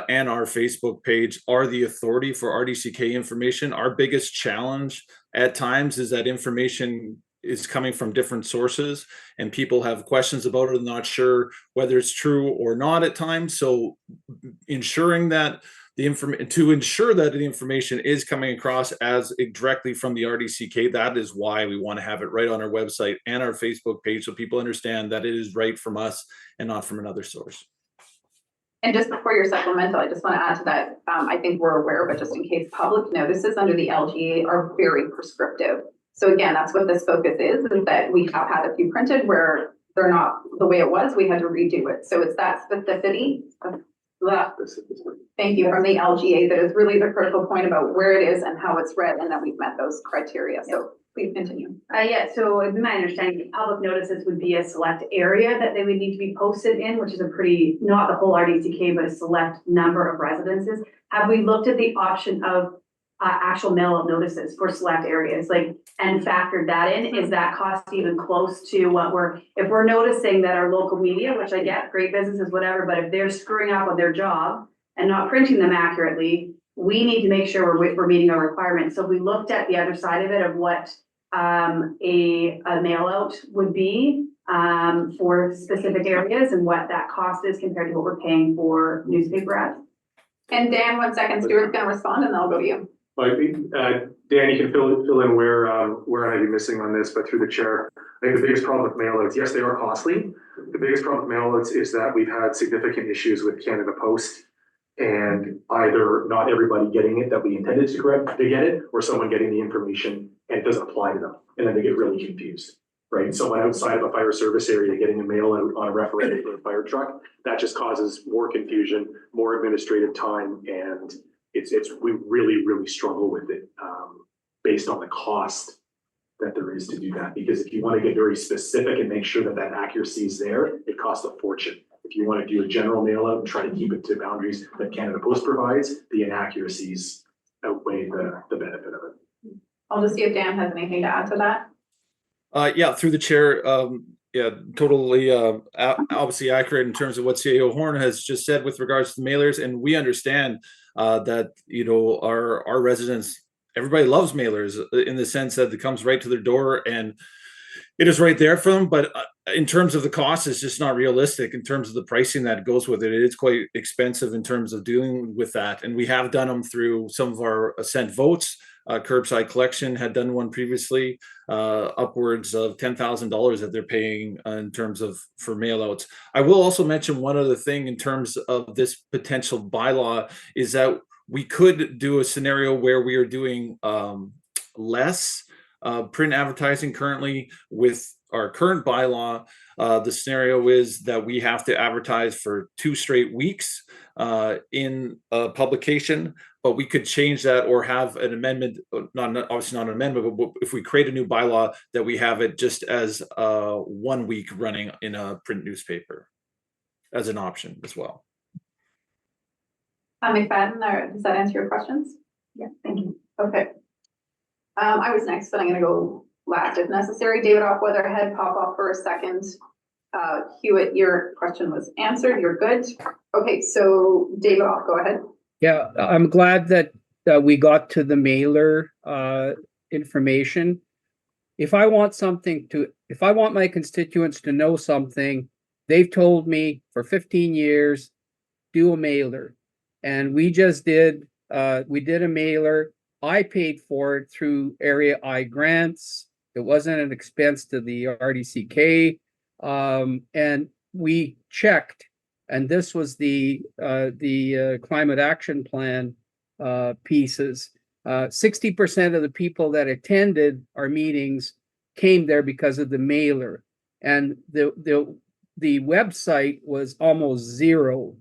and our Facebook page are the authority for RDCK information. Our biggest challenge at times is that information is coming from different sources and people have questions about it and not sure whether it's true or not at times. So ensuring that the information is coming across as directly from the RDCK, that is why we want to have it right on our website and our Facebook page, so people understand that it is right from us and not from another source. And just before your supplemental, I just want to add to that. I think we're aware, but just in case, public notices under the LGA are very prescriptive. So again, that's what this focus is that we have had a few printed where they're not the way it was. We had to redo it. So it's that specificity. Thank you, from the LGA, that is really the critical point about where it is and how it's read, and that we've met those criteria. So please continue. Yeah, so in my understanding, public notices would be a select area that they would need to be posted in, which is a pretty, not the whole RDCK, but a select number of residences. Have we looked at the option of actual mail-out notices for select areas, and factored that in? Is that cost even close to what if we're noticing that our local media, which I get, great businesses, whatever, but if they're screwing up on their job and not printing them accurately, we need to make sure we're meeting our requirements. So we looked at the other side of it of what a mail-out would be for specific areas and what that cost is compared to what we're paying for newspaper ads. And Dan, 1 second, Stuart's going to respond, and then I'll go to you. Dan, you can fill in where I might be missing on this, but through the chair, I think the biggest problem with mail outs, yes, they are costly. The biggest problem with mail outs is that we've had significant issues with Canada Post and either not everybody getting it that we intended to get it, or someone getting the information and it doesn't apply to them. And then they get really confused, right? Someone outside of a fire service area getting a mail out on a referendum for a fire truck, that just causes more confusion, more administrative time, and we really, really struggle with it, based on the cost that there is to do that. Because if you want to get very specific and make sure that that accuracy is there, it costs a fortune. If you want to do a general mail out and try to keep it to boundaries that Canada Post provides, the inaccuracies outweigh the benefit of it. I'll just see if Dan has anything to add to that. Yeah, through the chair, yeah, totally, obviously accurate in terms of what CAO Horn has just said with regards to mailers, and we understand that, you know, our residents, everybody loves mailers in the sense that it comes right to their door and it is right there for them. But in terms of the cost, it's just not realistic in terms of the pricing that goes with it. It's quite expensive in terms of dealing with that. And we have done them through some of our sent votes. Curbside collection had done one previously, upwards of $10,000 that they're paying in terms of for mailouts. I will also mention one other thing in terms of this potential bylaw is that we could do a scenario where we are doing less print advertising currently with our current bylaw. The scenario is that we have to advertise for 2 straight weeks in a publication, but we could change that or have an amendment, obviously not an amendment, but if we create a new bylaw that we have it just as 1 week running in a print newspaper as an option as well. McFadden, does that answer your questions? Yeah, thank you. Okay. I was next, but I'm gonna go last if necessary. David Off, Weatherhead, pop off for a second. Hewitt, your question was answered. You're good. Okay, so David Off, go ahead. Yeah, I'm glad that we got to the mailer information. If I want my constituents to know something, they've told me for 15 years, do a mailer. And we just did a mailer. I paid for it through Area I grants. It wasn't an expense to the RDCK. And we checked, and this was the climate action plan pieces. 60% of the people that attended our meetings came there because of the mailer, and the website was almost zero.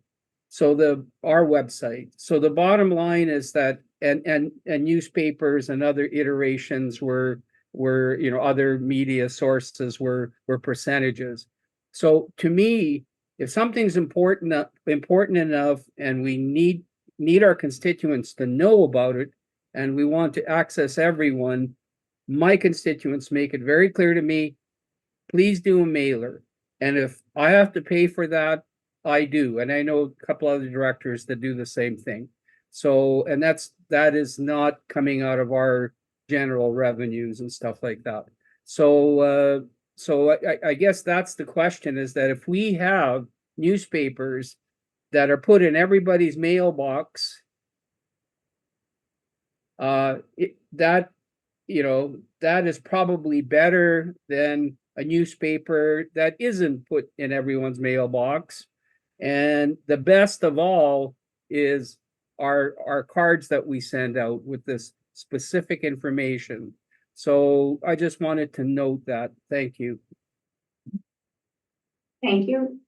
So our website. So the bottom line is that, and newspapers and other iterations were other media sources were percentages. So to me, if something's important enough and we need our constituents to know about it, and we want to access everyone, my constituents make it very clear to me, please do a mailer. And if I have to pay for that, I do. And I know a couple other directors that do the same thing. So, and that is not coming out of our general revenues and stuff like that. So, I guess that's the question, is that if we have newspapers that are put in everybody's mailbox, that is probably better than a newspaper that isn't put in everyone's mailbox. And the best of all is our cards that we send out with this specific information. So I just wanted to note that. Thank you. Thank you.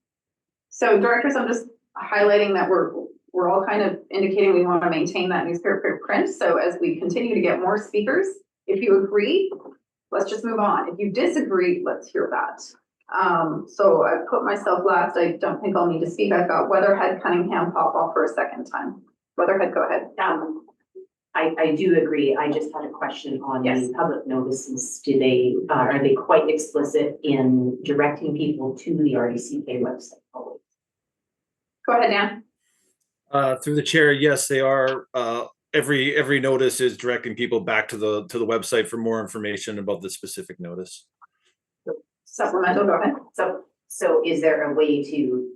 So directors, I'm just highlighting that we're all kind of indicating we want to maintain that newspaper print. So as we continue to get more speakers, if you agree, let's just move on. If you disagree, let's hear that. So I put myself last. I don't think I'll need to speak. I've got Weatherhead, Cunningham pop off for a second time. Weatherhead, go ahead. I do agree. I just had a question on the public notices. Are they quite explicit in directing people to the RDCK website? Go ahead, Dan. Through the chair, yes, they are. Every notice is directing people back to the website for more information about the specific notice. Supplemental, go ahead. So is there a way to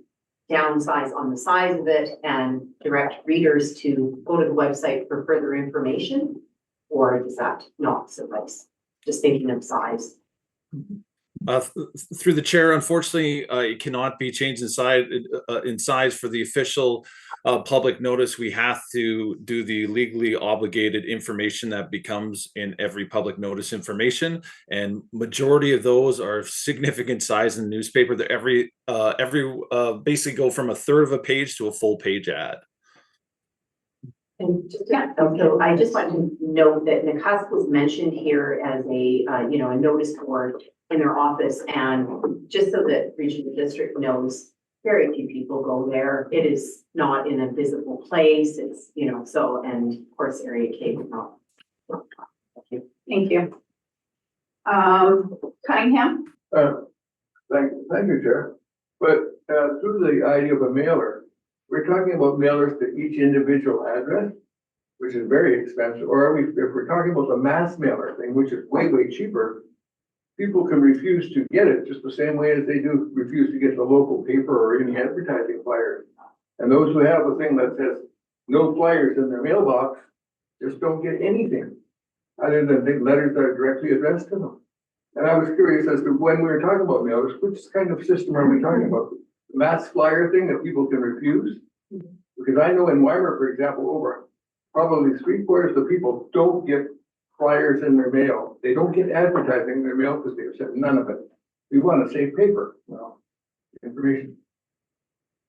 downsize on the size of it and direct readers to go to the website for further information? Or does that not suffice? Just thinking of size. Through the chair, unfortunately, it cannot be changed in size for the official public notice. We have to do the legally obligated information that becomes in every public notice information, and majority of those are significant size in the newspaper. That every basically go from a third of a page to a full page ad. And so I just want to note that Nakusp was mentioned here as a, a notice board in their office, and just so that Regional District knows, very few people go there. It is not in a visible place. It's, so, and of course, Area K is not. Thank you. Cunningham? Thank you, Chair. But through the idea of a mailer, we're talking about mailers to each individual address, which is very expensive. Or are we, if we're talking about the mass mailer thing, which is way, way cheaper, people can refuse to get it just the same way as they do refuse to get the local paper or any advertising flyers. And those who have a thing that says no flyers in their mailbox just don't get anything other than big letters that are directly addressed to them. And I was curious as to when we were talking about mailers, which kind of system are we talking about? The mass flyer thing that people can refuse? Because I know in Weimar, for example, over probably 3/4 of people don't get flyers in their mail. They don't get advertising in their mail because they've sent none of it. We want to save paper, information.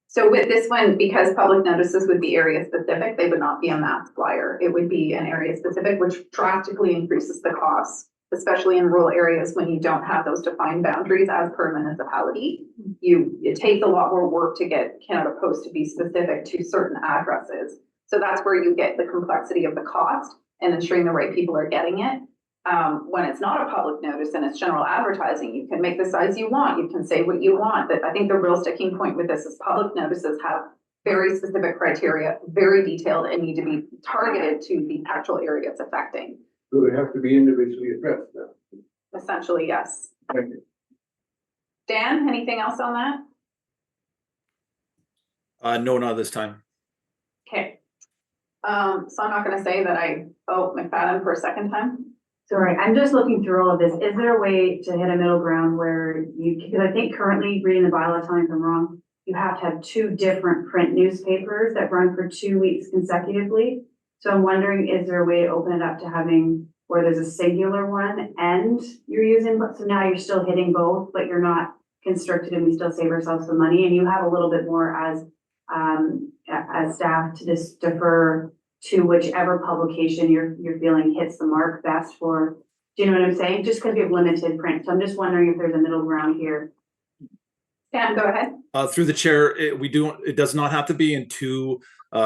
So with this one, because public notices would be area specific, they would not be a mass flyer. It would be an area specific, which drastically increases the cost, especially in rural areas when you don't have those defined boundaries as per municipality. It takes a lot more work to get Canada Post to be specific to certain addresses. So that's where you get the complexity of the cost and ensuring the right people are getting it. When it's not a public notice and it's general advertising, you can make the size you want, you can say what you want. But I think the real sticking point with this is public notices have very specific criteria, very detailed, and need to be targeted to the actual area it's affecting. So they have to be individually addressed then. Essentially, yes. Thank you. Dan, anything else on that? No, not this time. Okay. So I'm not gonna say that I vote McFadden for a second time. Sorry, I'm just looking through all of this. Is there a way to hit a middle ground where because I think currently reading the bylaw, tell me if I'm wrong, you have to have 2 different print newspapers that run for 2 weeks consecutively. So I'm wondering, is there a way to open it up to having where there's a singular one and you're using, so now you're still hitting both, but you're not constricted and we still save ourselves some money and you have a little bit more as staff to just defer to whichever publication you're feeling hits the mark best for, do you know what I'm saying? Just because we have limited print. So I'm just wondering if there's a middle ground here. Sam, go ahead. Through the chair, it does not have to be in 2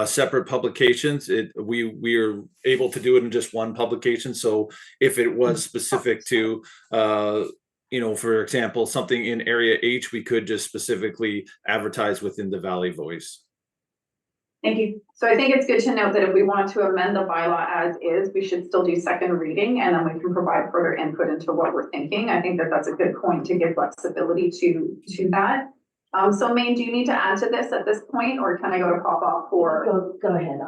separate publications. We are able to do it in just one publication. So if it was specific to, for example, something in area H, we could just specifically advertise within the Valley Voice. Thank you. So I think it's good to note that if we want to amend the bylaw as is, we should still do second reading and then we can provide further input into what we're thinking. I think that that's a good point to give flexibility to that. So Maine, do you need to add to this at this point or can I go to pop off for? Go ahead.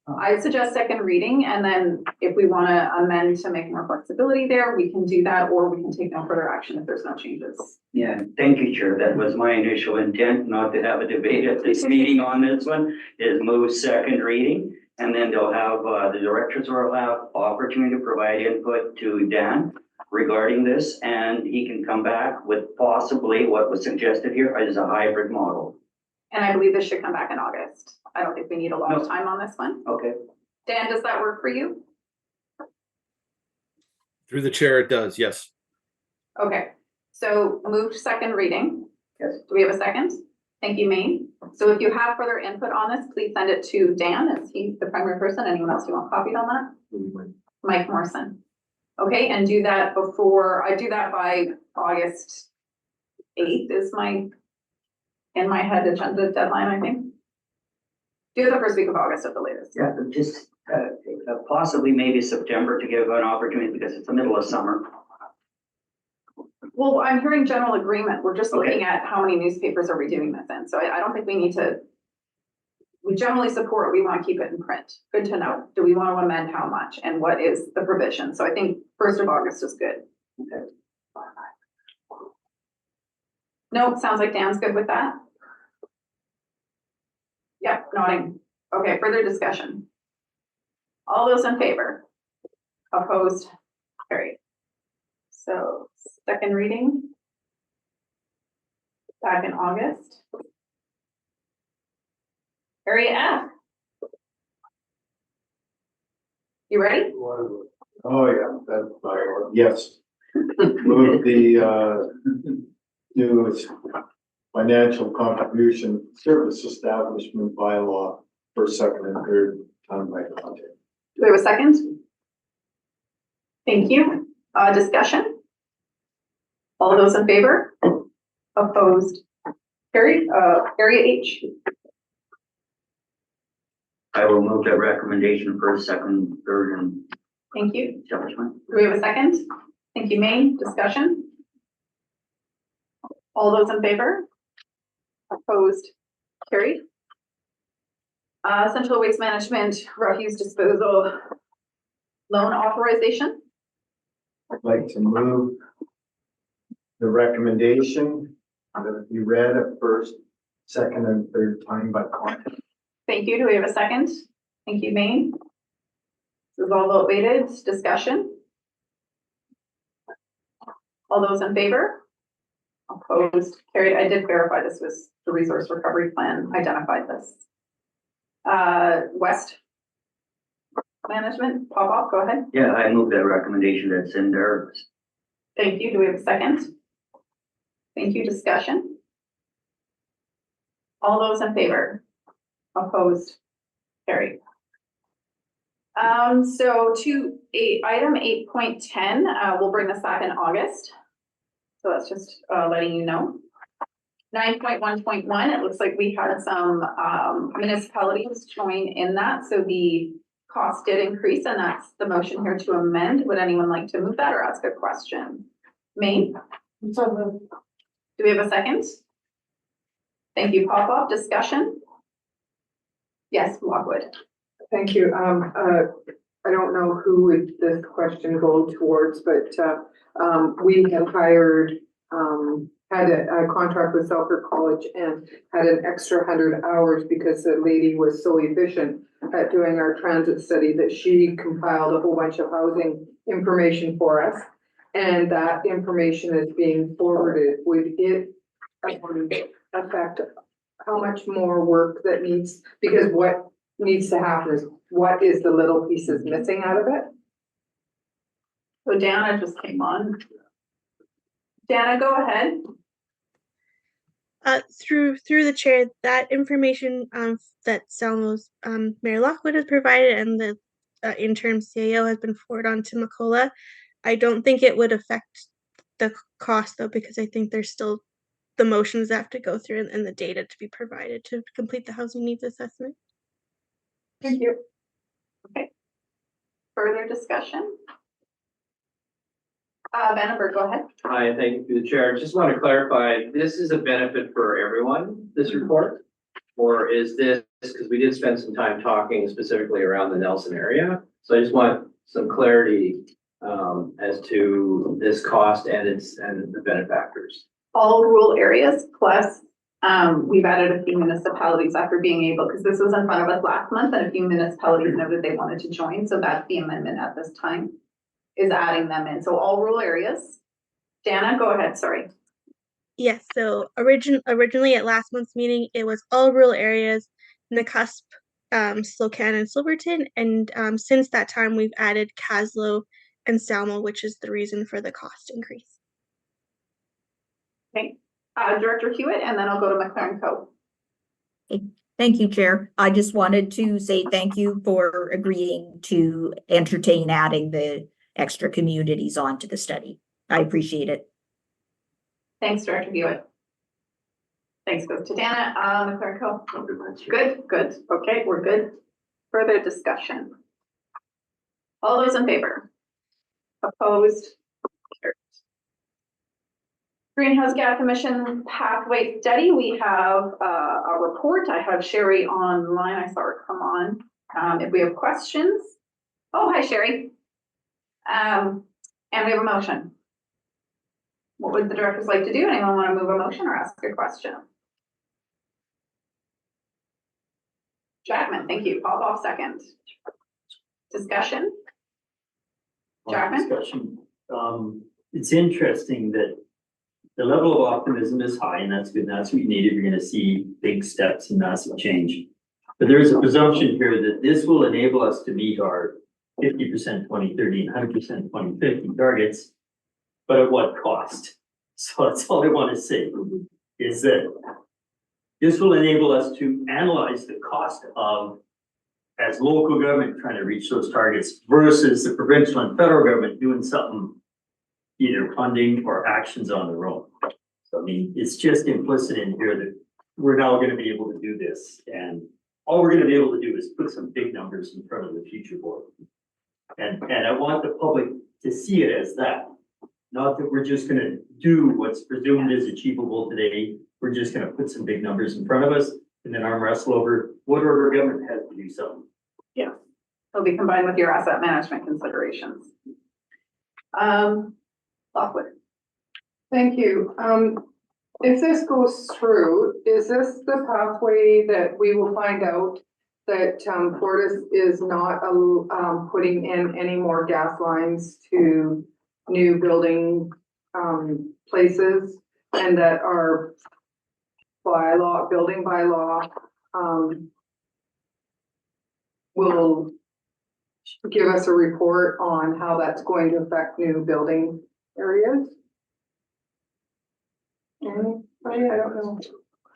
I suggest second reading and then if we want to amend to make more flexibility there, we can do that or we can take no further action if there's no changes. Yeah, thank you, Chair. That was my initial intent, not to have a debate at this meeting on this one, is move second reading. And then they'll have, the directors will have opportunity to provide input to Dan regarding this. And he can come back with possibly what was suggested here as a hybrid model. And I believe this should come back in August. I don't think we need a lot of time on this one. Okay. Dan, does that work for you? Through the chair, it does, yes. Okay, so move to second reading. Yes. Do we have a second? Thank you, Maine. So if you have further input on this, please send it to Dan as he's the primary person. Anyone else you want copied on that? Mike Morrison. Okay, and do that I do that by August 8th is in my head agenda deadline, I think. Do it the first week of August at the latest. Yeah, just possibly maybe September to give an opportunity because it's the middle of summer. Well, I'm hearing general agreement. We're just looking at how many newspapers are we doing this in. So I don't think we need to, we generally support, we want to keep it in print. Good to know. Do we want to amend how much and what is the provision? So I think 1st of August is good. Okay. Nope, sounds like Dan's good with that. Yep, nodding. Okay, further discussion. All those in favor? Opposed? Carried. So second reading. Back in August. Area F. You ready? Oh, yeah, that's my, yes. Move the, new financial contribution service establishment bylaw for second and third time by contact. Do we have a second? Thank you. Discussion? All those in favor? Opposed? Carried. Area H. I will move that recommendation for second, third, and Thank you. establishment. Do we have a second? Thank you, Maine. Discussion? All those in favor? Opposed? Carried. Central Waste Management Refuse Disposal Loan Authorization. I'd like to move the recommendation that you read at first, second, and third time by contact. Thank you. Do we have a second? Thank you, Maine. This is all vote weighted. Discussion? All those in favor? Opposed? Carried. I did verify this was the resource recovery plan identified this. West Management, pop off, go ahead. Yeah, I move that recommendation that's in there. Thank you. Do we have a second? Thank you. Discussion? All those in favor? Opposed? Carried. So item 8.10, we'll bring this back in August. So that's just letting you know. 9.1.1, it looks like we had some municipalities join in that, so the cost did increase, and that's the motion here to amend. Would anyone like to move that or ask a question? Maine? So Do we have a second? Thank you. Pop off. Discussion? Yes, Lockwood. Thank you. I don't know who would this question go towards, but, we have hired, had a contract with Selkirk College and had an extra 100 hours because the lady was so efficient at doing our transit study that she compiled a whole bunch of housing information for us. And that information is being forwarded. Would it affect how much more work that needs, because what needs to happen is what is the little pieces missing out of it? So Dana just came on. Dana, go ahead. Through the chair, that information that Salmo's Mayor Lockwood has provided and the interim CAO has been forwarded on to Macola. I don't think it would affect the cost though, because I think there's still the motions that have to go through and the data to be provided to complete the housing needs assessment. Thank you. Okay. Further discussion? Vandenberg, go ahead. Hi, thank you, the chair. Just want to clarify, this is a benefit for everyone, this report? Or is this, because we did spend some time talking specifically around the Nelson area. So I just want some clarity as to this cost and the benefactors. All rural areas plus we've added a few municipalities after being able, because this was in front of us last month and a few municipalities noted they wanted to join. So that's the amendment at this time, is adding them in. So all rural areas. Dana, go ahead, sorry. Yes, so originally at last month's meeting, it was all rural areas, Nakusp, Slocan, and Silverton, and since that time, we've added Kaslo and Salmo, which is the reason for the cost increase. Okay, Director Hewitt, and then I'll go to McLaren Co. Thank you, Chair. I just wanted to say thank you for agreeing to entertain adding the extra communities onto the study. I appreciate it. Thanks, Director Hewitt. Thanks goes to Dana. McLaren Co. Good. Okay, we're good. Further discussion. All those in favor? Opposed? Carried. Greenhouse gas emission pathway study. We have a report. I have Sherry online. I saw her come on. If we have questions. Oh, hi, Sherry. And we have a motion. what would the directors like to do? Anyone want to move a motion or ask a question? Jackman, thank you. Popoff second. Discussion? Jackman? Discussion. It's interesting that the level of optimism is high, and that's good. That's what you need if you're gonna see big steps and massive change. But there is a presumption here that this will enable us to meet our 50% 2030 and 100% 2050 targets, but at what cost? So that's all I want to say, is that this will enable us to analyze the cost of, as local government trying to reach those targets versus the provincial and federal government doing something, either funding or actions on their own. So I mean, it's just implicit in here that we're now going to be able to do this, and all we're going to be able to do is put some big numbers in front of the future board. And I want the public to see it as that, not that we're just going to do what's presumed is achievable today. We're just going to put some big numbers in front of us and then arm wrestle over what order of government has to do something. Yeah. It'll be combined with your asset management considerations. Lockwood. Thank you. If this goes through, is this the pathway that we will find out that Fortis is not putting in any more gas lines to new building places, and that our bylaw, building bylaw, will give us a report on how that's going to affect new building areas? Anybody? I don't know.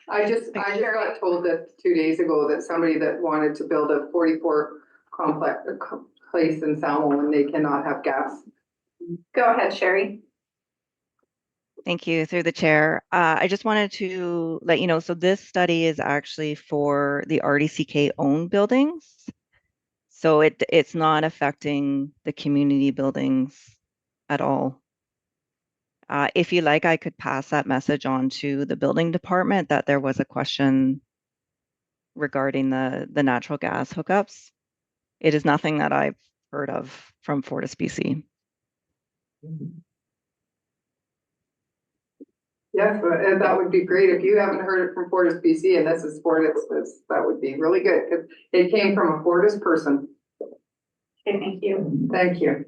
I just got told that 2 days ago that somebody that wanted to build a 44 complex place in Salmo, and they cannot have gas. Go ahead, Sherry. Thank you, through the chair. I just wanted to let you know, so this study is actually for the RDCK owned buildings. So it's not affecting the community buildings at all. If you like, I could pass that message on to the building department that there was a question regarding the natural gas hookups. It is nothing that I've heard of from FortisBC. Yes, but that would be great. If you haven't heard it from FortisBC and this is Fortis, that would be really good, because it came from a Fortis person. Okay, thank you. Thank you.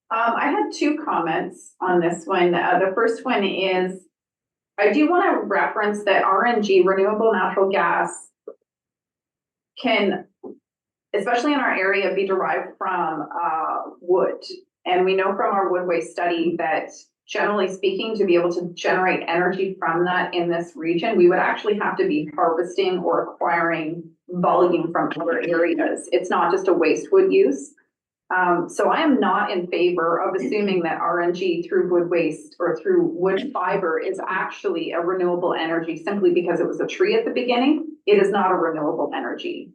I had two comments on this one. The first one is, I do want to reference that RNG, renewable natural gas, can, especially in our area, be derived from wood. And we know from our wood waste study that, generally speaking, to be able to generate energy from that in this region, we would actually have to be harvesting or acquiring volume from other areas. It's not just a waste wood use. So I am not in favor of assuming that RNG through wood waste or through wood fiber is actually a renewable energy simply because it was a tree at the beginning. It is not a renewable energy.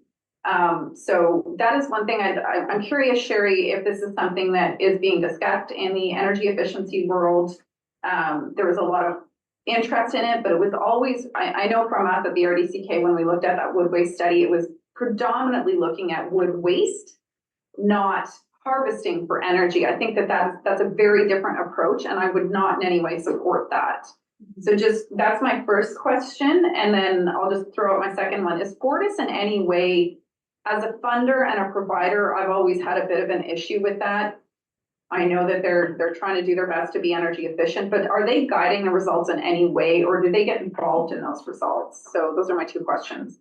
So that is one thing I'm curious, Sherry, if this is something that is being discussed in the energy efficiency world. There was a lot of interest in it, but it was always, I know from us at the RDCK, when we looked at that wood waste study, it was predominantly looking at wood waste, not harvesting for energy. I think that's a very different approach, and I would not in any way support that. So that's my first question, and then I'll just throw out my second one. Is Fortis in any way, as a funder and a provider, I've always had a bit of an issue with that. I know that they're trying to do their best to be energy efficient, but are they guiding the results in any way, or do they get involved in those results? So those are my two questions.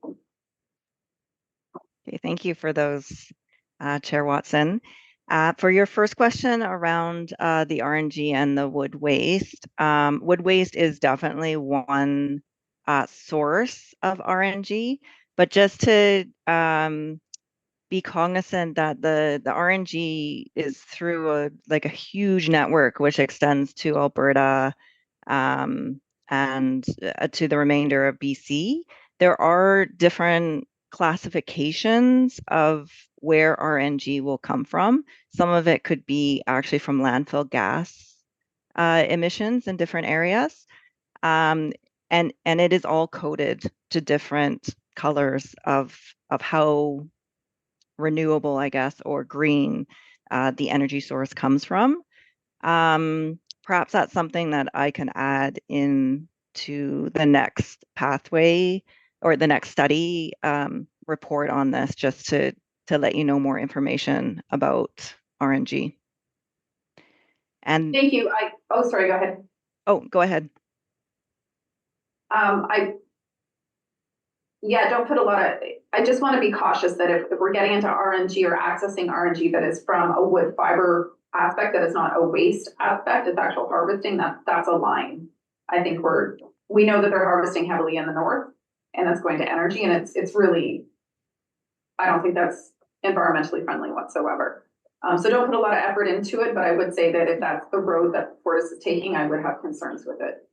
Okay, thank you for those, Chair Watson. For your first question around the RNG and the wood waste is definitely one source of RNG, but just to be cognizant that the RNG is through a huge network which extends to Alberta and to the remainder of BC. There are different classifications of where RNG will come from. Some of it could be actually from landfill gas emissions in different areas. And it is all coded to different colors of how renewable, I guess, or green the energy source comes from. perhaps that's something that I can add in to the next pathway or the next study report on this, just to let you know more information about RNG. And Thank you. Oh, sorry, go ahead. oh, go ahead. Yeah, don't put a lot of, I just want to be cautious that if we're getting into RNG or accessing RNG that is from a wood fiber aspect, that is not a waste aspect, it's actual harvesting, that's a line. I think we know that they're harvesting heavily in the north, and that's going to energy, and it's really, I don't think that's environmentally friendly whatsoever. So don't put a lot of effort into it, but I would say that if that's the road that Fortis is taking, I would have concerns with it.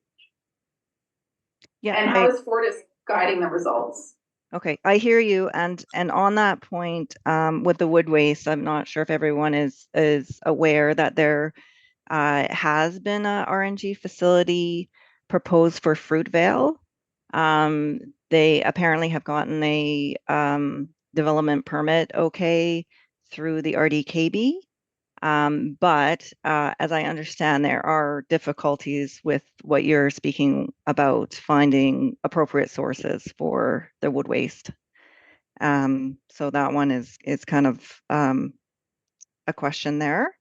Yeah. And how is Fortis guiding the results? Okay, I hear you. And on that point, with the wood waste, I'm not sure if everyone is aware that there has been a RNG facility proposed for Fruitvale. They apparently have gotten a development permit through the RDKB. But as I understand, there are difficulties with what you're speaking about, finding appropriate sources for the wood waste. So that one is kind of a question there.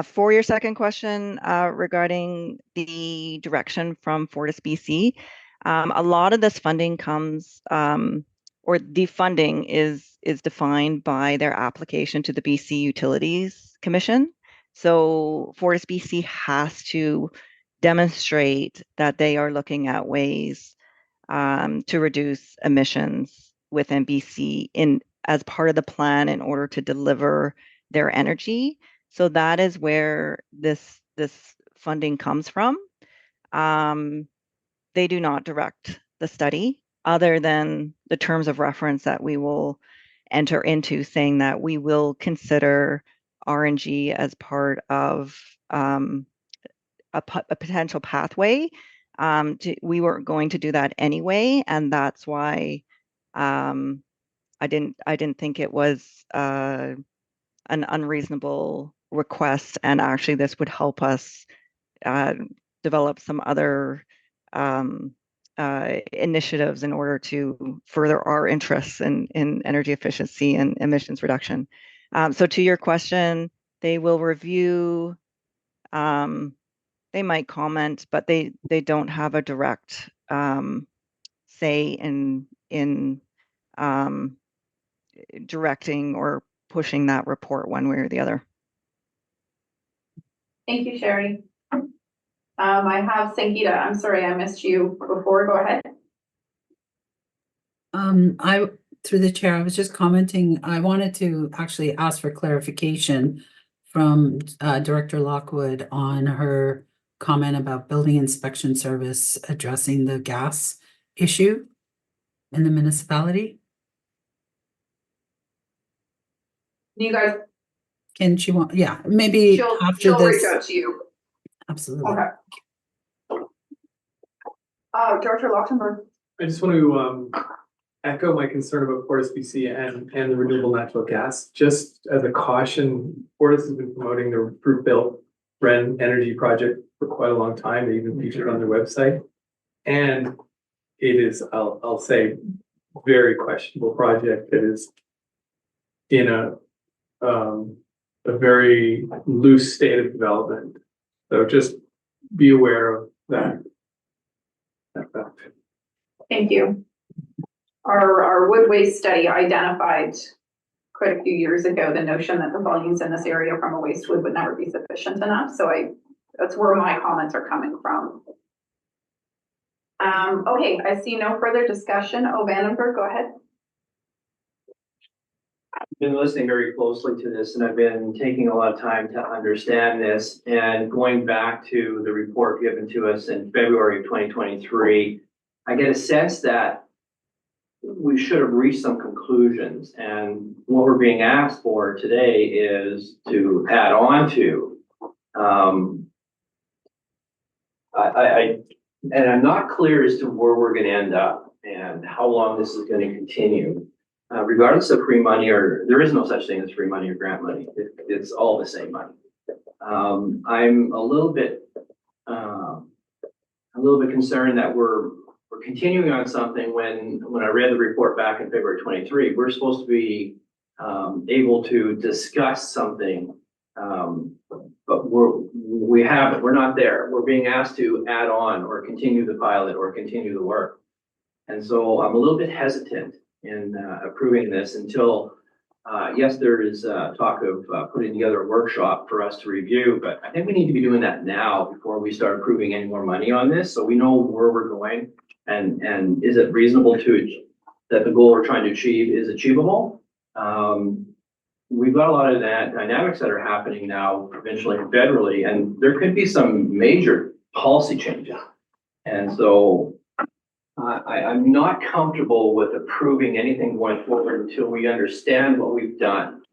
For your second question regarding the direction from FortisBC, a lot of this funding comes, or the funding is defined by their application to the BC Utilities Commission. So FortisBC has to demonstrate that they are looking at ways to reduce emissions within BC as part of the plan in order to deliver their energy. So that is where this funding comes from. They do not direct the study, other than the terms of reference that we will enter into, saying that we will consider RNG as part of a potential pathway. We were going to do that anyway, and that's why I didn't think it was an unreasonable request, and actually this would help us develop some other initiatives in order to further our interests in energy efficiency and emissions reduction. So to your question, they will review, they might comment, but they don't have a direct say in directing or pushing that report one way or the other. Thank you, Sherry. I have Sangeeta. I'm sorry, I missed you before. Go ahead. Through the chair, I was just commenting, I wanted to actually ask for clarification from Director Lockwood on her comment about building inspection service addressing the gas issue in the municipality. You guys, Can she maybe after she'll reach this. out to you. Absolutely. Okay. Director Luxembourg. I just want to echo my concern about FortisBC and the renewable natural gas. Just as a caution, Fortis has been promoting the Fruitvale Bren Energy Project for quite a long time. They even featured it on their website. And it is, I'll say, very questionable project that is in a very loose state of development. So just be aware of that. Thank you. Our wood waste study identified quite a few years ago the notion that the volumes in this area from a waste wood would never be sufficient enough. So that's where my comments are coming from. Okay, I see no further discussion. Oh, Vandenberg, go ahead. I've been listening very closely to this, and I've been taking a lot of time to understand this, and going back to the report given to us in February of 2023, I get a sense that we should have reached some conclusions, and what we're being asked for today is to add on to. And I'm not clear as to where we're going to end up and how long this is going to continue. Regardless of free money, or there is no such thing as free money or grant money. It's all the same money. I'm a little bit a little bit concerned that we're continuing on something when I read the report back in February 23, we're supposed to be able to discuss something. But we're not there. We're being asked to add on or continue the pilot or continue the work. And so I'm a little bit hesitant in approving this until, yes, there is talk of putting together a workshop for us to review, but I think we need to be doing that now before we start approving any more money on this, so we know where we're going and is it reasonable that the goal we're trying to achieve is achievable. We've got a lot of that dynamics that are happening now provincially and federally, and there could be some major policy changes. And so I'm not comfortable with approving anything going forward until we understand what we've done.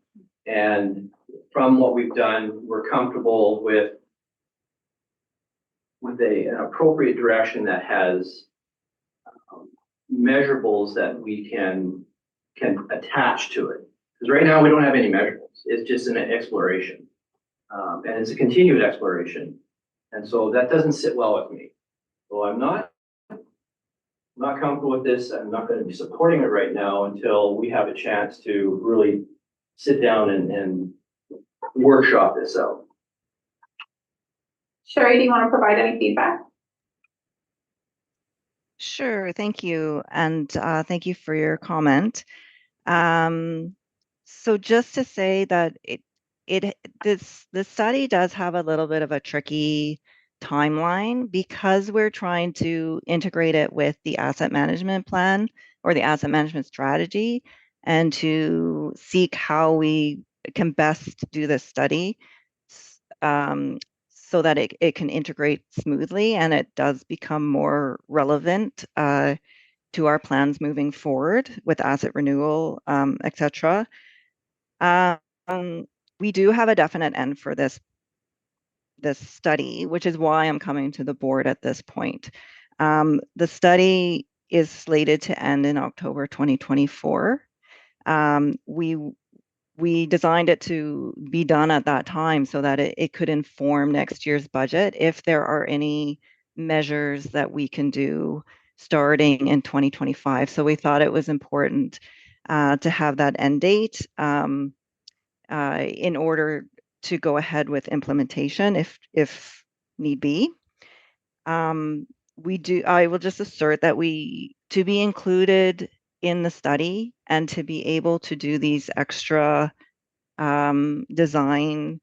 And from what we've done, we're comfortable with an appropriate direction that has measurables that we can attach to it. Because right now we don't have any measurables. It's just an exploration. And it's a continued exploration. And so that doesn't sit well with me. So I'm not comfortable with this. I'm not going to be supporting it right now until we have a chance to really sit down and workshop this out. Sherry, do you want to provide any feedback? Sure, thank you. And thank you for your comment. So just to say that the study does have a little bit of a tricky timeline because we're trying to integrate it with the asset management plan or the asset management strategy and to seek how we can best do this study so that it can integrate smoothly and it does become more relevant to our plans moving forward with asset renewal, etc. We do have a definite end for this study, which is why I'm coming to the board at this point. The study is slated to end in October 2024. We designed it to be done at that time so that it could inform next year's budget if there are any measures that we can do starting in 2025. So we thought it was important to have that end date in order to go ahead with implementation if need be. I will just assert that to be included in the study and to be able to do these extra design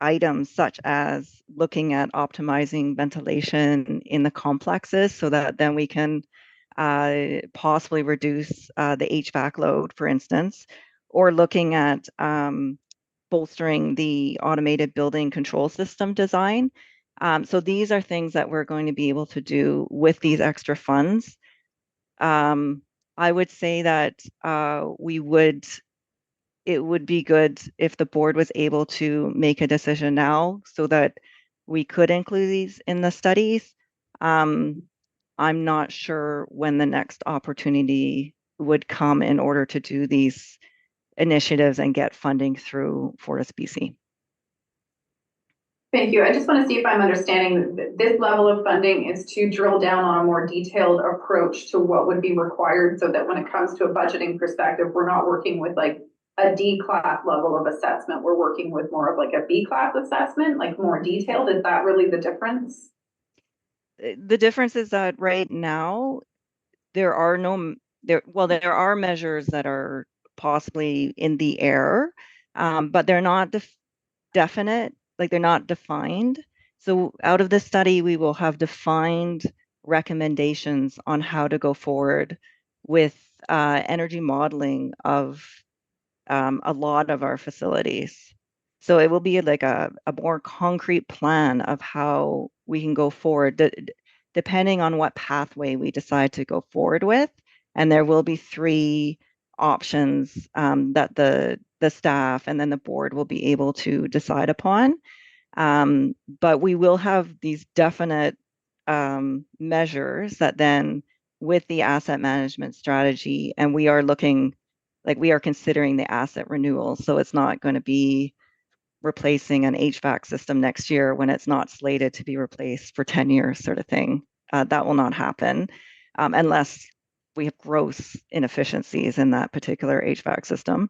items such as looking at optimizing ventilation in the complexes so that then we can possibly reduce the HVAC load, for instance, or looking at bolstering the automated building control system design. So these are things that we're going to be able to do with these extra funds. I would say that it would be good if the board was able to make a decision now so that we could include these in the studies. I'm not sure when the next opportunity would come in order to do these initiatives and get funding through FortisBC. Thank you. I just want to see if I'm understanding that this level of funding is to drill down on a more detailed approach to what would be required so that when it comes to a budgeting perspective, we're not working with like a D class level of assessment. We're working with more of like a B class assessment, like more detailed. Is that really the difference? The difference is that right now there are measures that are possibly in the air, but they're not definite, like they're not defined. So out of this study, we will have defined recommendations on how to go forward with energy modeling of a lot of our facilities. So it will be like a more concrete plan of how we can go forward, depending on what pathway we decide to go forward with. And there will be 3 options that the staff and then the board will be able to decide upon. But we will have these definite measures that then with the asset management strategy, and we are considering the asset renewal. So it's not going to be replacing an HVAC system next year when it's not slated to be replaced for 10 years, sort of thing. That will not happen unless we have gross inefficiencies in that particular HVAC system.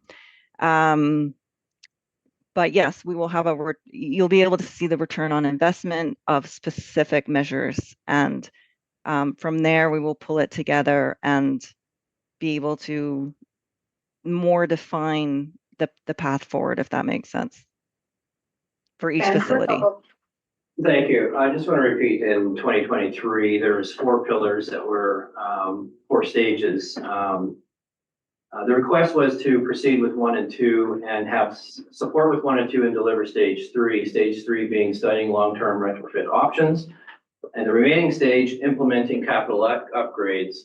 But yes, we will have you'll be able to see the return on investment of specific measures. And from there, we will pull it together and be able to more define the path forward, if that makes sense, for each facility. Thank you. I just want to repeat, in 2023, there was 4 pillars that were 4 stages. The request was to proceed with 1 and 2 and have support with 1 and 2 and deliver stage 3. Stage 3 being studying long-term retrofit options. And the remaining stage, implementing capital upgrades.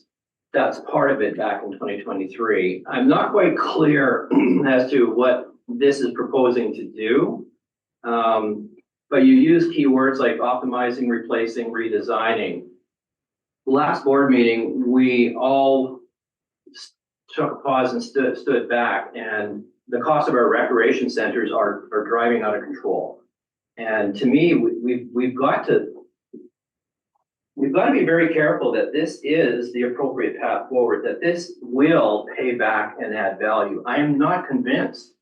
That's part of it back in 2023. I'm not quite clear as to what this is proposing to do. But you use keywords like optimizing, replacing, redesigning. Last board meeting, we all took a pause and stood back, and the cost of our recreation centers are driving out of control. And to me, we've got to be very careful that this is the appropriate path forward, that this will pay back and add value. I am not convinced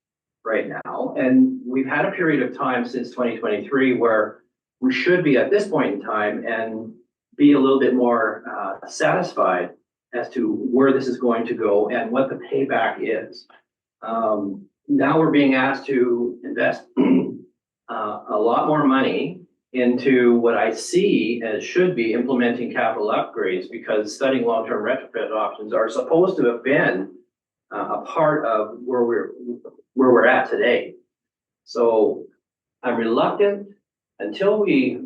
right now, and we've had a period of time since 2023 where we should be at this point in time and be a little bit more satisfied as to where this is going to go and what the payback is. Now we're being asked to invest a lot more money into what I see as should be implementing capital upgrades, because studying long-term retrofit options are supposed to have been a part of where we're at today. So I'm reluctant until we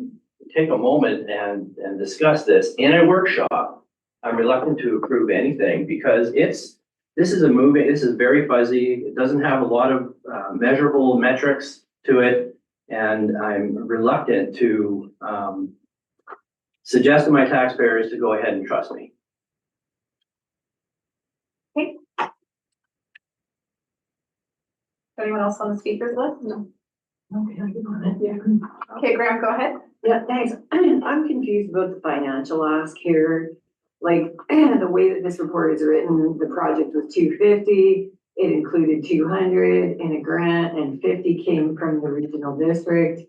take a moment and discuss this in a workshop. I'm reluctant to approve anything because this is very fuzzy. It doesn't have a lot of measurable metrics to it. And I'm reluctant to suggest to my taxpayers to go ahead and trust me. Okay. Anyone else on the speakers list? No. Okay, Graham, go ahead. Yeah, thanks. I'm confused about the financial ask here. Like the way that this report is written, the project was 250, it included 200 in a grant and 50 came from the regional district.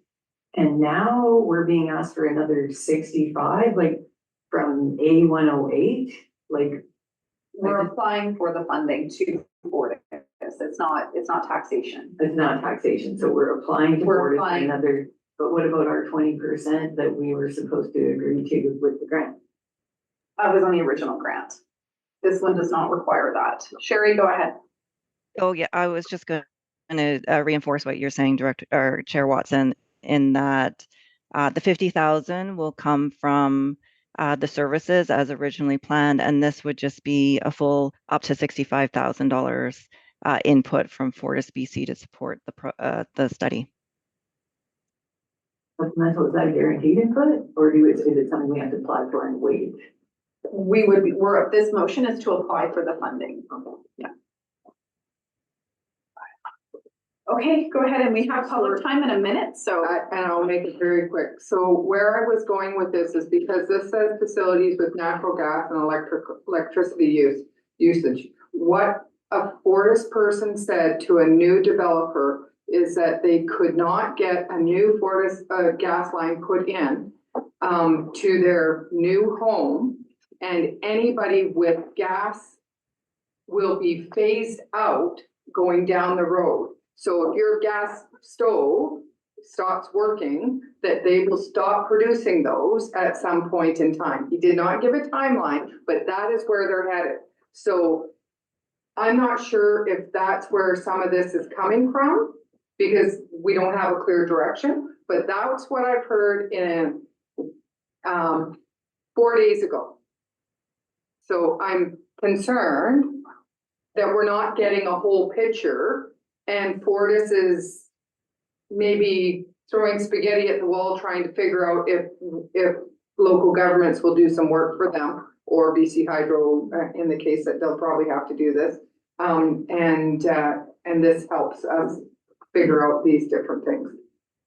And now we're being asked for another 65, like from A108, like. We're applying for the funding to Fortis. It's not taxation. It's not taxation, so we're applying to Fortis for another, but what about our 20% that we were supposed to agree to with the grant? That was on the original grant. This one does not require that. Sherry, go ahead. Oh yeah, I was just going to reinforce what you're saying, Chair Watson, in that the 50,000 will come from the services as originally planned, and this would just be a full up to $65,000 input from Fortis BC to support the study. Supplemental, is that a guaranteed input, or is it something we have to apply for and wait? This motion is to apply for the funding. Yeah. Okay, go ahead, and we have public time in a minute, so. And I'll make it very quick. So where I was going with this is because this says facilities with natural gas and electricity usage. What a Fortis person said to a new developer is that they could not get a new Fortis gas line put in to their new home, and anybody with gas will be phased out going down the road. So if your gas stove stops working, that they will stop producing those at some point in time. He did not give a timeline, but that is where they're headed. So I'm not sure if that's where some of this is coming from, because we don't have a clear direction, but that's what I've heard in 4 days ago. So I'm concerned that we're not getting a whole picture, and Fortis is maybe throwing spaghetti at the wall, trying to figure out if local governments will do some work for them, or BC Hydro in the case that they'll probably have to do this. And this helps us figure out these different things.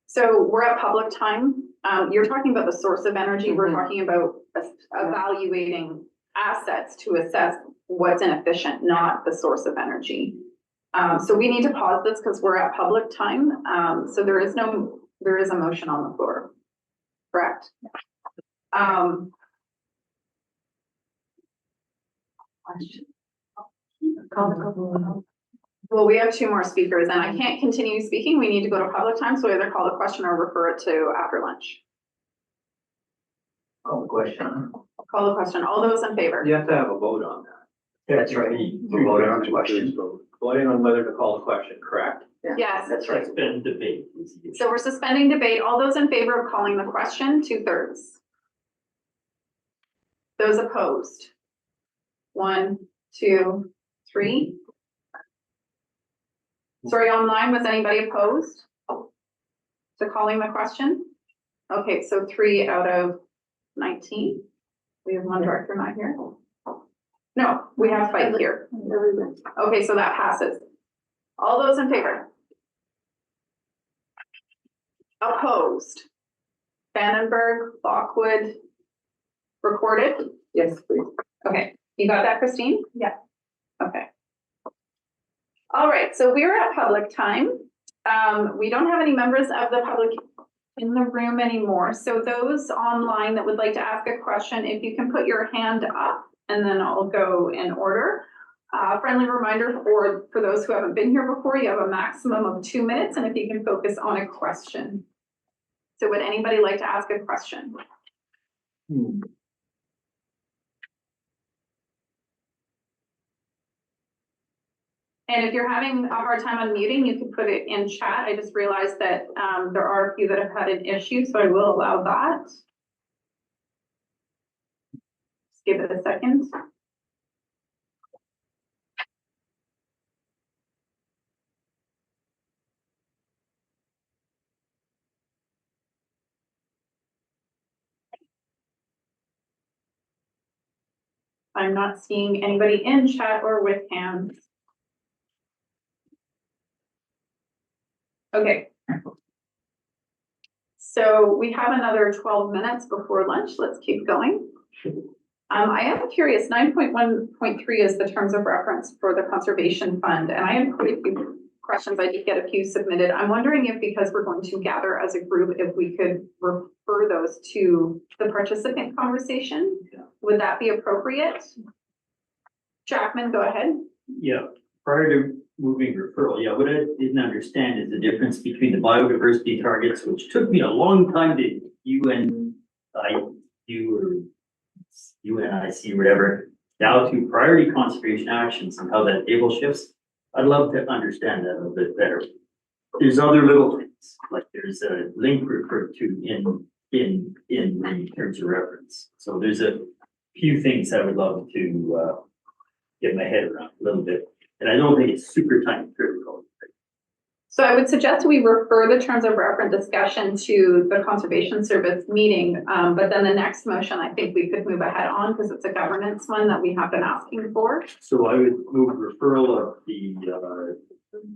So we're at public time. You're talking about the source of energy. We're talking about evaluating assets to assess what's inefficient, not the source of energy. So we need to pause this because we're at public time. So there is a motion on the floor. Correct? Well, we have two more speakers and I can't continue speaking. We need to go to public time. So either call the question or refer it to after lunch. Call the question. Call the question. All those in favor? You have to have a vote on that. That's right. Voting on the question. Voting on whether to call the question, correct? Yes. That's right. Suspend debate. So we're suspending debate. All those in favor of calling the question, 2/3. Those opposed? 1, 2, 3. Sorry, online, was anybody opposed to calling the question? Okay, so 3 out of 19. We have one director not here. No, we have 5 here. Okay, so that passes. All those in favor? Opposed? Vandenberg, Lockwood, recorded? Yes, please. Okay, you got that, Christine? Yeah. Okay. All right, so we're at public time. We don't have any members of the public in the room anymore. So those online that would like to ask a question, if you can put your hand up and then I'll go in order. Friendly reminder for those who haven't been here before, you have a maximum of 2 minutes and if you can focus on a question. So would anybody like to ask a question? And if you're having a hard time unmuting, you can put it in chat. I just realized that there are a few that have had an issue, so I will allow that. Just give it a second. I'm not seeing anybody in chat or with hands. Okay. So we have another 12 minutes before lunch. Let's keep going. I am curious, 9.1.3 is the terms of reference for the conservation fund. And I have quite a few questions. I did get a few submitted. I'm wondering if, because we're going to gather as a group, if we could refer those to the participant conversation. Would that be appropriate? Jackman, go ahead. Yeah, prior to moving referral, yeah, what I didn't understand is the difference between the biodiversity targets, which took me a long time to UNIC, whatever, now to priority conservation actions and how that table shifts. I'd love to understand that a little bit better. There's other little things, like there's a link referred to in the terms of reference. So there's a few things I would love to get my head around a little bit. And I don't think it's super time critical. So I would suggest we refer the terms of reference discussion to the Conservation Service meeting, but then the next motion, I think we could move ahead on because it's a governance one that we have been asking for. So I would move referral of the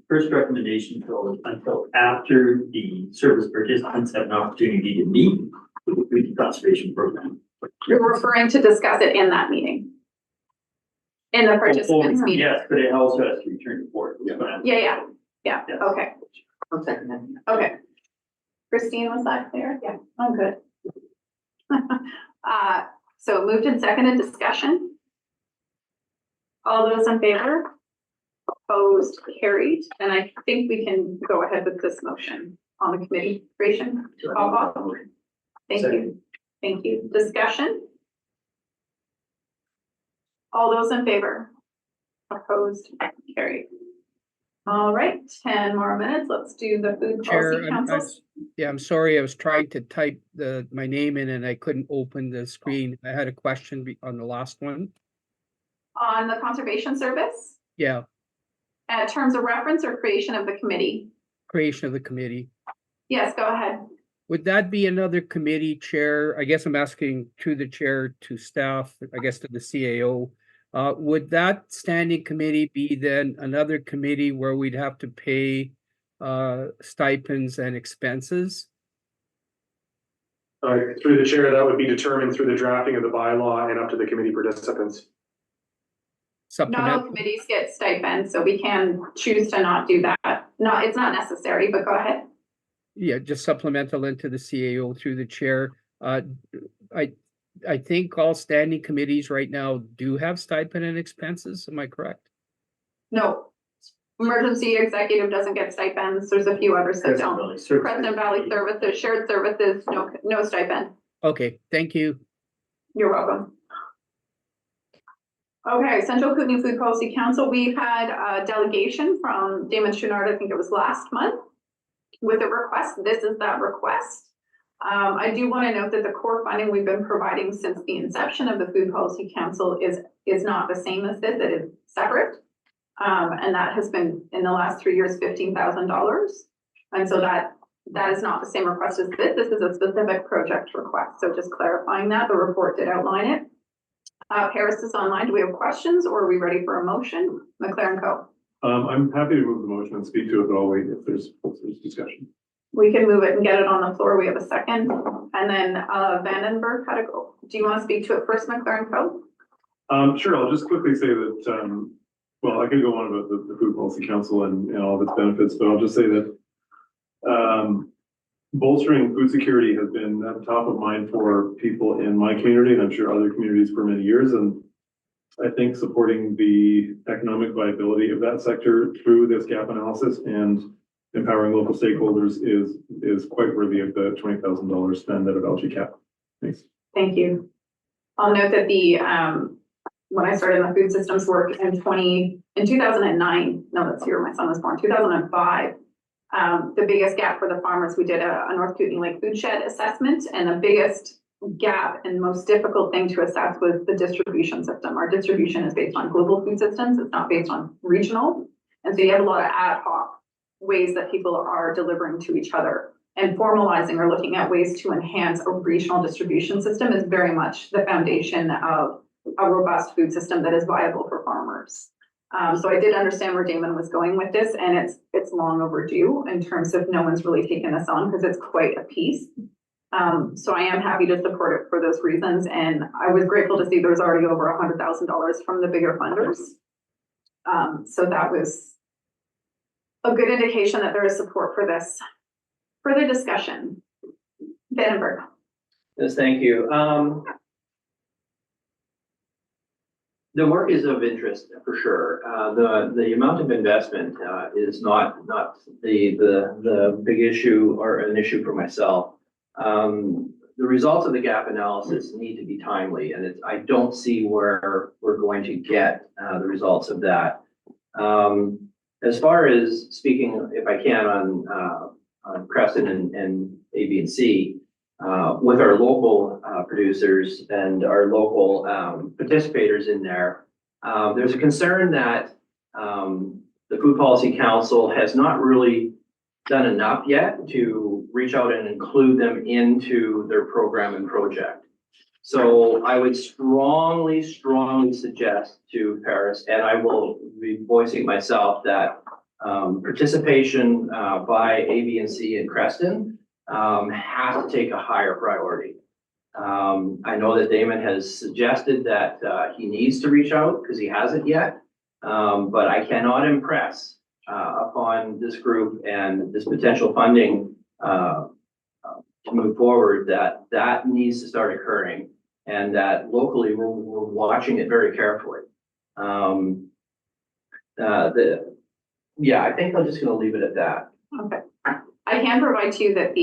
first recommendation until after the service participants have an opportunity to meet with the Community Conservation Program. You're referring to discuss it in that meeting? In the participants meeting? Yes, but it also has to return to board. Yeah, okay. Okay. Christine, was that clear? Yeah. Oh, good. So moved and seconded discussion. All those in favor? Opposed, carried, and I think we can go ahead with this motion on the committee creation. Thank you. Thank you. Discussion? All those in favor? Opposed, carried. All right, 10 more minutes. Let's do the food policy council. I'm sorry. I was trying to type my name in and I couldn't open the screen. I had a question on the last one. On the conservation service? Yeah, Terms of reference or creation of the committee? creation of the committee. Yes, go ahead. Would that be another committee chair? I guess I'm asking through the chair to staff, I guess to the CAO. Would that standing committee be then another committee where we'd have to pay stipends and expenses? Through the chair, that would be determined through the drafting of the bylaw and up to the committee participants. Not all committees get stipends, so we can choose to not do that. No, it's not necessary, but go ahead. Yeah, just supplemental into the CAO through the chair. I think all standing committees right now do have stipend and expenses. Am I correct? No. Emergency executive doesn't get stipends. There's a few others that don't. Crescent Valley Services, shared services, no stipend. Okay, thank you. You're welcome. Okay, Central Kootenai Food Policy Council, we had a delegation from Damon Chouinard, I think it was last month, with a request. This is that request. I do want to note that the core funding we've been providing since the inception of the Food Policy Council is not the same as this. It is separate. And that has been in the last 3 years, $15,000. And so that is not the same request as this. This is a specific project request. So just clarifying that, the report did outline it. Paris is online. Do we have questions or are we ready for a motion? McLaren Co. I'm happy to move the motion and speak to it, but I'll wait if there's discussion. We can move it and get it on the floor. We have a second. And then Vandenberg, how to go? Do you want to speak to it first, McLaren Co? Sure, I'll just quickly say that, well, I could go on about the Food Policy Council and all of its benefits, but I'll just say that bolstering food security has been at the top of mind for people in my community, and I'm sure other communities for many years. And I think supporting the economic viability of that sector through this gap analysis and empowering local stakeholders is quite worthy of the $20,000 spend out of LGCAP. Thanks. Thank you. I'll note that when I started in the food systems work in 2009, no, that's the year my son was born, 2005, the biggest gap for the farmers, we did a North Kootenai Lake food shed assessment, and the biggest gap and most difficult thing to assess was the distribution system. Our distribution is based on global food systems. It's not based on regional. And so you have a lot of ad hoc ways that people are delivering to each other, and formalizing or looking at ways to enhance a regional distribution system is very much the foundation of a robust food system that is viable for farmers. So I did understand where Damon was going with this, and it's long overdue in terms of no one's really taken this on because it's quite a piece. So I am happy to support it for those reasons, and I was grateful to see there's already over $100,000 from the bigger funders. So that was a good indication that there is support for this. Further discussion. Vandenberg. Yes, thank you. The work is of interest for sure. The amount of investment is not the big issue or an issue for myself. The results of the gap analysis need to be timely, and I don't see where we're going to get the results of that. As far as speaking, if I can, on Crescent and A, B, and C, with our local producers and our local participators in there, there's a concern that the Food Policy Council has not really done enough yet to reach out and include them into their program and project. So I would strongly suggest to Paris, and I will be voicing myself, that participation by A, B, and C in Creston has to take a higher priority. I know that Damon has suggested that he needs to reach out because he hasn't yet, but I cannot impress upon this group and this potential funding to move forward that needs to start occurring, and that locally we're watching it very carefully. I think I'm just going to leave it at that. Okay. I can provide to you that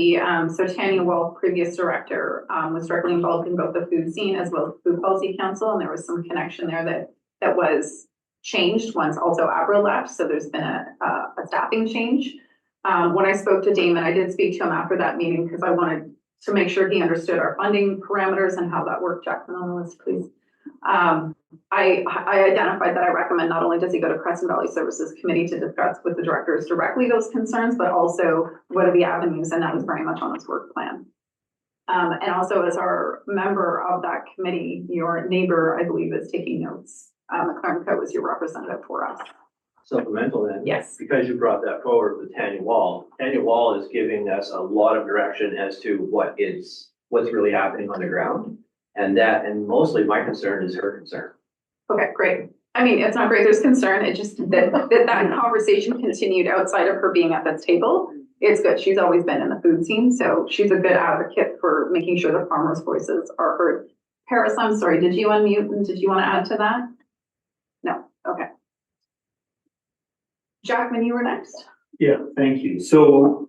so Tanya Wolf, previous director, was directly involved in both the food scene as well as Food Policy Council, and there was some connection there that was changed once also Abra left, so there's been a staffing change. When I spoke to Damon, I did speak to him after that meeting because I wanted to make sure he understood our funding parameters and how that worked. Jackson, on the list, please. I identified that I recommend not only does he go to Crescent Valley Services Committee to discuss with the directors directly those concerns, but also what are the avenues, and that was very much on his work plan. And also as our member of that committee, your neighbor, I believe, is taking notes. McLaren Co is your representative for us. supplemental then. Yes. Because you brought that forward with Tanya Wall. Tanya Wall is giving us a lot of direction as to what's really happening on the ground. And mostly my concern is her concern. Okay, great. I mean, it's not great, there's concern, it just, that conversation continued outside of her being at this table. It's good, she's always been in the food scene, so she's a good advocate for making sure the farmers' voices are heard. Paris, I'm sorry, did you unmute and did you want to add to that? No, okay. Jackman, you were next. Yeah, thank you. So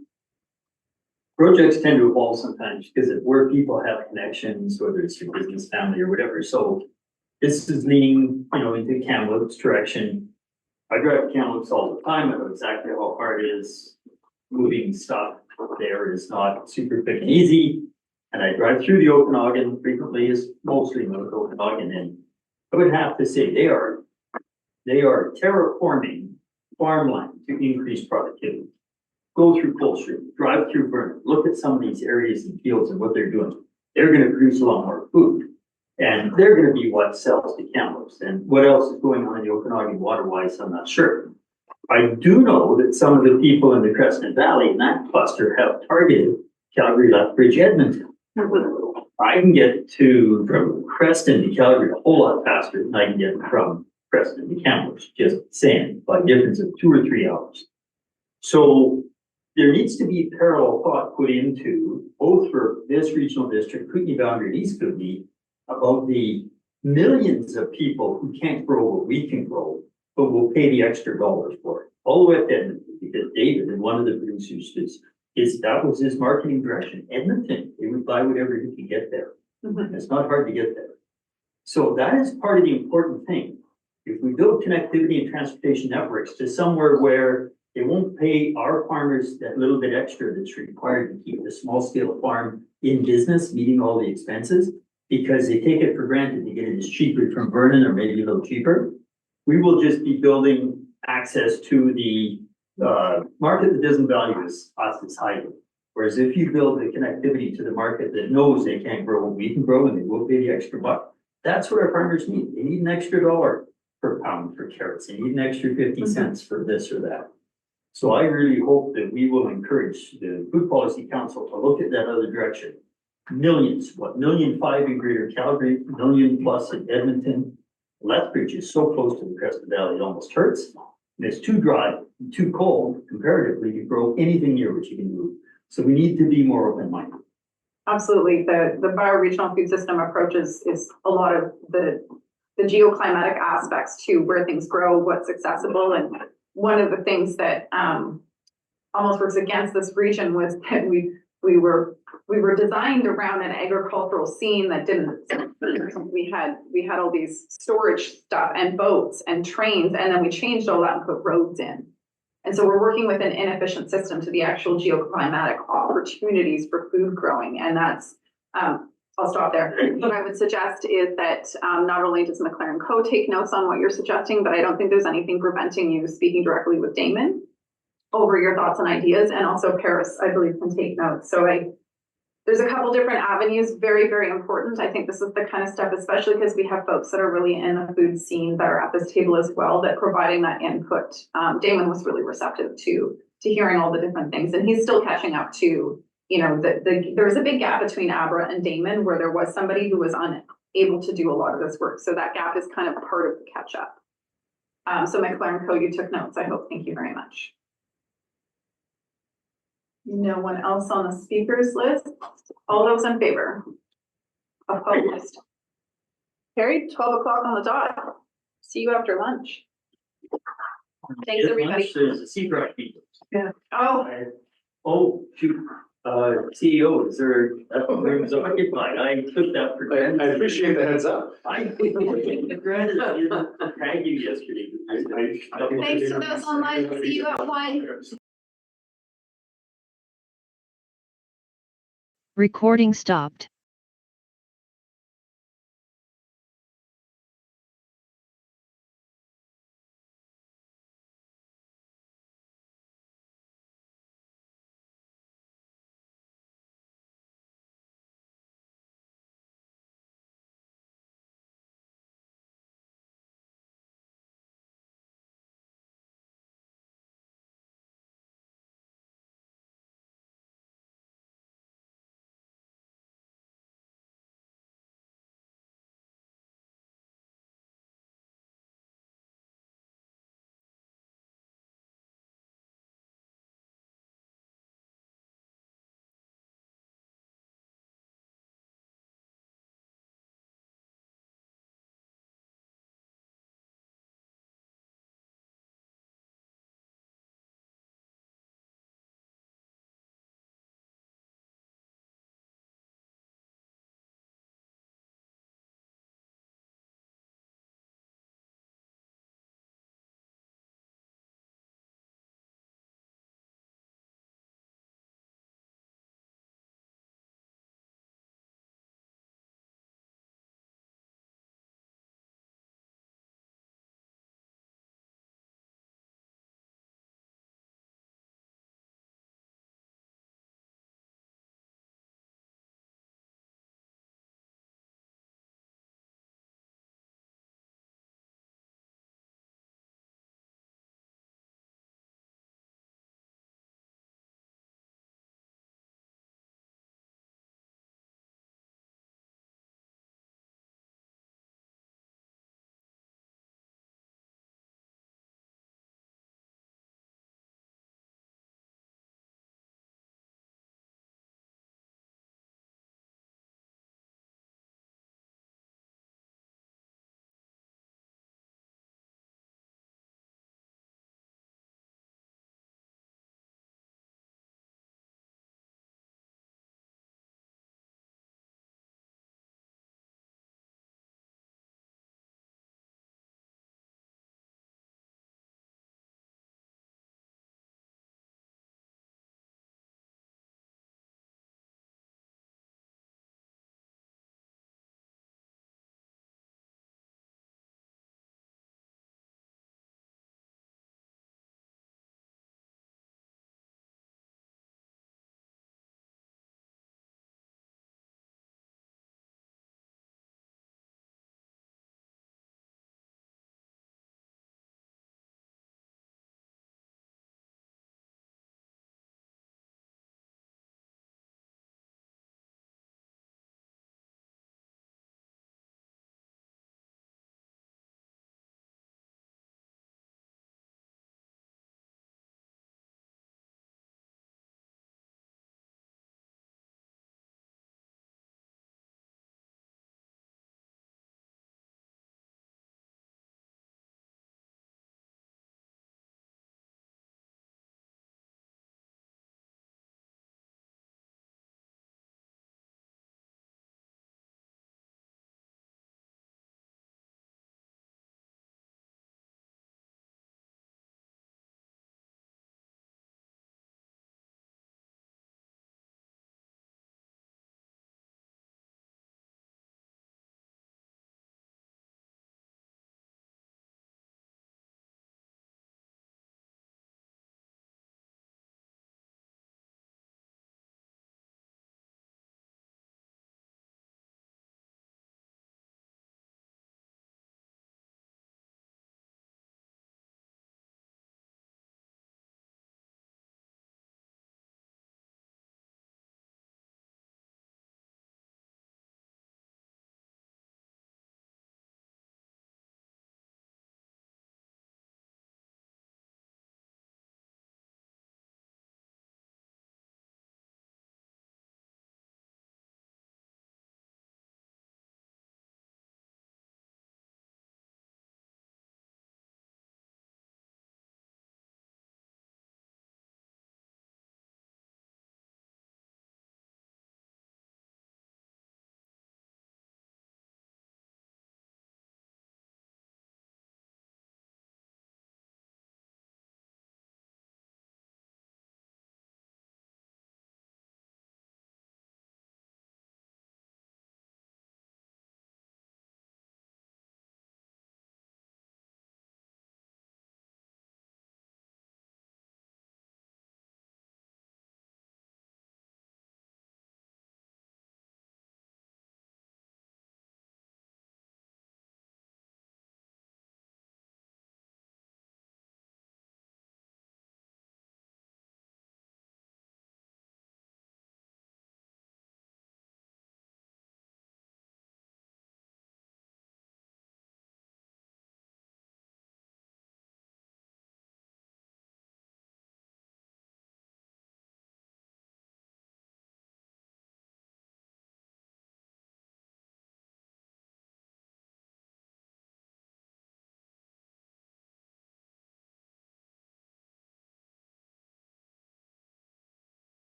projects tend to evolve sometimes because of where people have connections, whether it's your business, family, or whatever. So this is leaning, into Kamloops direction. I drive Kamloops all the time. I know exactly how hard it is. Moving stuff there is not super quick and easy. And I drive through the Okanagan frequently, is mostly North Okanagan. And I would have to say they are terraforming farmland to increase productivity. Go through Cold Stream, drive through Vernon, look at some of these areas and fields and what they're doing. They're going to produce a lot more food. And they're going to be what sells to Kamloops. And what else is going on in the Okanagan waterwise, I'm not sure. I do know that some of the people in the Crescent Valley in that cluster have targeted Calgary, Lethbridge, Edmonton. I can get from Creston to Calgary a whole lot faster than I can get from Creston to Kamloops, just saying, by a difference of 2 or 3 hours. So there needs to be parallel thought put into, both for this regional district, Kootenay Boundary and East Kootenay, about the millions of people who can't grow what we can grow, but will pay the extra dollars for it. All the way up to Edmonton, because David, and one of the producers, that was his marketing direction. Edmonton, they would buy whatever he could get there. It's not hard to get there. So that is part of the important thing. If we build connectivity and transportation networks to somewhere where they won't pay our farmers that little bit extra that's required to keep the small scale farm in business, meeting all the expenses, because they take it for granted to get it as cheaper from Vernon or maybe a little cheaper, we will just be building access to the market that doesn't value us as highly. Whereas if you build the connectivity to the market that knows they can't grow what we can grow and they will pay the extra buck, that's what our farmers need. They need an extra $1 per pound for carrots. They need an extra 50 cents for this or that. So I really hope that we will encourage the Food Policy Council to look at that other direction. Millions, 1.5 million in Greater Calgary, 1 million plus in Edmonton. Lethbridge is so close to the Crescent Valley, it almost hurts. And it's too dry, and too cold comparatively to grow anything near what you can do. So we need to be more open-minded. Absolutely. The bioregional food system approach is a lot of the geoclimatic aspects to where things grow, what's accessible. And one of the things that almost works against this region was that we were designed around an agricultural scene that didn't. We had all these storage stuff and boats and trains, and then we changed all that and put roads in. And so we're working with an inefficient system to the actual geoclimatic opportunities for food growing. And that's, I'll stop there. What I would suggest is that not only does McLaren Co. take notes on what you're suggesting, but I don't think there's anything preventing you speaking directly with Damon over your thoughts and ideas. And also Paris, I believe, can take notes. So there's a couple different avenues, very, very important. I think this is the kind of stuff, especially because we have folks that are really in the food scene that are at this table as well, that providing that input. Damon was really receptive to hearing all the different things, and he's still catching up to, there was a big gap between Abra and Damon where there was somebody who was unable to do a lot of this work. So that gap is kind of part of the catch up. So McLaren Co., you took notes, I hope. Thank you very much. No one else on the speakers list. All those in favor? Opposed? Carried. 12 o'clock on the dot. See you after lunch. Thanks, everybody. There's a secret people. Yeah. Shoot. CEO, is there, rooms occupied? I took that for granted. I appreciate the heads up. I took it for granted. I didn't tag you yesterday. Thanks to those online. See you at 1. Recording stopped.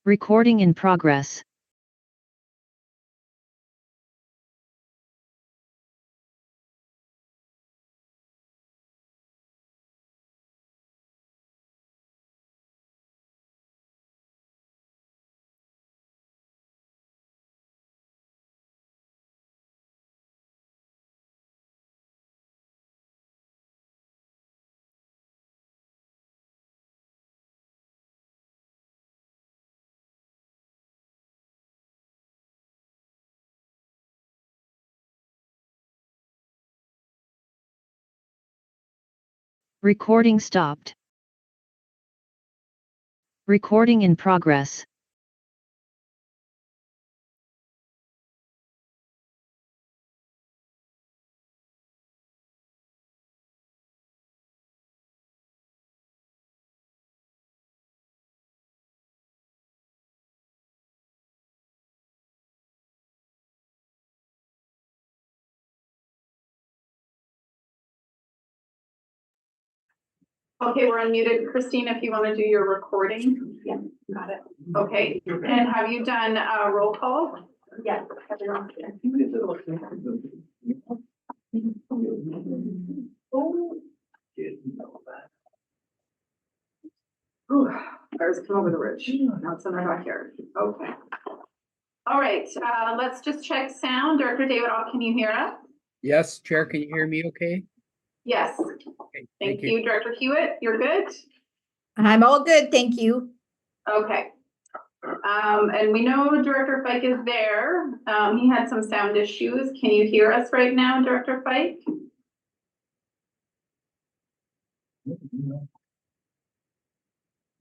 Recording in progress. Recording stopped. Recording in progress. Okay, we're unmuted. Christine, if you want to do your recording. Yeah, got it. Okay, and have you done a roll call? Yeah. Ours come over the ridge. Now it's in our backyard. Okay. All right, let's just check sound. Director Davidoff, can you hear us? Yes, Chair, can you hear me okay? Yes. Okay, Thank you. Director Hewitt, you're good? I'm all good, thank you. Okay. And we know Director Fike is there. He had some sound issues. Can you hear us right now, Director Fike? I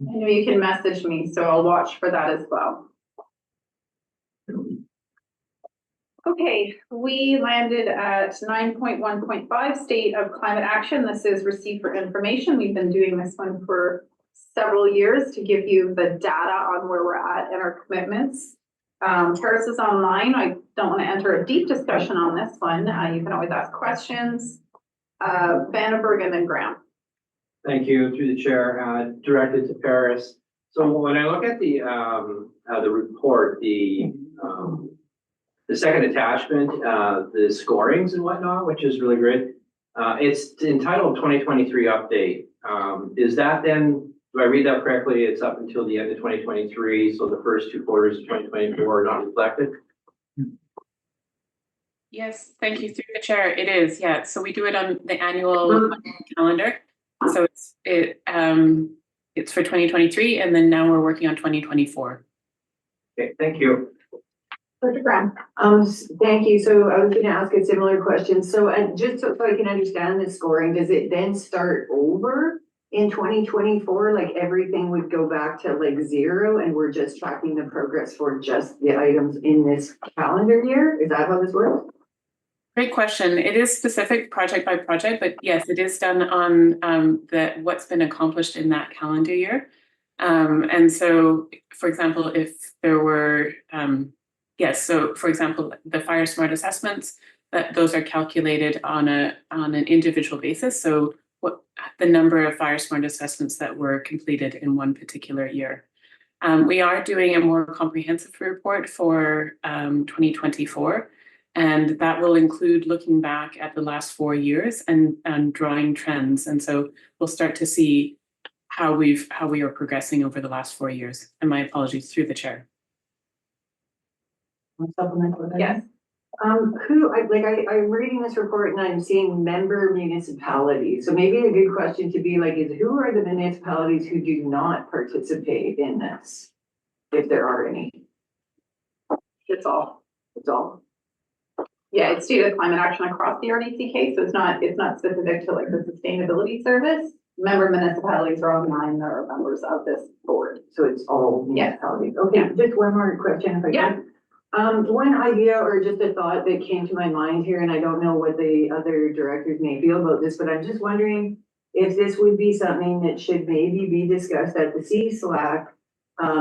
know you can message me, so I'll watch for that as well. Okay, we landed at 9.1.5 State of Climate Action. This is Receive for Information. We've been doing this one for several years to give you the data on where we're at and our commitments. Paris is online. I don't want to enter a deep discussion on this one. You can always ask questions. Vandenberg and then Graham. Thank you, through the chair, directed to Paris. So when I look at the report, the second attachment, the scorings and whatnot, which is really great. It's entitled 2023 update. Is that then, do I read that correctly? It's up until the end of 2023, so the first 2 quarters of 2024 are not reflected? Yes, thank you, through the chair. It is, yeah. So we do it on the annual calendar. So it's for 2023, and then now we're working on 2024. Okay, thank you. Dr. Graham. Thank you. So I was gonna ask a similar question. So, and just so I can understand the scoring, does it then start over in 2024? Like everything would go back to like 0 and we're just tracking the progress for just the items in this calendar year? Is that how this works? Great question. It is specific project by project, but yes, it is done on what's been accomplished in that calendar year. And so, for example, if there were, so for example, the Fire Smart assessments, those are calculated on an individual basis. So what the number of Fire Smart assessments that were completed in one particular year. We are doing a more comprehensive report for 2024. And that will include looking back at the last 4 years and drawing trends. And so we'll start to see how we are progressing over the last 4 years. And my apologies, through the chair. Yes. I'm reading this report and I'm seeing member municipalities. So maybe a good question to be like, is who are the municipalities who do not participate in this? If there are any. It's all. It's all. Yeah, it's due to climate action across the RDCK, so it's not specific to like the sustainability service. Member municipalities are online that are members of this board. So it's all municipalities. Okay, Yeah. just one more question if I can. One idea or just a thought that came to my mind here, and I don't know what the other directors may feel about this, but I'm just wondering if this would be something that should maybe be discussed at the CSLAC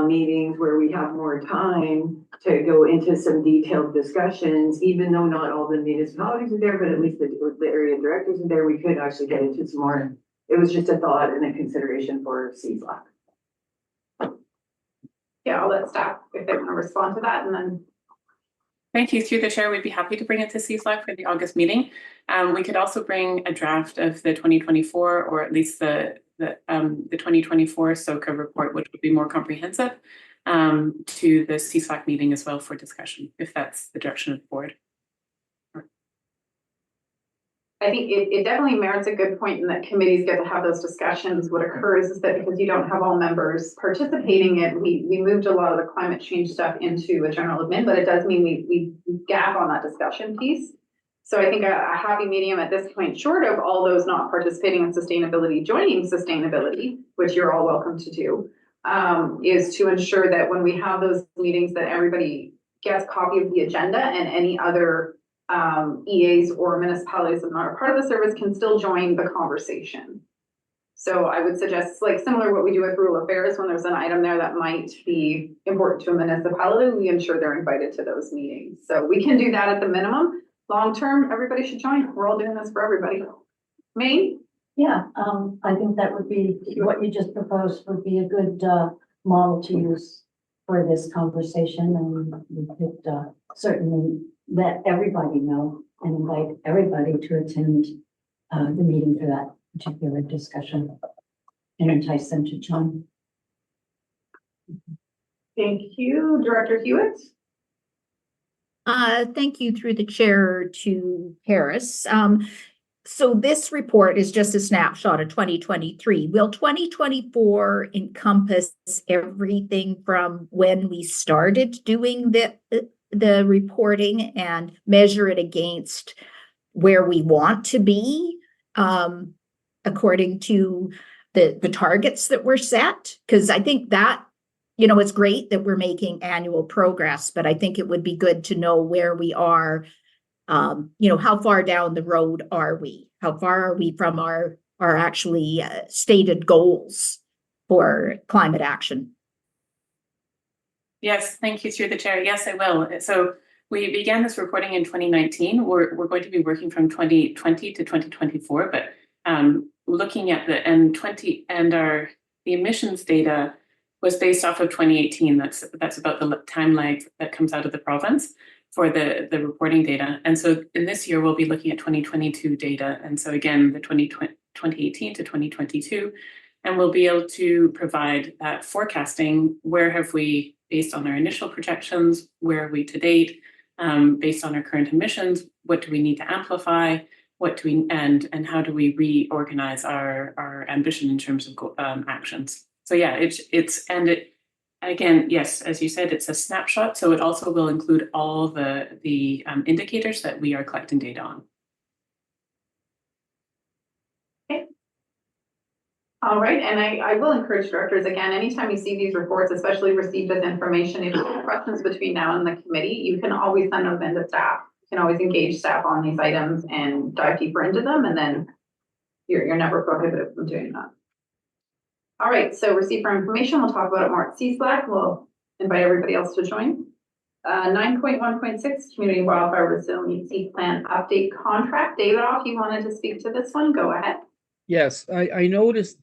meetings where we have more time to go into some detailed discussions, even though not all the municipalities are there, but at least the area directors are there, we could actually get into some more. It was just a thought and a consideration for CSLAC. yeah, I'll let staff, if they want to respond to that, and then. Thank you. Through the chair, we'd be happy to bring it to CSLAC for the August meeting. We could also bring a draft of the 2024, or at least the 2024 SOCA report, which would be more comprehensive, to the CSLAC meeting as well for discussion, if that's the direction of the board. I think it definitely merits a good point in that committees get to have those discussions. What occurs is that because you don't have all members participating in, we moved a lot of the climate change stuff into a general admin, but it does mean we gap on that discussion piece. So I think a happy medium at this point, short of all those not participating in sustainability, joining sustainability, which you're all welcome to do, is to ensure that when we have those meetings that everybody gets a copy of the agenda, and any other EAs or municipalities that are part of the service can still join the conversation. So I would suggest, like similar to what we do with rural affairs, when there's an item there that might be important to a municipality, we ensure they're invited to those meetings. So we can do that at the minimum. Long term, everybody should join. We're all doing this for everybody. Maine? Yeah, I think that would be, what you just proposed would be a good model to use for this conversation, and we could certainly let everybody know and invite everybody to attend the meeting for that particular discussion and entice them to join. Thank you, Director Hewitt. Thank you through the chair to Harris. So this report is just a snapshot of 2023. Will 2024 encompass everything from when we started doing the reporting and measure it against where we want to be, according to the targets that were set? Because I think that, you know, it's great that we're making annual progress, but I think it would be good to know where we are. You know, how far down the road are we? How far are we from our actually stated goals for climate action? Yes, thank you through the chair. Yes, I will. So we began this reporting in 2019. We're going to be working from 2020 to 2024, but looking at the the emissions data was based off of 2018. That's about the time lag that comes out of the province for the reporting data. And so in this year, we'll be looking at 2022 data. And so again, the 2018 to 2022, and we'll be able to provide that forecasting. Where have we, based on our initial projections, where are we to date, based on our current emissions, what do we need to amplify, what do we, and how do we reorganize our ambition in terms of actions. So yeah, again, yes, as you said, it's a snapshot. So it also will include all the indicators that we are collecting data on. Okay. All right, and I will encourage directors, again, anytime you see these reports, especially received as information, if you have questions between now and the committee, you can always send those into staff. You can always engage staff on these items and dive deeper into them, and then you're never prohibited from doing that. All right, so receive for information, we'll talk about it more at CSLAC. We'll invite everybody else to join. 9.1.6, Community Wildfire Resiliency Plan Update Contract. David, if you wanted to speak to this one, go ahead. Yes, I noticed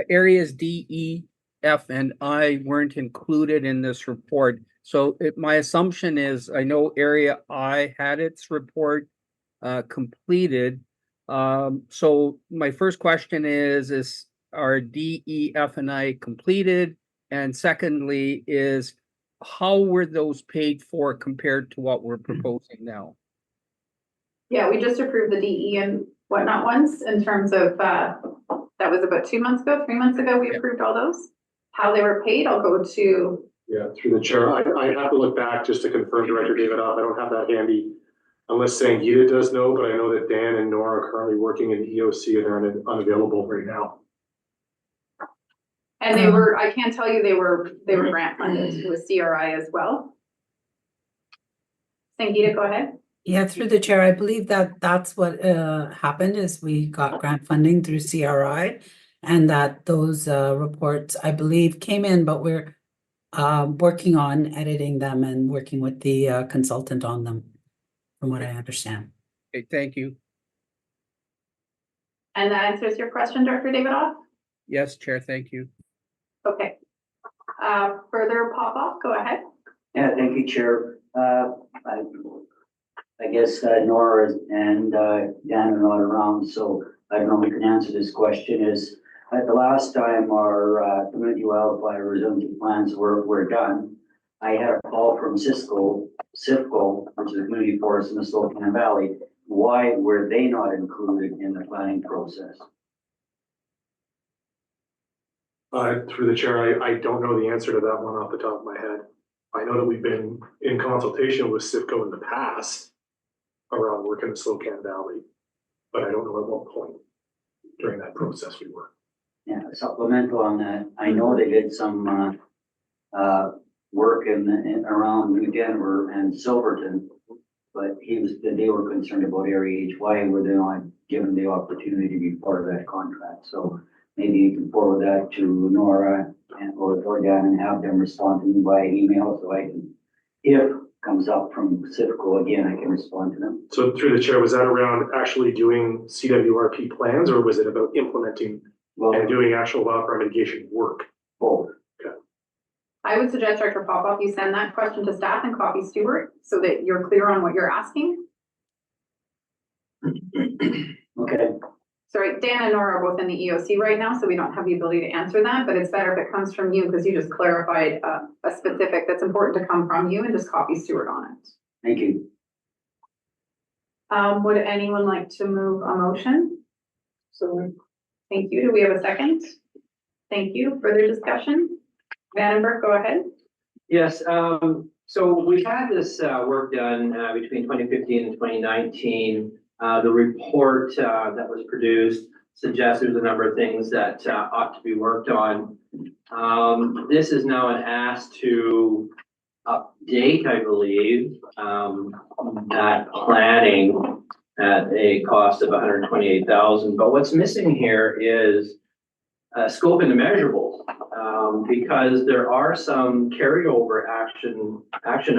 areas D, E, F, and I weren't included in this report. So my assumption is, I know area I had its report completed. So my first question is are D, E, F, and I completed? And secondly is, how were those paid for compared to what we're proposing now? Yeah, we just approved the DE and whatnot ones in terms of, that was about 2 months ago, 3 months ago, we approved all those. How they were paid, I'll go to. Yeah, through the chair, I have to look back just to confirm, Director Davidoff. I don't have that handy, unless Sangeeta does know, but I know that Dan and Nora are currently working in EOC and they're unavailable right now. And they were, I can tell you, they were grant funded with CRI as well. Sangeeta, go ahead. Yeah, through the chair, I believe that's what happened is we got grant funding through CRI, and that those reports, I believe, came in, but we're working on editing them and working with the consultant on them, from what I understand. Okay, thank you. And that answers your question, Director Davidoff? Yes, Chair, thank you. Okay. Further pop off, go ahead. Yeah, thank you, Chair. I guess Nora and Dan are not around, so I don't know who can answer this question. Is at the last time our community wildfire resiliency plans were done, I had a call from CIFCO, which is a community forest in the Slocan Valley. Why were they not included in the planning process? Through the chair, I don't know the answer to that one off the top of my head. I know that we've been in consultation with CIFCO in the past around working in Slocan Valley, but I don't know at what point during that process we were. Yeah, supplemental on that. I know they did some work in around New Denver and Silverton, but they were concerned about Area H. Why were they not given the opportunity to be part of that contract? So maybe you can forward that to Nora or Dan and have them respond to me by email so I can, if comes up from CIFCO again, I can respond to them. So through the chair, was that around actually doing CWRP plans, or was it about implementing and doing actual wildfire mitigation work? Both. Okay. I would suggest, Director Popoff, you send that question to staff and copy Stuart so that you're clear on what you're asking. Okay. Sorry, Dan and Nora are both in the EOC right now, so we don't have the ability to answer that, but it's better if it comes from you because you just clarified a specific that's important to come from you and just copy Stuart on it. Thank you. Would anyone like to move a motion? So, thank you. Do we have a second? Thank you. Further discussion? Vandenberg, go ahead. Yes, so we had this work done between 2015 and 2019. The report that was produced suggests there's a number of things that ought to be worked on. This is now an ask to update, I believe, that planning at a cost of $128,000. But what's missing here is scope and the measurables, because there are some carryover action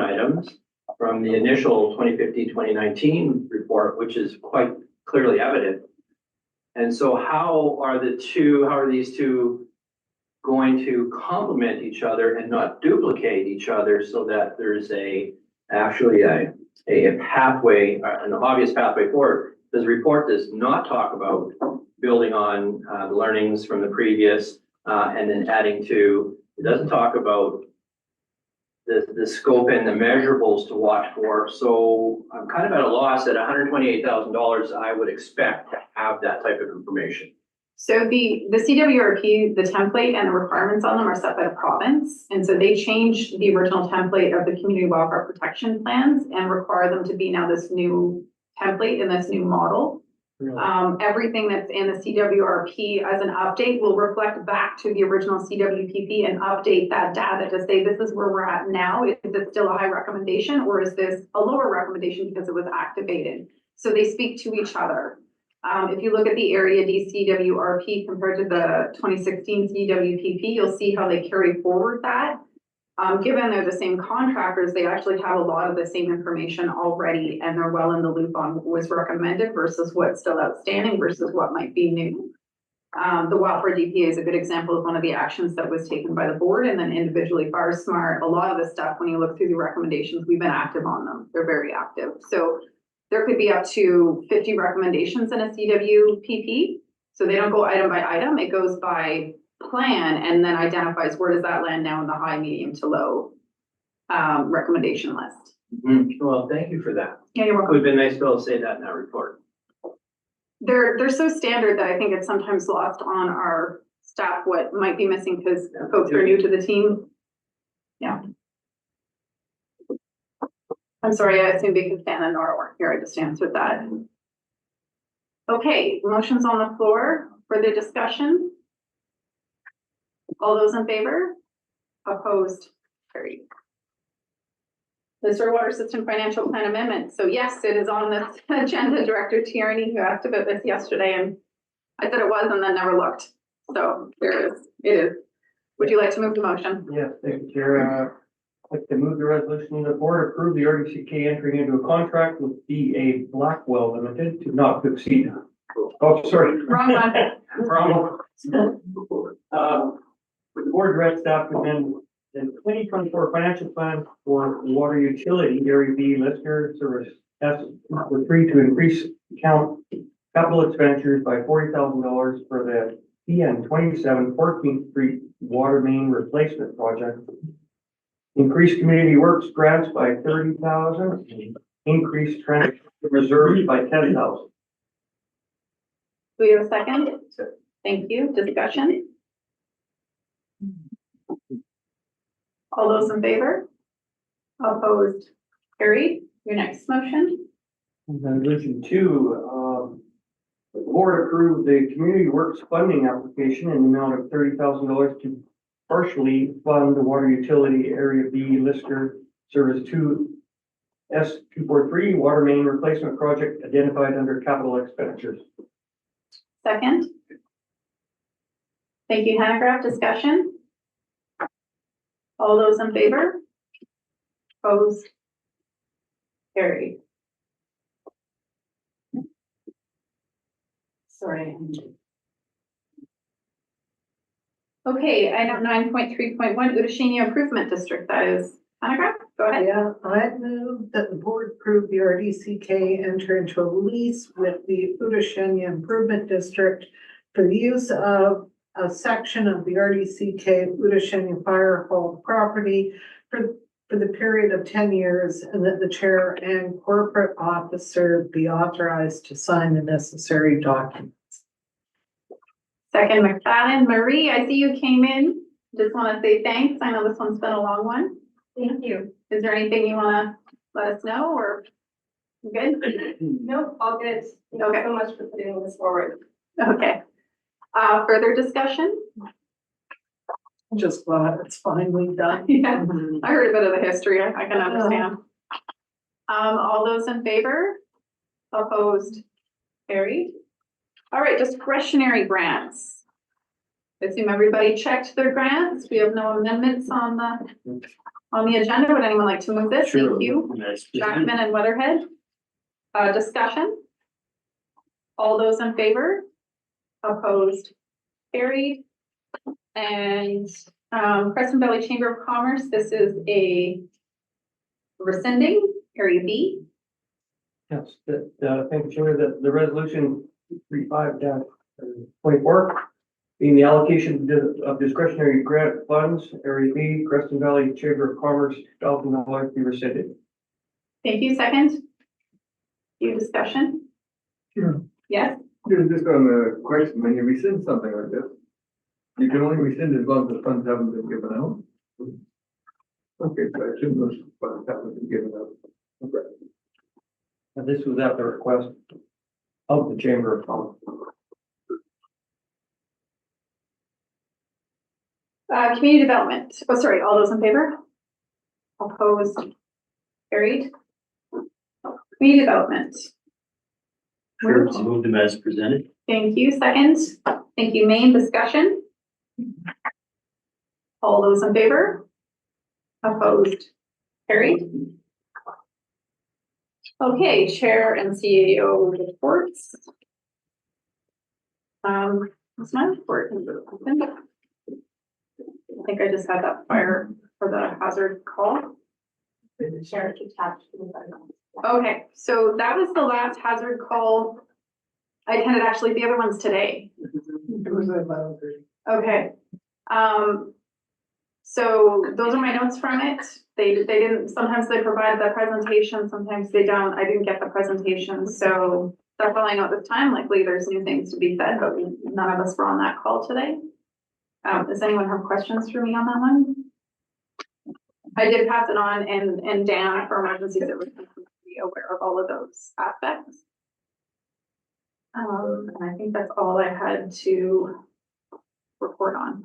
items from the initial 2015-2019 report, which is quite clearly evident. And so how are these two going to complement each other and not duplicate each other so that there's actually a pathway, an obvious pathway forward? This report does not talk about building on the learnings from the previous and then adding to. It doesn't talk about the scope and the measurables to watch for. So I'm kind of at a loss at $128,000. I would expect to have that type of information. So the CWRP, the template and the requirements on them are set by the province. And so they changed the original template of the community wildfire protection plans and require them to be now this new template and this new model. Everything that's in the CWRP as an update will reflect back to the original CWPP and update that data to say, this is where we're at now. Is it still a high recommendation or is this a lower recommendation because it was activated? So they speak to each other. If you look at the Area D CWRP compared to the 2016 CWPP, you'll see how they carry forward that. Given they're the same contractors, they actually have a lot of the same information already and they're well in the loop on what was recommended versus what's still outstanding versus what might be new. The wildfire DPA is a good example of one of the actions that was taken by the board and then individually Fire Smart. A lot of the stuff, when you look through the recommendations, we've been active on them. They're very active. So there could be up to 50 recommendations in a CWPP. So they don't go item by item, it goes by plan and then identifies where does that land now in the high, medium to low recommendation list. Well, thank you for that. Yeah, you're welcome. It would have been nice to be able to say that in that report. They're so standard that I think it's sometimes lost on our staff what might be missing because folks are new to the team. Yeah. I'm sorry, I assume because Dan and Nora weren't here, I just answered that. Okay, motions on the floor for the discussion. All those in favor? Opposed? Carried. The Sewer Water System Financial Plan Amendment. So yes, it is on this agenda. Director Tierney, who asked about this yesterday, and I said it was and then never looked. So there it is. It is. Would you like to move the motion? Yes, thank you, Chair. I'd like to move the resolution. The board approve the RDCK entering into a contract with BA Blackwell Limited to not to exceed. Oh, sorry. Wrong one. Wrong one. The board direct staff to amend The 2024 financial plan for water utility, Area B listener service, that's for three to increase capital expenditures by $40,000 for the PN 27 14th Street water main replacement project. Increase community works grants by 30,000, increase transit reserves by 10,000. Do we have a second? Thank you. Discussion? All those in favor? Opposed? Carried. Your next motion? Resolution 2, the board approved the community works funding application in the amount of $30,000 to partially fund the water utility Area B listener service 2 S243 water main replacement project identified under capital expenditures. Second? Thank you, Hanegraaff. Discussion? All those in favor? Opposed? Carried. Sorry. Okay, item 9.3.1, Udashenia Improvement District. That is Hanegraaff. Go ahead. Yeah, I move that the board approve the RDCK enter into a lease with the Udashenia Improvement District for the use of a section of the RDCK Udashenia Fire Hall property for the period of 10 years, and that the chair and corporate officer be authorized to sign the necessary documents. Second, McFadden. Marie, I see you came in. Just want to say thanks. I know this one's been a long one. Thank you. Is there anything you want to let us know, or you good? Nope, all good. Thank you so much for putting this forward. Okay. Further discussion? I'm just glad it's finally done. Yeah, I heard a bit of the history. I can understand. All those in favor? Opposed? Carried. All right, discretionary grants. I assume everybody checked their grants. We have no amendments on the agenda. Would anyone like to move this? Sure. Thank you. Nice. Jackman and Weatherhead. Discussion? All those in favor? Opposed? Carried. And Crescent Valley Chamber of Commerce, this is a rescinding, Area B. Yes, thank you, Chair, that the resolution 35-24 being the allocation of discretionary grant funds, Area B, Crescent Valley Chamber of Commerce, $1,000 be rescinded. Thank you. Second? You discussion? Sure. Yes? Just on the question, when you rescind something like this, you can only rescind as long as the funds haven't been given out. Okay, so I assume those funds haven't been given out. Okay. And this was at the request of the Chamber of Commerce. Community development. Oh, sorry, all those in favor? Opposed? Carried. Community development. Sure, I'll move them as presented. Thank you. Second. Thank you. Main discussion. All those in favor? Opposed? Carried. Okay, Chair and CAO reports. What's my report? I think I just had that fire for the hazard call. Chair to attach to the. Okay, so that was the last hazard call. I attended actually the other ones today. It was at 11:30. Okay. So those are my notes from it. They didn't, sometimes they provide the presentation, sometimes they don't. I didn't get the presentation, so that's all I know at this time. Likely there's new things to be said, but none of us were on that call today. Does anyone have questions for me on that one? I did pass it on, and Dan for emergencies, it was be aware of all of those aspects. And I think that's all I had to report on.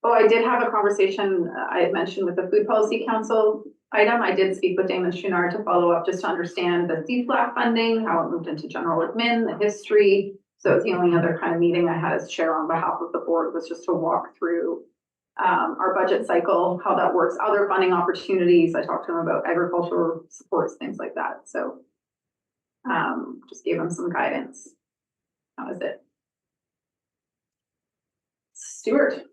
Oh, I did have a conversation I had mentioned with the Food Policy Council item. I did speak with Damon Chouinard to follow up just to understand the CFLAC funding, how it moved into general admin, the history. So it's the only other kind of meeting I had as chair on behalf of the board was just to walk through our budget cycle, how that works, other funding opportunities. I talked to him about agricultural supports, things like that. So just gave him some guidance. That was it. Stuart.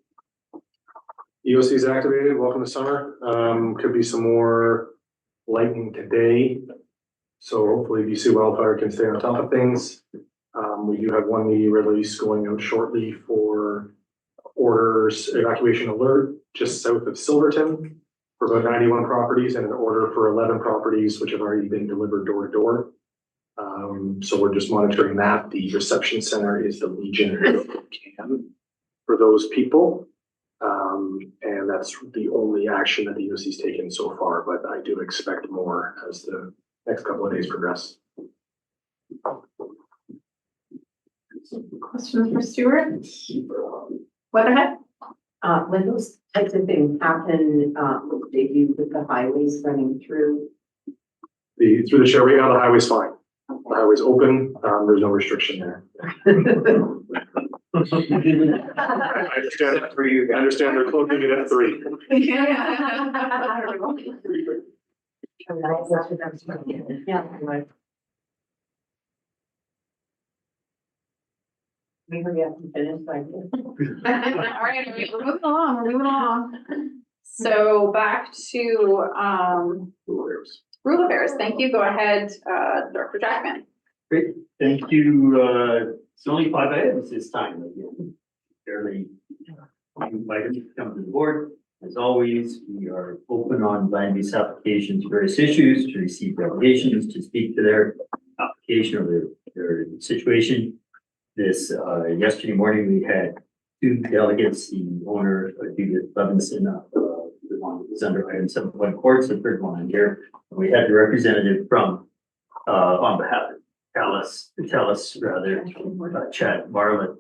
EOC is activated. Welcome to summer. Could be some more lightning today. So hopefully BC Wildfire can stay on top of things. We do have one media release going out shortly for orders evacuation alert just south of Silverton for about 91 properties and an order for 11 properties, which have already been delivered door to door. So we're just monitoring that. The reception center is the Legion can for those people. And that's the only action that the EOC's taken so far, but I do expect more as the next couple of days progress. Questions for Stuart? Weatherhead? When those types of things happen, they do with the highways running through. Through the chair right now, the highway's fine. The highway's open. There's no restriction there. I understand that for you. I understand they're closing it at 3. We hurry up and finish like this. All right, we're moving along. So back to, Rule affairs. Thank you. Go ahead, Director Jackman. Great, thank you. It's only 5 items this time. Again, fairly items to come to the board. As always, we are open on land use applications, various issues, to receive delegations, to speak to their application or their situation. This, yesterday morning, we had 2 delegates, the owner, Judith Levinson, the one that was under item 7.1 courts, the third one in here. We had the representative from, on behalf of Telus, Chad Bartlett,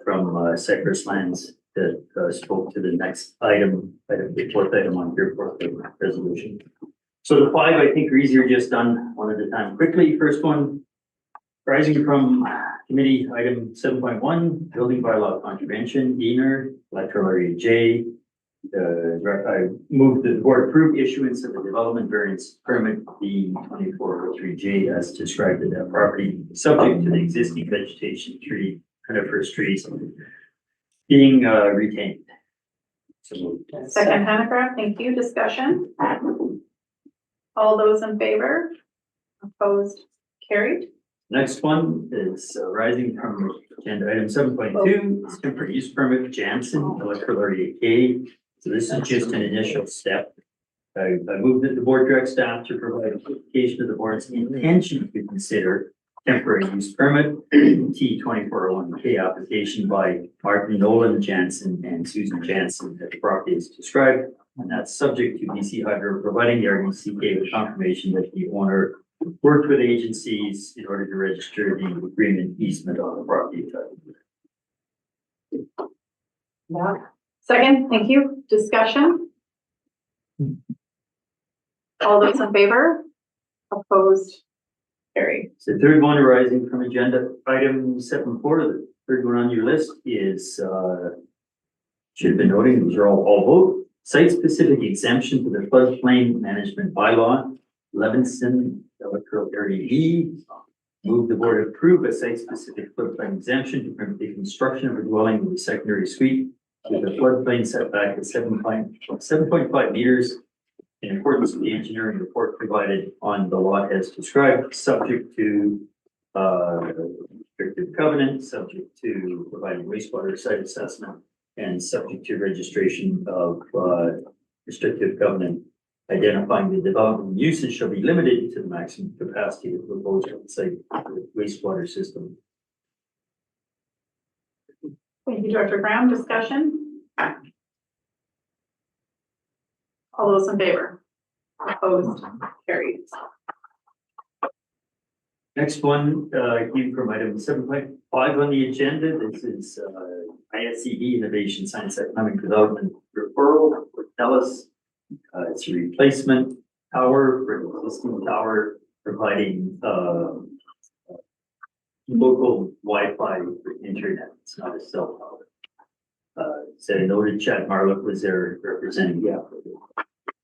from Cypress Lands that spoke to the next item, the 4th item on your 4th resolution. So the 5, I think, are easier just done one at a time quickly. First one, rising from committee item 7.1, building bylaw contravention, Diener, electoral area J. I move that the board approve issuance of the development variance permit B2403J as described in that property, subject to the existing vegetation tree, coniferous trees being retained. So moved. Second, Hanegraaff. Thank you. Discussion. All those in favor? Opposed? Carried. Next one is rising from agenda item 7.2, temporary use permit Jansen, electoral area K. So this is just an initial step. I move that the board direct staff to provide a clarification of the board's intention to consider temporary use permit T2401K application by Martin Nolan Jansen and Susan Jansen that the property is described. And that's subject to BC Hydro providing the RDCK with confirmation that the owner worked with agencies in order to register the agreement easement on the property. Second, thank you. Discussion. All those in favor? Opposed? Carried. So the third one arising from agenda item 7.4, the third one on your list is, should have been noting, these are all vote. Site-specific exemption to the floodplain management bylaw, Levinson electoral area B. Move the board approve a site-specific floodplain exemption to permit the construction of a dwelling with a secondary suite with a floodplain setback of 7.5 meters in accordance with the engineering report provided on the lot as described, subject to restrictive covenant, subject to providing wastewater site assessment, and subject to registration of restrictive covenant identifying the development uses shall be limited to the maximum capacity of the proposed site wastewater system. Thank you, Director Brown. Discussion. All those in favor? Opposed? Carried. Next one came from item 7.5 on the agenda. This is ISCD Innovation Science Economic Development referral for TELUS. It's a replacement tower for an existing tower providing local Wi-Fi internet. It's not a cell tower. So I noted Chad Marlock was there representing the applicant.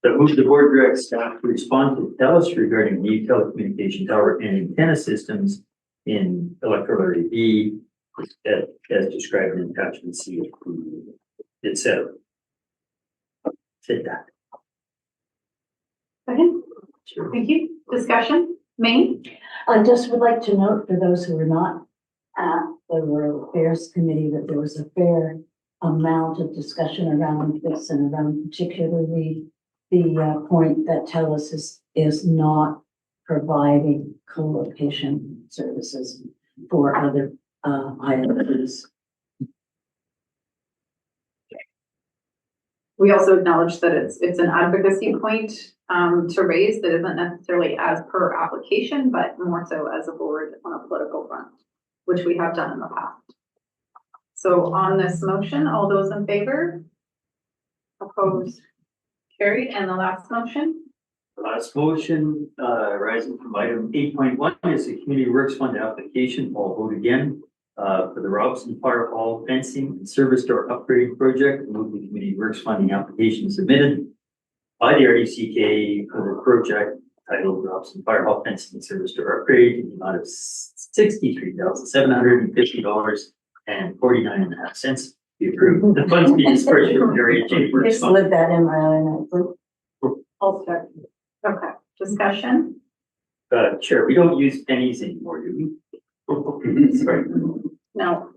But move the board direct staff to respond to TELUS regarding new telecommunication tower and antenna systems in electoral area B as described in attachment C, etc. said that. Okay, thank you. Discussion, Maine? I just would like to note for those who were not at the Rural Affairs Committee that there was a fair amount of discussion around this and around particularly the point that TELUS is not providing co-location services for other ISPs. We also acknowledge that it's an advocacy point to raise that isn't necessarily as per application, but more so as a board on a political front, which we have done in the past. So on this motion, all those in favor? Opposed? Carried. And the last motion? The last motion, rising from item 8.1 is the Community Works Fund application. I'll vote again for the Robson Fire Hall fencing and service door upgrade project. Move the Community Works funding application submitted by the RDCK for the project titled Robson Fire Hall fencing and service door upgrade in the amount of $63,750.49.5 be approved. The funds be dispersed from area J Works Just Fund. slid that in right. I'll start. Okay, discussion? Chair, we don't use pennies anymore, do we? Sorry. No.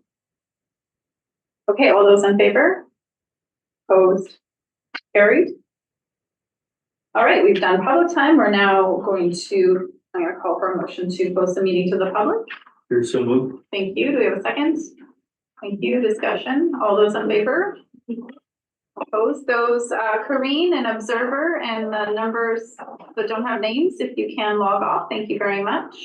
Okay, all those in favor? Opposed? Carried. All right, we've done public time. We're now going to, I'm going to call for a motion to close the meeting to the public. Here's so moved. Thank you. Do we have a second? Thank you. Discussion. All those in favor? Opposed? Those, Kareen and Observer and the numbers that don't have names, if you can log off. Thank you very much.